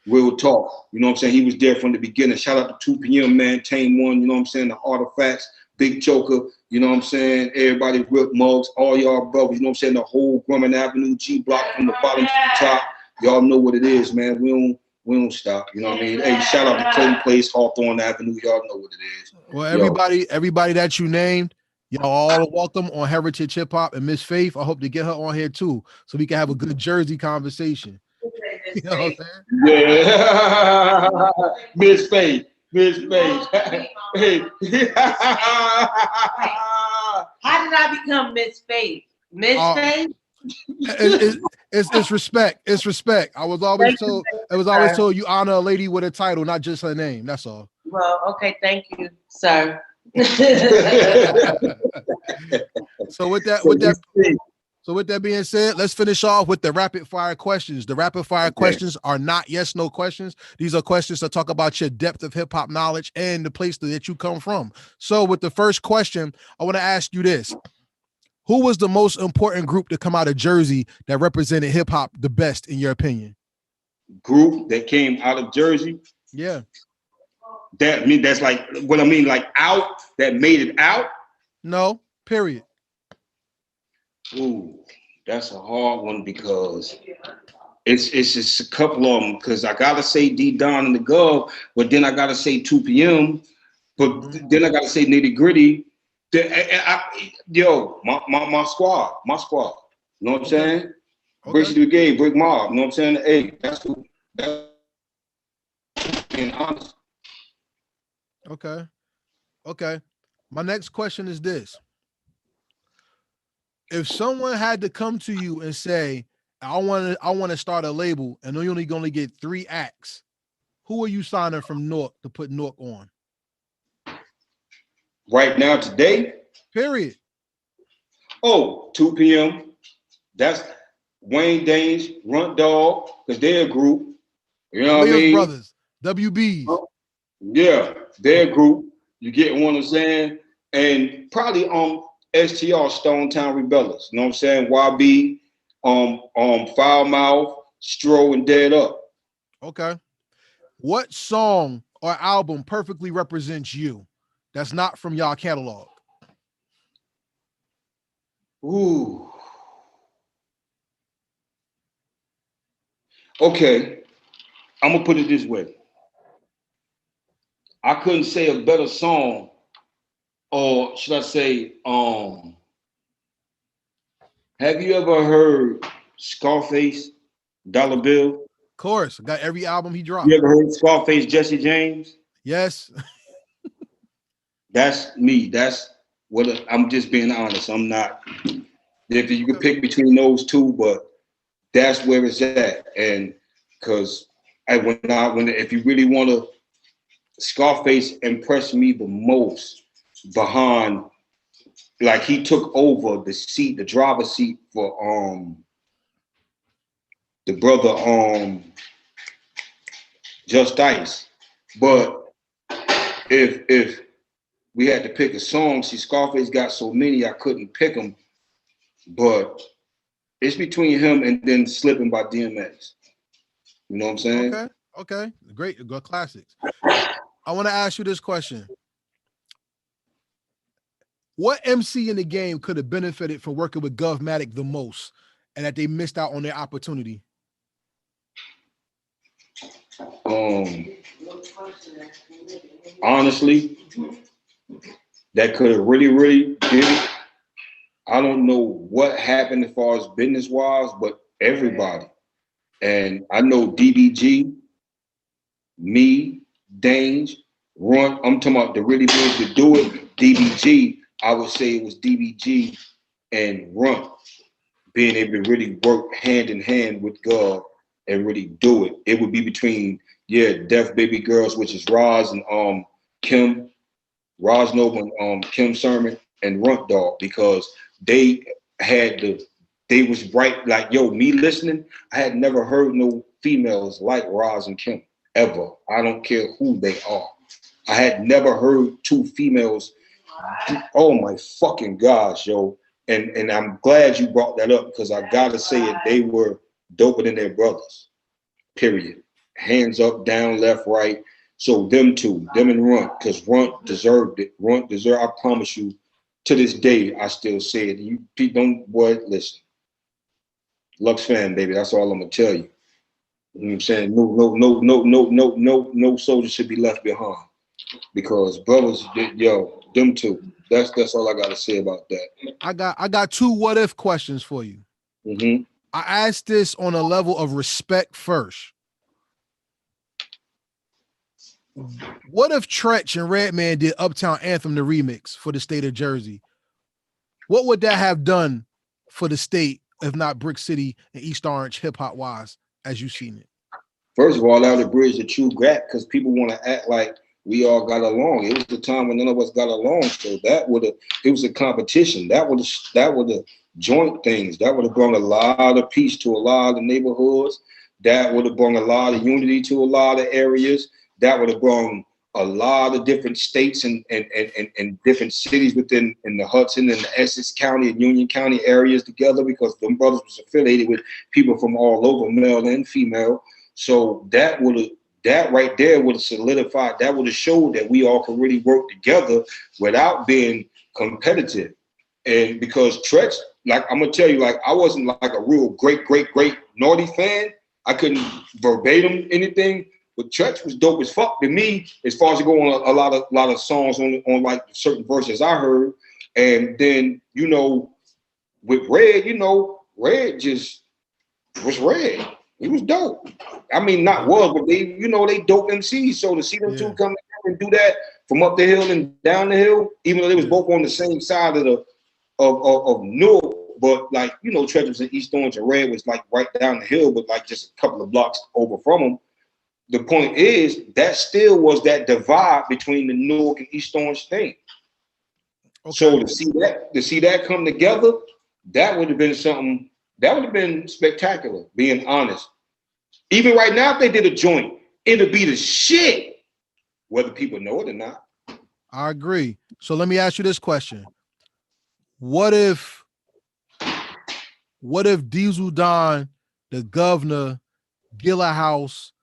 Real talk. You know what I'm saying? He was there from the beginning. Shout out to 2 p.m., man. Tame One, you know what I'm saying? The Artifacts, Big Joker, you know what I'm saying? Everybody, Rip Mugs, all y'all brothers, you know what I'm saying? The whole Grumman Avenue, G Block from the bottom to the top. Y'all know what it is, man. We don't stop. You know what I mean? Hey, shout out to Clayton Place, Hawthorne Avenue. Y'all know what it is. Well, everybody that you named, y'all all welcome on Heritage Hip Hop. And Miss Faith, I hope to get her on here too, so we can have a good Jersey conversation. You know what I'm saying? Yeah. Miss Faith. Hey. How did I become Miss Faith? Miss Faith? It's respect. It's respect. I was always told you honor a lady with a title, not just her name. That's all. Well, okay, thank you, sir. So with that being said, let's finish off with the rapid fire questions. The rapid fire questions are not yes, no questions. These are questions that talk about your depth of hip hop knowledge and the place that you come from. So with the first question, I want to ask you this. Who was the most important group to come out of Jersey that represented hip hop the best, in your opinion? Group that came out of Jersey? Yeah. That's like what I mean, like out, that made it out? No, period. Ooh, that's a hard one because it's just a couple of them. Because I gotta say D Don and the Gov, but then I gotta say 2 p.m. But then I gotta say Nitty Gritty. My squad. You know what I'm saying? British Brigade, Brick Mob. You know what I'm saying? Hey, that's being honest. Okay. My next question is this. If someone had to come to you and say, I want to start a label and you're only going to get 3 acts, who are you signing from Newark to put Newark on? Right now, today? Period. Oh, 2 p.m. That's Wayne Danes, Runt Dog, because they're a group. You know what I mean? Brothers, WBs. Yeah, they're a group. You get what I'm saying? And probably STR, Stone Town Rebellions. You know what I'm saying? YB, Foul Mouth, Stro, and Dead Up. Okay. What song or album perfectly represents you? that's not from y'all catalog? Ooh. Okay. I'm gonna put it this way. I couldn't say a better song, or should I say, have you ever heard Scarface, Dollar Bill? Of course, got every album he dropped. You ever heard Scarface, Jesse James? Yes. That's me. That's what I'm just being honest. I'm not. If you could pick between those two, but that's where it's at. And because if you really want to, Scarface impressed me the most behind, like he took over the driver's seat for the brother Just Ice. But if we had to pick a song, see, Scarface got so many I couldn't pick them, but it's between him and then Slipping by DMX. You know what I'm saying? Okay. Great, good classics. I want to ask you this question. What MC in the game could have benefited from working with Gov Mattic the most and that they missed out on their opportunity? Honestly, that could have really did it. I don't know what happened as far as business-wise, but everybody. And I know DBG, me, Dange, Runt. I'm talking about the really big to do it. DBG, I would say it was DBG and Runt being able to really work hand in hand with God and really do it. It would be between, Def Baby Girls, which is Roz and Kim, Roz Noble and Kim Sermon and Runt Dog, because they was right, like, me listening, I had never heard no females like Roz and Kim, ever. I don't care who they are. I had never heard two females. Oh my fucking gosh, yo. And I'm glad you brought that up, because I gotta say it, they were doper than their brothers, period. Hands up, down, left, right. So them two, them and Runt, because Runt deserved it. I promise you, to this day, I still say it. You don't, boy, listen. Lux fan, baby, that's all I'm gonna tell you. You know what I'm saying? No soldier should be left behind, because brothers, them two. That's all I gotta say about that. I got two what if questions for you. Mm-hmm. I asked this on a level of respect first. What if Tretch and Redman did Uptown Anthem, the remix, for the state of Jersey? What would that have done for the state, if not Brick City and East Orange, hip hop wise, as you've seen it? First of all, that would bridge the true gap, because people want to act like we all got along. It was the time when none of us got along, so it was a competition. That would have joint things. That would have brought a lot of peace to a lot of neighborhoods. That would have brought a lot of unity to a lot of areas. That would have brought a lot of different states and different cities in the Hudson and the Essex County and Union County areas together, because them brothers was affiliated with people from all over, male and female. So that right there would have solidified, that would have showed that we all could really work together without being competitive. And because Tretch, like, I'm gonna tell you, like, I wasn't like a real great Naughty fan. I couldn't verbatim anything, but Tretch was dope as fuck to me, as far as to go on a lot of songs on like certain verses I heard. And then, with Red, Red just was Red. He was dope. I mean, not was, but they dope MCs. So to see them two come together and do that from up the hill and down the hill, even though they was both on the same side of Newark, but like, Tretch was in East Orange and Red was like right down the hill, but like just a couple of blocks over from them. The point is that still was that divide between the Newark and East Orange thing. Okay. So to see that come together, that would have been something. That would have been spectacular, being honest. Even right now, if they did a joint, it'd be the shit, whether people know it or not. I agree. So let me ask you this question. What if Diezzel Don, the governor, Gilla House,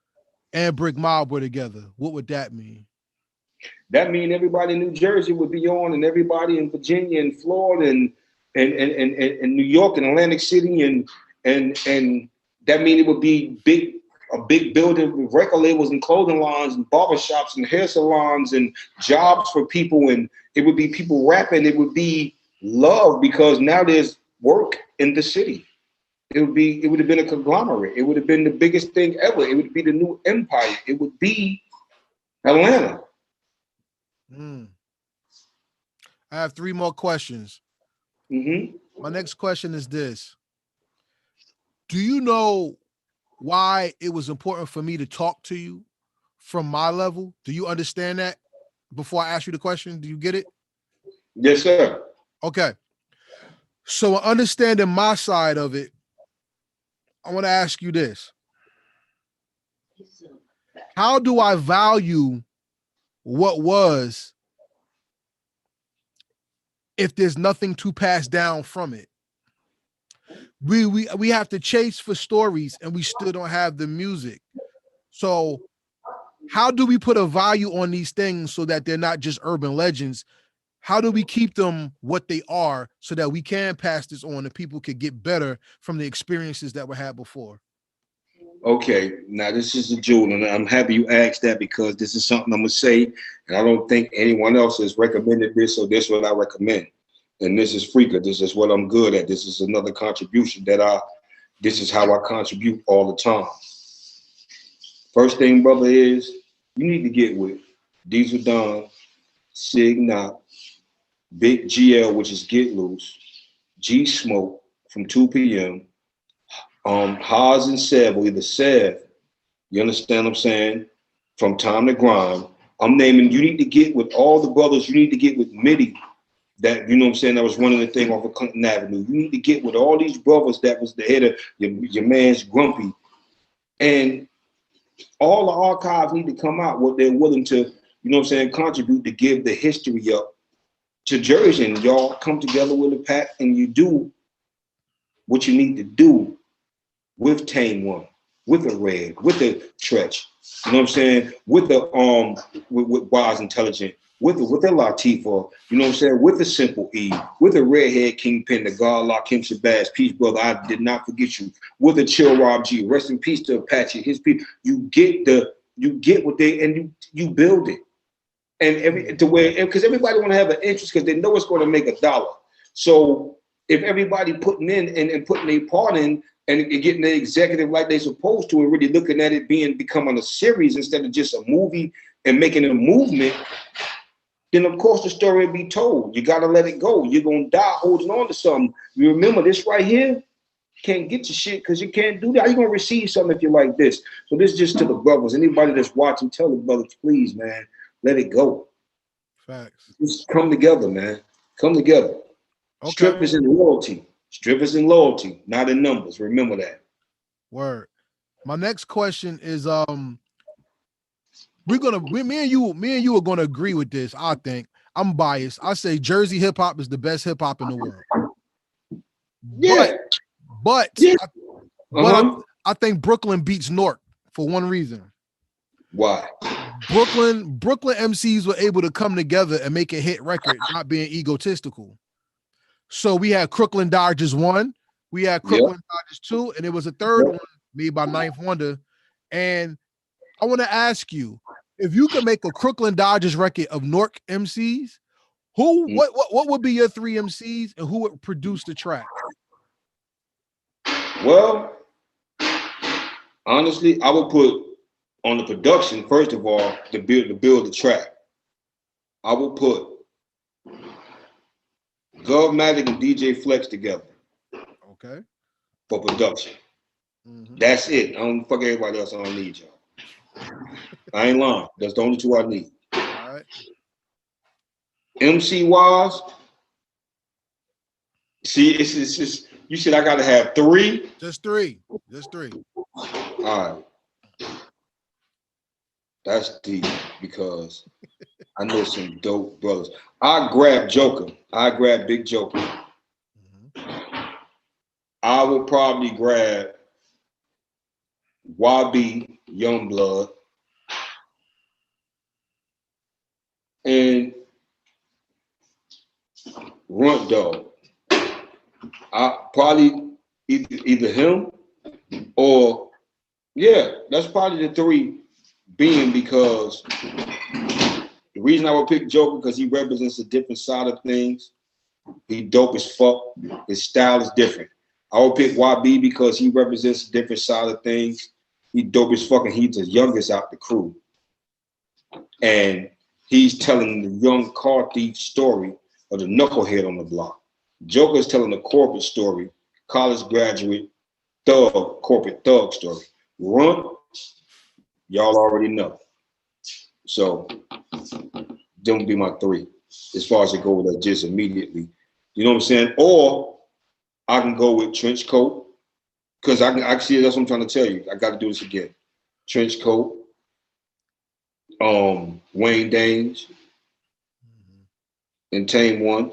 and Brick Mob were together? What would that mean? that means everybody in New Jersey would be on, and everybody in Virginia and Florida and New York and Atlantic City and that means it would be a big building with record labels and clothing lines and barbershops and hair salons and jobs for people, and it would be people rapping. It would be love because now there's work in the city. It would have been a conglomerate. It would have been the biggest thing ever. It would be the new empire. It would be Atlanta. I have 3 more questions. Mm-hmm. My next question is this. Do you know why it was important for me to talk to you from my level? Do you understand that before I ask you the question? Do you get it? Yes, sir. Okay. So understanding my side of it, I want to ask you this. How do I value what was if there's nothing to pass down from it? We have to chase for stories and we still don't have the music. So how do we put a value on these things so that they're not just urban legends? How do we keep them what they are so that we can pass this on and people could get better from the experiences that were had before? Okay, now this is a jewel, and I'm happy you asked that because this is something I'm gonna say, and I don't think anyone else has recommended this, so this is what I recommend. And this is Freaka. This is what I'm good at. This is another contribution this is how I contribute all the time. First thing, brother, is you need to get with Diezzel Don, Sig Knock, Big GL, which is Get Loose, G Smoke from 2 p.m., Haas and Sev, or either Sev, you understand what I'm saying? From Time to Grind. I'm naming, you need to get with all the brothers. You need to get with Mitty, that, you know what I'm saying, that was running the thing off of Clinton Avenue. You need to get with all these brothers that was the head of your man's Grumpy. And all the archives need to come out, what they're willing to, you know what I'm saying, contribute to give the history up to Jersey. And y'all come together with a pack and you do what you need to do with Tame One, with the Red, with the Tretch, you know what I'm saying, with the with Wise Intelligent, with the Latifah, you know what I'm saying, with the Simple E, with the Redhead Kingpin, the God Lock him Shabazz, peace brother, I did not forget you, with the Chill Rob G, rest in peace to Apache, his people. You get what they, and you build it, and to where, because everybody want to have an interest because they know it's going to make $1. So if everybody putting in and putting their part in, and getting the executive like they're supposed to, and really looking at it becoming a series instead of just a movie and making it a movement, then of course the story will be told. You got to let it go. You're going to die holding on to something. You remember this right here? You can't get your shit because you can't do that. How you going to receive something if you're like this? So this is just to the brothers. Anybody that's watching, tell the brothers, please, man, let it go. Facts. Just come together, man. Come together. Okay. Strippers and loyalty. Strippers and loyalty, not in numbers. Remember that. Word. My next question is me and you are gonna agree with this. I think I'm biased. I say Jersey hip hop is the best hip hop in the world. Yeah. But yeah. I think Brooklyn beats Newark for one reason. Why? Brooklyn MCs were able to come together and make a hit record, not being egotistical. So we had Crooklyn Dodgers 1, we had Crooklyn Dodgers 2, and it was a third one made by Ninth Wonder. And I want to ask you, if you could make a Crooklyn Dodgers record of Newark MCs, what would be your 3 MCs and who would produce the track? Well, honestly, I would put on the production, first of all, to build the track. I will put Gov Mattic and DJ Flex together. Okay. For production. Mm-hmm. That's it. I don't fuck everybody else. I don't need y'all. I ain't lying. That's the only 2 I need. All right. MC wise, see, it's just, you said I gotta have 3. Just 3. All right. That's deep because I know some dope brothers. I grab Joker. I grab Big Joker. Mm-hmm. I will probably grab YB, Youngblood. Runt Dog. I probably either him or that's probably the three. Being because the reason I would pick Joker because he represents a different side of things. He dope as fuck. His style is different. I would pick YB because he represents a different side of things. He dope as fuck and he's the youngest out the crew. And he's telling the young car thief story of the knucklehead on the block. Joker is telling the corporate story, college graduate, thug, corporate thug story. Runt, y'all already know. So, them would be my three as far as it goes just immediately. You know what I'm saying? Or I can go with Trench Coat because I can see that's what I'm trying to tell you. I got to do this again. Trench Coat, Wayne Danes, and Tame One.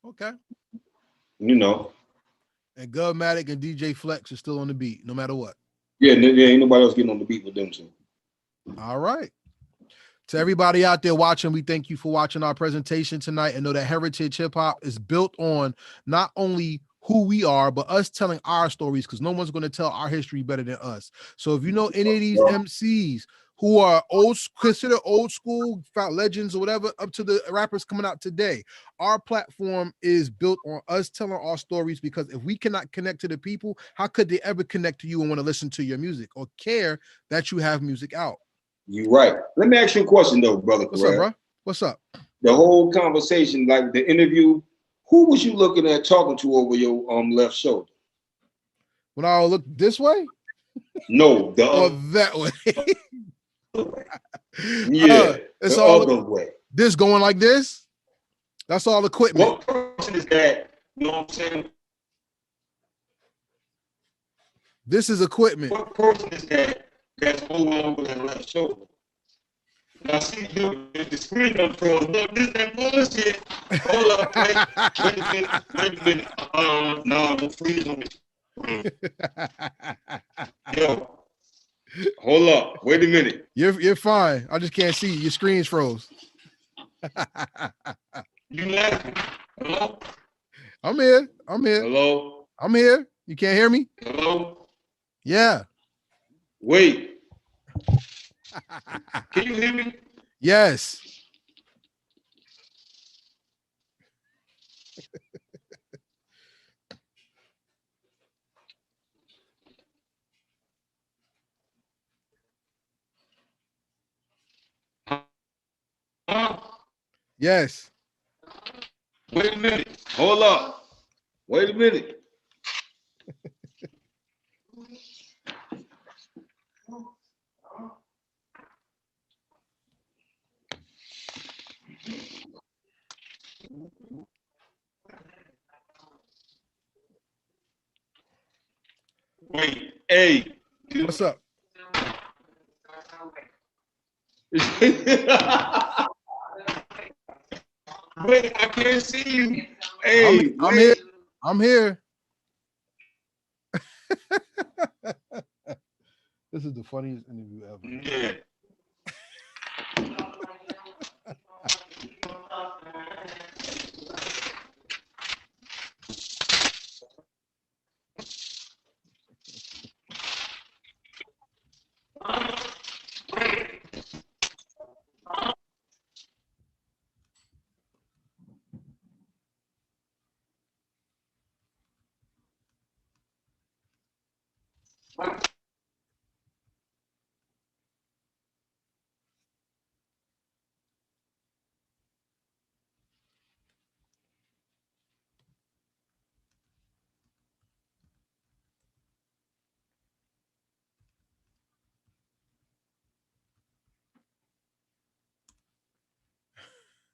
Okay. You know. And Gov Mattic and DJ Flex are still on the beat, no matter what. Yeah, ain't nobody else getting on the beat with them two. All right. To everybody out there watching, we thank you for watching our presentation tonight and know that Heritage Hip Hop is built on not only who we are, but us telling our stories because no one's going to tell our history better than us. So if you know any of these MCs who are considered old school, legends or whatever, up to the rappers coming out today, our platform is built on us telling our stories because if we cannot connect to the people, how could they ever connect to you and want to listen to your music or care that you have music out? You're right. Let me ask you a question though, brother. What's up, bro? What's up? The whole conversation, like the interview, who was you looking at talking to over your left shoulder? When I look this way? No, the or that way. Yeah, it's the all other way. This going like this? That's all equipment. What person is that? You know what I'm saying? This is equipment. What person is that that's over that left shoulder? Now see you the screen up front. Look, this that bullshit. Hold up, wait a minute. No, don't freeze on me. Yo, hold up. Wait a minute. You're fine. I just can't see you. Your screen's froze. You laughing? Hello? I'm here. Hello? I'm here. You can't hear me? Hello? Yeah. Wait. Can you hear me? Yes. Yes. Wait a minute. Hold up. Wait a minute. Wait, hey. What's up? Wait, I can't see you. Hey, I'm here. I'm here. This is the funniest interview ever. Yeah.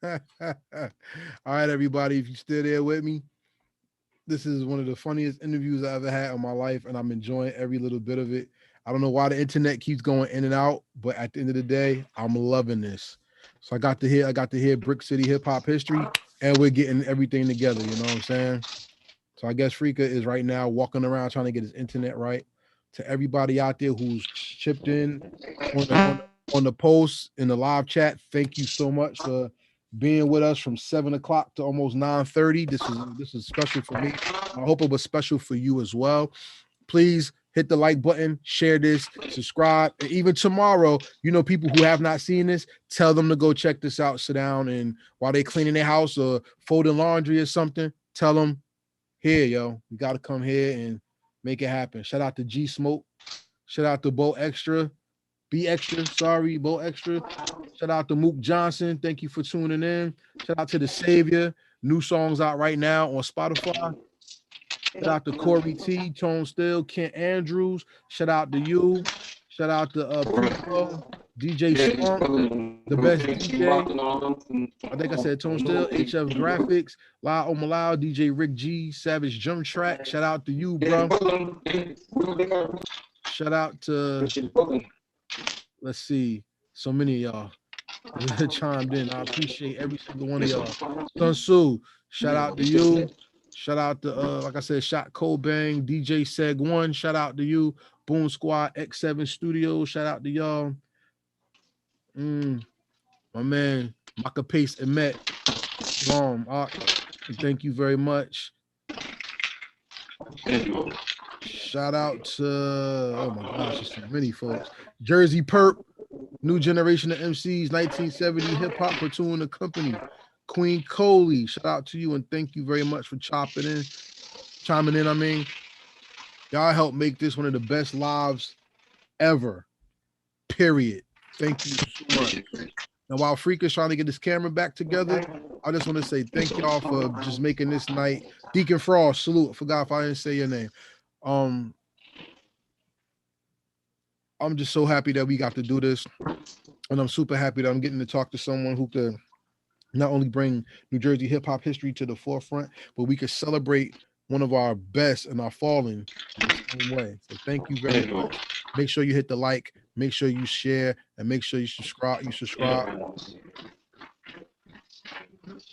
All right, everybody. If you're still there with me, this is one of the funniest interviews I ever had in my life, and I'm enjoying every little bit of it. I don't know why the internet keeps going in and out, but at the end of the day, I'm loving this. So I got to hear Brick City hip hop history, and we're getting everything together. You know what I'm saying? So I guess Freaka is right now walking around trying to get his internet right. To everybody out there who's chipped in on the post in the live chat, thank you so much for being with us from 7 o'clock to almost 9:30. This is special for me. I hope it was special for you as well. Please hit the like button, share this, subscribe, and even tomorrow, you know, people who have not seen this, tell them to go check this out. Sit down, and while they cleaning their house or folding laundry or something, tell them, here, yo, you got to come here and make it happen. Shout out to G Smoke. Shout out to Bo Extra. Be Extra, sorry, Bo Extra. Shout out to Mook Johnson. Thank you for tuning in. Shout out to The Savior. New songs out right now on Spotify. Shout out to Corey T, Tone Still, Kent Andrews. Shout out to you. Shout out to Freaka, DJ Storm, the best DJ. I think I said Tone Still, HF Graphics, La Omalao, DJ Rick G, Savage Jump Track. Shout out to you, bro. Shout out to, let's see, so many of y'all chimed in. I appreciate every single one of y'all. Sun Su, shout out to you. Shout out to, like I said, Shot Cobang, DJ Seg One. Shout out to you. Boom Squad X7 Studios. Shout out to y'all. My man, Maka Pace Emet. Thank you very much. Shout out to, oh my gosh, there's so many folks. Jersey Perp, new generation of MCs, 1970 hip hop platoon the company. Queen Coley, shout out to you and thank you very much for chiming in. I mean, y'all helped make this one of the best lives ever. Period. Thank you so much. And while Freaka's trying to get his camera back together, I just want to say thank y'all for just making this night. Deacon Frost, salute. I forgot if I didn't say your name. I'm just so happy that we got to do this. And I'm super happy that I'm getting to talk to someone who could not only bring New Jersey hip hop history to the forefront, but we could celebrate one of our best and our fallen in the same way. So thank you very much. Make sure you hit the like, make sure you share, and make sure you subscribe.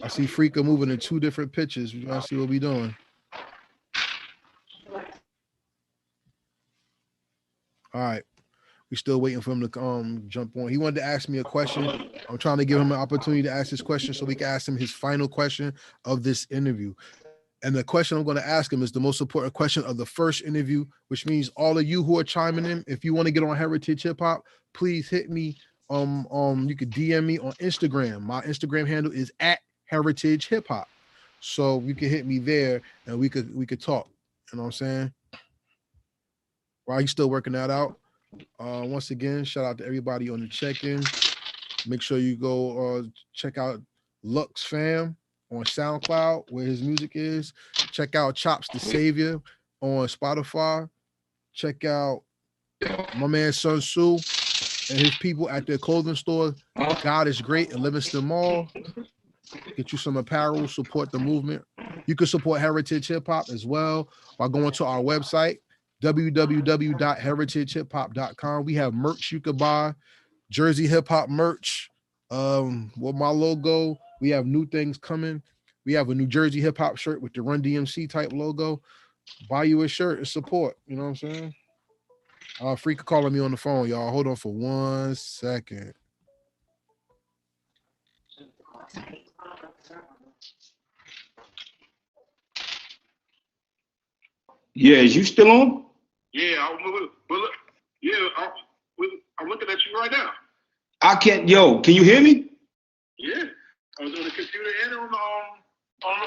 I see Freaka moving in 2 different pictures. We want to see what we doing. All right. We're still waiting for him to jump on. He wanted to ask me a question. I'm trying to give him an opportunity to ask his question so we can ask him his final question of this interview. And the question I'm going to ask him is the most important question of the first interview, which means all of you who are chiming in, if you want to get on Heritage Hip Hop, please hit me. You could DM me on Instagram. My Instagram handle is @Heritage Hip Hop. So you can hit me there and we could talk. You know what I'm saying? While he's still working that out. Once again, shout out to everybody on the check-in. Make sure you go check out Lux Fam on SoundCloud, where his music is. Check out Chops the Savior on Spotify. Check out my man Sun Su and his people at their clothing store. God is Great in Livingston Mall. Get you some apparel, support the movement. You can support Heritage Hip Hop as well by going to our website, www.heritagehiphop.com. We have merch you could buy, Jersey hip hop merch with my logo. We have new things coming. We have a New Jersey hip hop shirt with the Run DMC type logo. Buy you a shirt and support. You know what I'm saying? Freaka calling me on the phone, y'all. Hold on for 1 second. Yeah, is you still on? Yeah, I'm looking at you right now. I can't. Yo, can you hear me? Yeah, I was on the computer and on the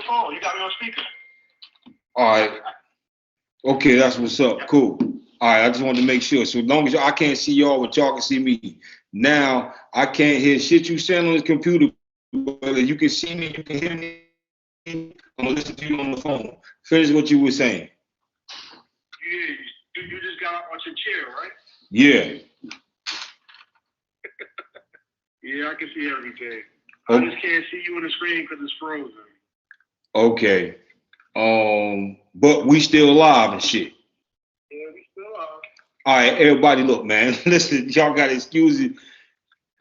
phone. You got me on speaker. All right. Okay, that's what's up. Cool. All right, I just wanted to make sure. So as long as I can't see y'all, but y'all can see me. Now I can't hear shit you saying on the computer, but you can see me, you can hear me. I'm gonna listen to you on the phone. Finish what you were saying. Yeah, you just got up on your chair, right? Yeah. Yeah, I can see everything. Oh. I just can't see you on the screen because it's frozen. Okay. But we still alive and shit. Yeah, we still are. All right, everybody, look, man. Listen, y'all got excuses.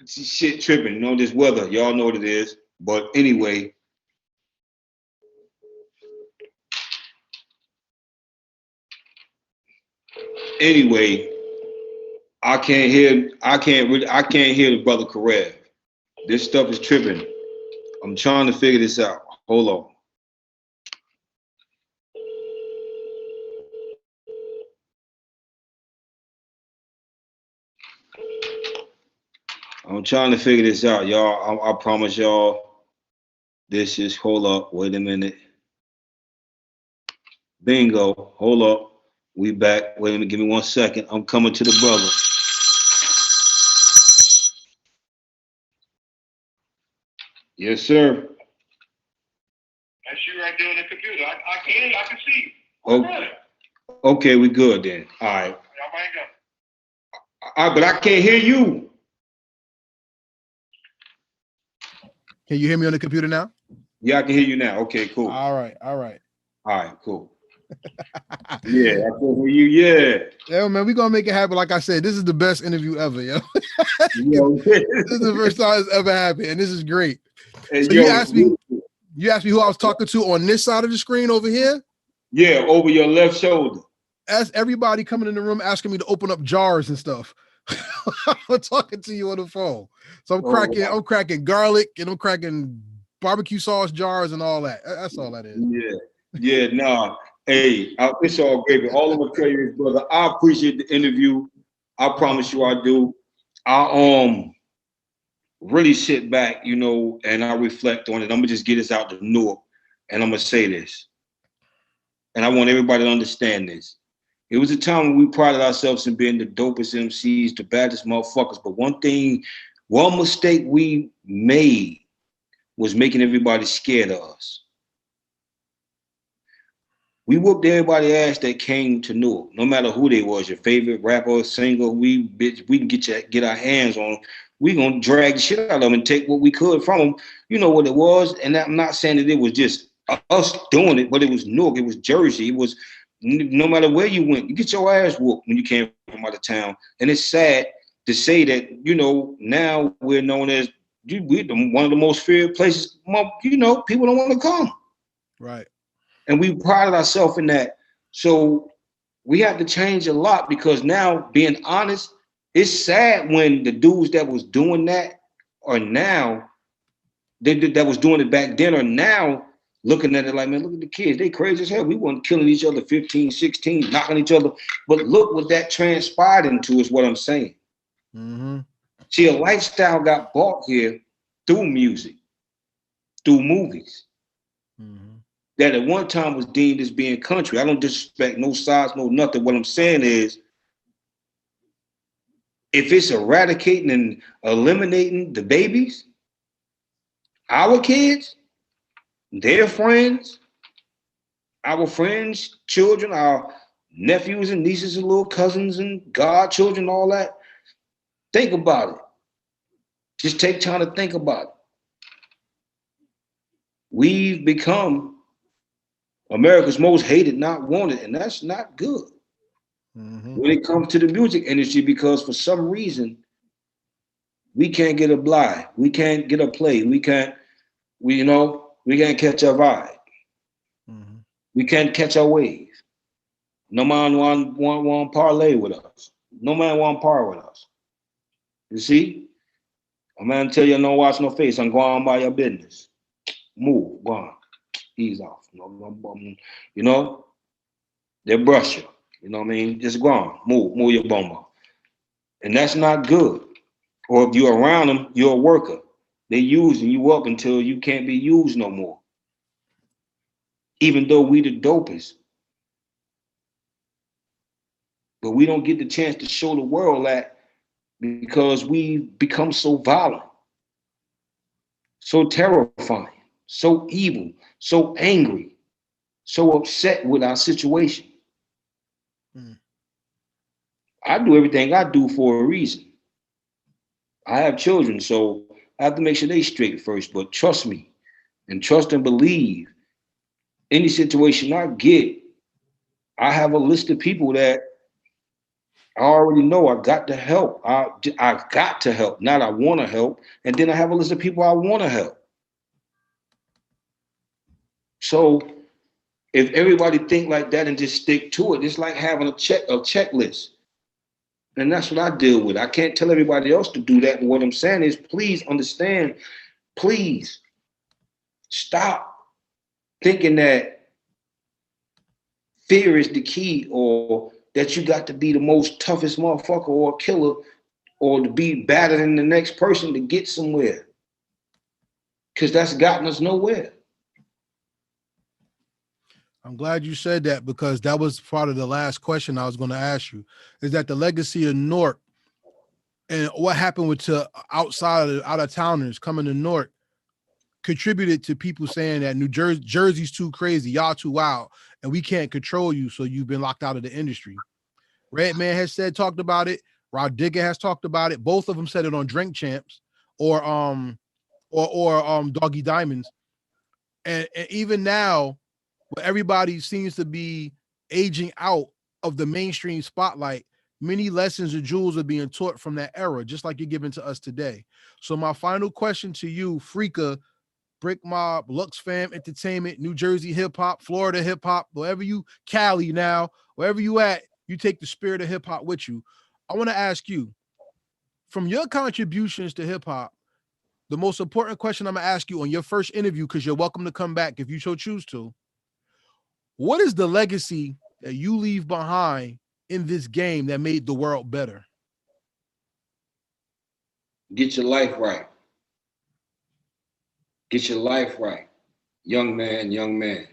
Shit tripping, you know, this weather. Y'all know what it is. But anyway. I can't hear the brother Karev. This stuff is tripping. I'm trying to figure this out. Hold on. I'm trying to figure this out, y'all. I promise y'all. This is, hold up, wait a minute. Bingo, hold up. We back. Wait a minute, give me 1 second. I'm coming to the brother. Yes, sir. That's you right there on the computer. I can see. Okay. Okay, we good then. All right. Y'all might go. All right, but I can't hear you. Can you hear me on the computer now? Yeah, I can hear you now. Okay, cool. All right. All right, cool. Yeah, I can hear you. Yeah. Yeah, man, we're gonna make it happen. Like I said, this is the best interview ever, yo. Yo. This is the first time it's ever happened, and this is great. Hey, So yo, you asked me who I was talking to on this side of the screen over here. Yeah, over your left shoulder. That's everybody coming in the room asking me to open up jars and stuff. I'm talking to you on the phone. So I'm cracking garlic and I'm cracking barbecue sauce jars and all that. That's all that is. Yeah, nah. Hey, it's all great. All I'm gonna tell you is, brother, I appreciate the interview. I promise you I do. I really sit back, you know, and I reflect on it. I'm gonna just get this out to Newark, and I'm gonna say this. And I want everybody to understand this. It was a time when we prided ourselves in being the dopest MCs, the baddest motherfuckers. But one mistake we made was making everybody scared of us. We whooped everybody's ass that came to Newark, no matter who they was, your favorite rapper or singer. We can get our hands on. We gonna drag the shit out of them and take what we could from them. You know what it was, and I'm not saying that it was just us doing it, but it was Newark, it was Jersey, it was no matter where you went, you get your ass whooped when you came from out of town. And it's sad to say that, you know, now we're known as one of the most feared places. You know, people don't want to come. Right. And we prided ourselves in that. So we have to change a lot, because now, being honest, it's sad when the dudes that was doing that are now, that was doing it back then, are now looking at it like, man, look at the kids. They crazy as hell. We weren't killing each other 15, 16, knocking each other. But look what that transpired into is what I'm saying. Mm-hmm. See, a lifestyle got bought here through music, through movies. Mm-hmm. That at one time was deemed as being country. I don't disrespect no sides, no nothing. What I'm saying is, if it's eradicating and eliminating the babies, our kids, their friends, our friends' children, our nephews and nieces and little cousins and godchildren, all that, think about it. Just take time to think about it. We've become America's most hated, not wanted, and that's not good. Mm-hmm. When it comes to the music industry, because for some reason, we can't get a blind, we can't get a play, we can't catch our vibe. Mm-hmm. We can't catch our wave. No man want parlay with us. No man want par with us. You see? A man tell you, no watch no face, I'm going on by your business. Move, go on. Ease off. You know, they brush you. You know what I mean? Just go on. Move your bum off. And that's not good. Or if you're around them, you're a worker. They using you up until you can't be used no more. Even though we the dopest. But we don't get the chance to show the world that, because we've become so violent, so terrifying, so evil, so angry, so upset with our situation. I do everything I do for a reason. I have children, so I have to make sure they straight first. But trust me, and trust and believe, any situation I get, I have a list of people that I already know I got to help. I got to help, not I want to help. And then I have a list of people I want to help. So if everybody think like that and just stick to it, it's like having a checklist. And that's what I deal with. I can't tell everybody else to do that. And what I'm saying is, please understand, please, Stop thinking that fear is the key, or that you got to be the most toughest motherfucker or a killer, or to be better than the next person to get somewhere. Because that's gotten us nowhere. I'm glad you said that, because that was part of the last question I was going to ask you, is that the legacy of Newark and what happened with out of towners coming to Newark contributed to people saying that Jersey's too crazy, y'all too wild, and we can't control you, so you've been locked out of the industry. Redman has talked about it. Rod Digger has talked about it. Both of them said it on Drink Champs or Doggy Diamonds. And even now, where everybody seems to be aging out of the mainstream spotlight, many lessons or jewels are being taught from that era, just like you're giving to us today. So my final question to you, Freaka, Brick Mob, Lux Fam Entertainment, New Jersey hip hop, Florida hip hop, wherever you, Cali now, wherever you at, you take the spirit of hip hop with you. I want to ask you, from your contributions to hip hop, the most important question I'm going to ask you on your first interview, because you're welcome to come back if you so choose to. What is the legacy that you leave behind in this game that made the world better? Get your life right. Get your life right. Young man, young man.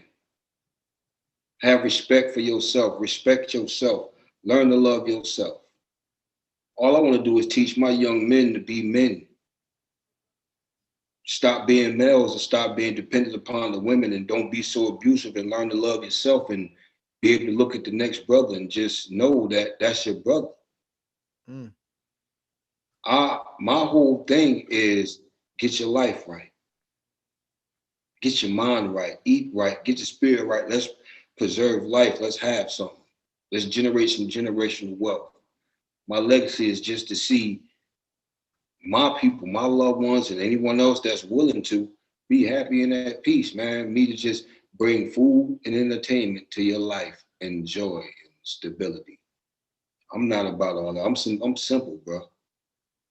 Have respect for yourself. Respect yourself. Learn to love yourself. All I want to do is teach my young men to be men. Stop being males and stop being dependent upon the women, and don't be so abusive, and learn to love yourself and be able to look at the next brother and just know that that's your brother. My whole thing is get your life right. Get your mind right. Eat right. Get your spirit right. Let's preserve life. Let's have something. Let's generate some generational wealth. My legacy is just to see my people, my loved ones, and anyone else that's willing to be happy and at peace, man. Me to just bring food and entertainment to your life, and joy and stability. I'm not about all that. I'm simple, bro.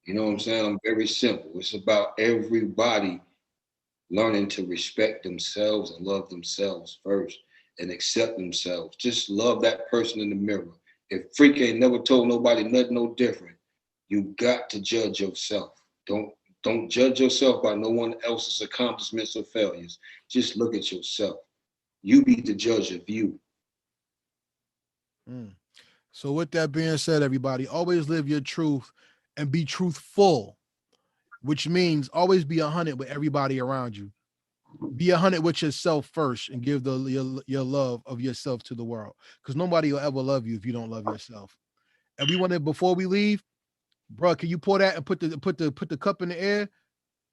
You know what I'm saying? I'm very simple. It's about everybody learning to respect themselves and love themselves first and accept themselves. Just love that person in the mirror. If Freaka ain't never told nobody nothing no different, you got to judge yourself. Don't judge yourself by no one else's accomplishments or failures. Just look at yourself. You be the judge of you. So with that being said, everybody, always live your truth and be truthful, which means always be 100 with everybody around you. Be 100 with yourself first and give your love of yourself to the world, because nobody will ever love you if you don't love yourself. And we want to, before we leave, bro, can you pour that and put the cup in the air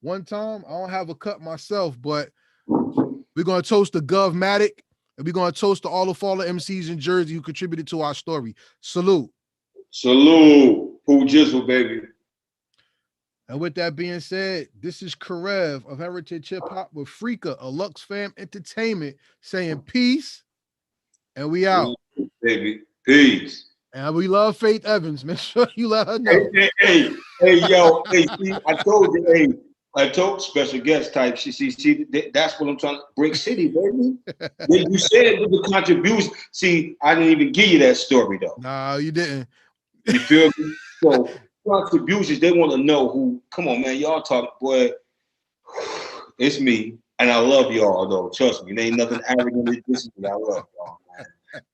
one time? I don't have a cup myself, but we're going to toast to Gov Mattic, and we're going to toast to all the fallen MCs in Jersey who contributed to our story. Salute. Salute. Who Diezzel, baby. And with that being said, this is Karev of Heritage Hip Hop with Freaka, a Lux Fam Entertainment, saying peace, and we out. Baby, peace. And we love Faith Evans. Make sure you let her know. Hey, yo, hey, see, I told you, I told special guest type. See, that's what I'm trying to. Brick City, baby. You said with the contribution. See, I didn't even give you that story though. No, you didn't. You feel me? So contributions, they want to know who. Come on, man, y'all talk, boy. It's me, and I love y'all though. Trust me, there ain't nothing arrogant. This is me. I love y'all, man.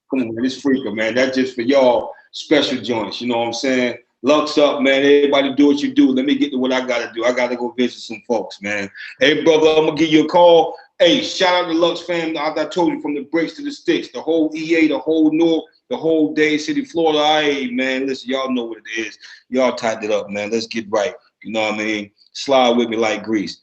Come on, man, it's Freaka, man. That's just for y'all special joints. You know what I'm saying? Lux up, man. Everybody do what you do. Let me get to what I gotta do. I gotta go visit some folks, man. Hey, brother, I'm gonna give you a call. Hey, shout out to Lux fam. As I told you, from the bricks to the sticks, the whole EA, the whole Newark, the whole Day City, Florida. Hey, man, listen, y'all know what it is. Y'all tighten it up, man. Let's get right. You know what I mean? Slide with me like grease.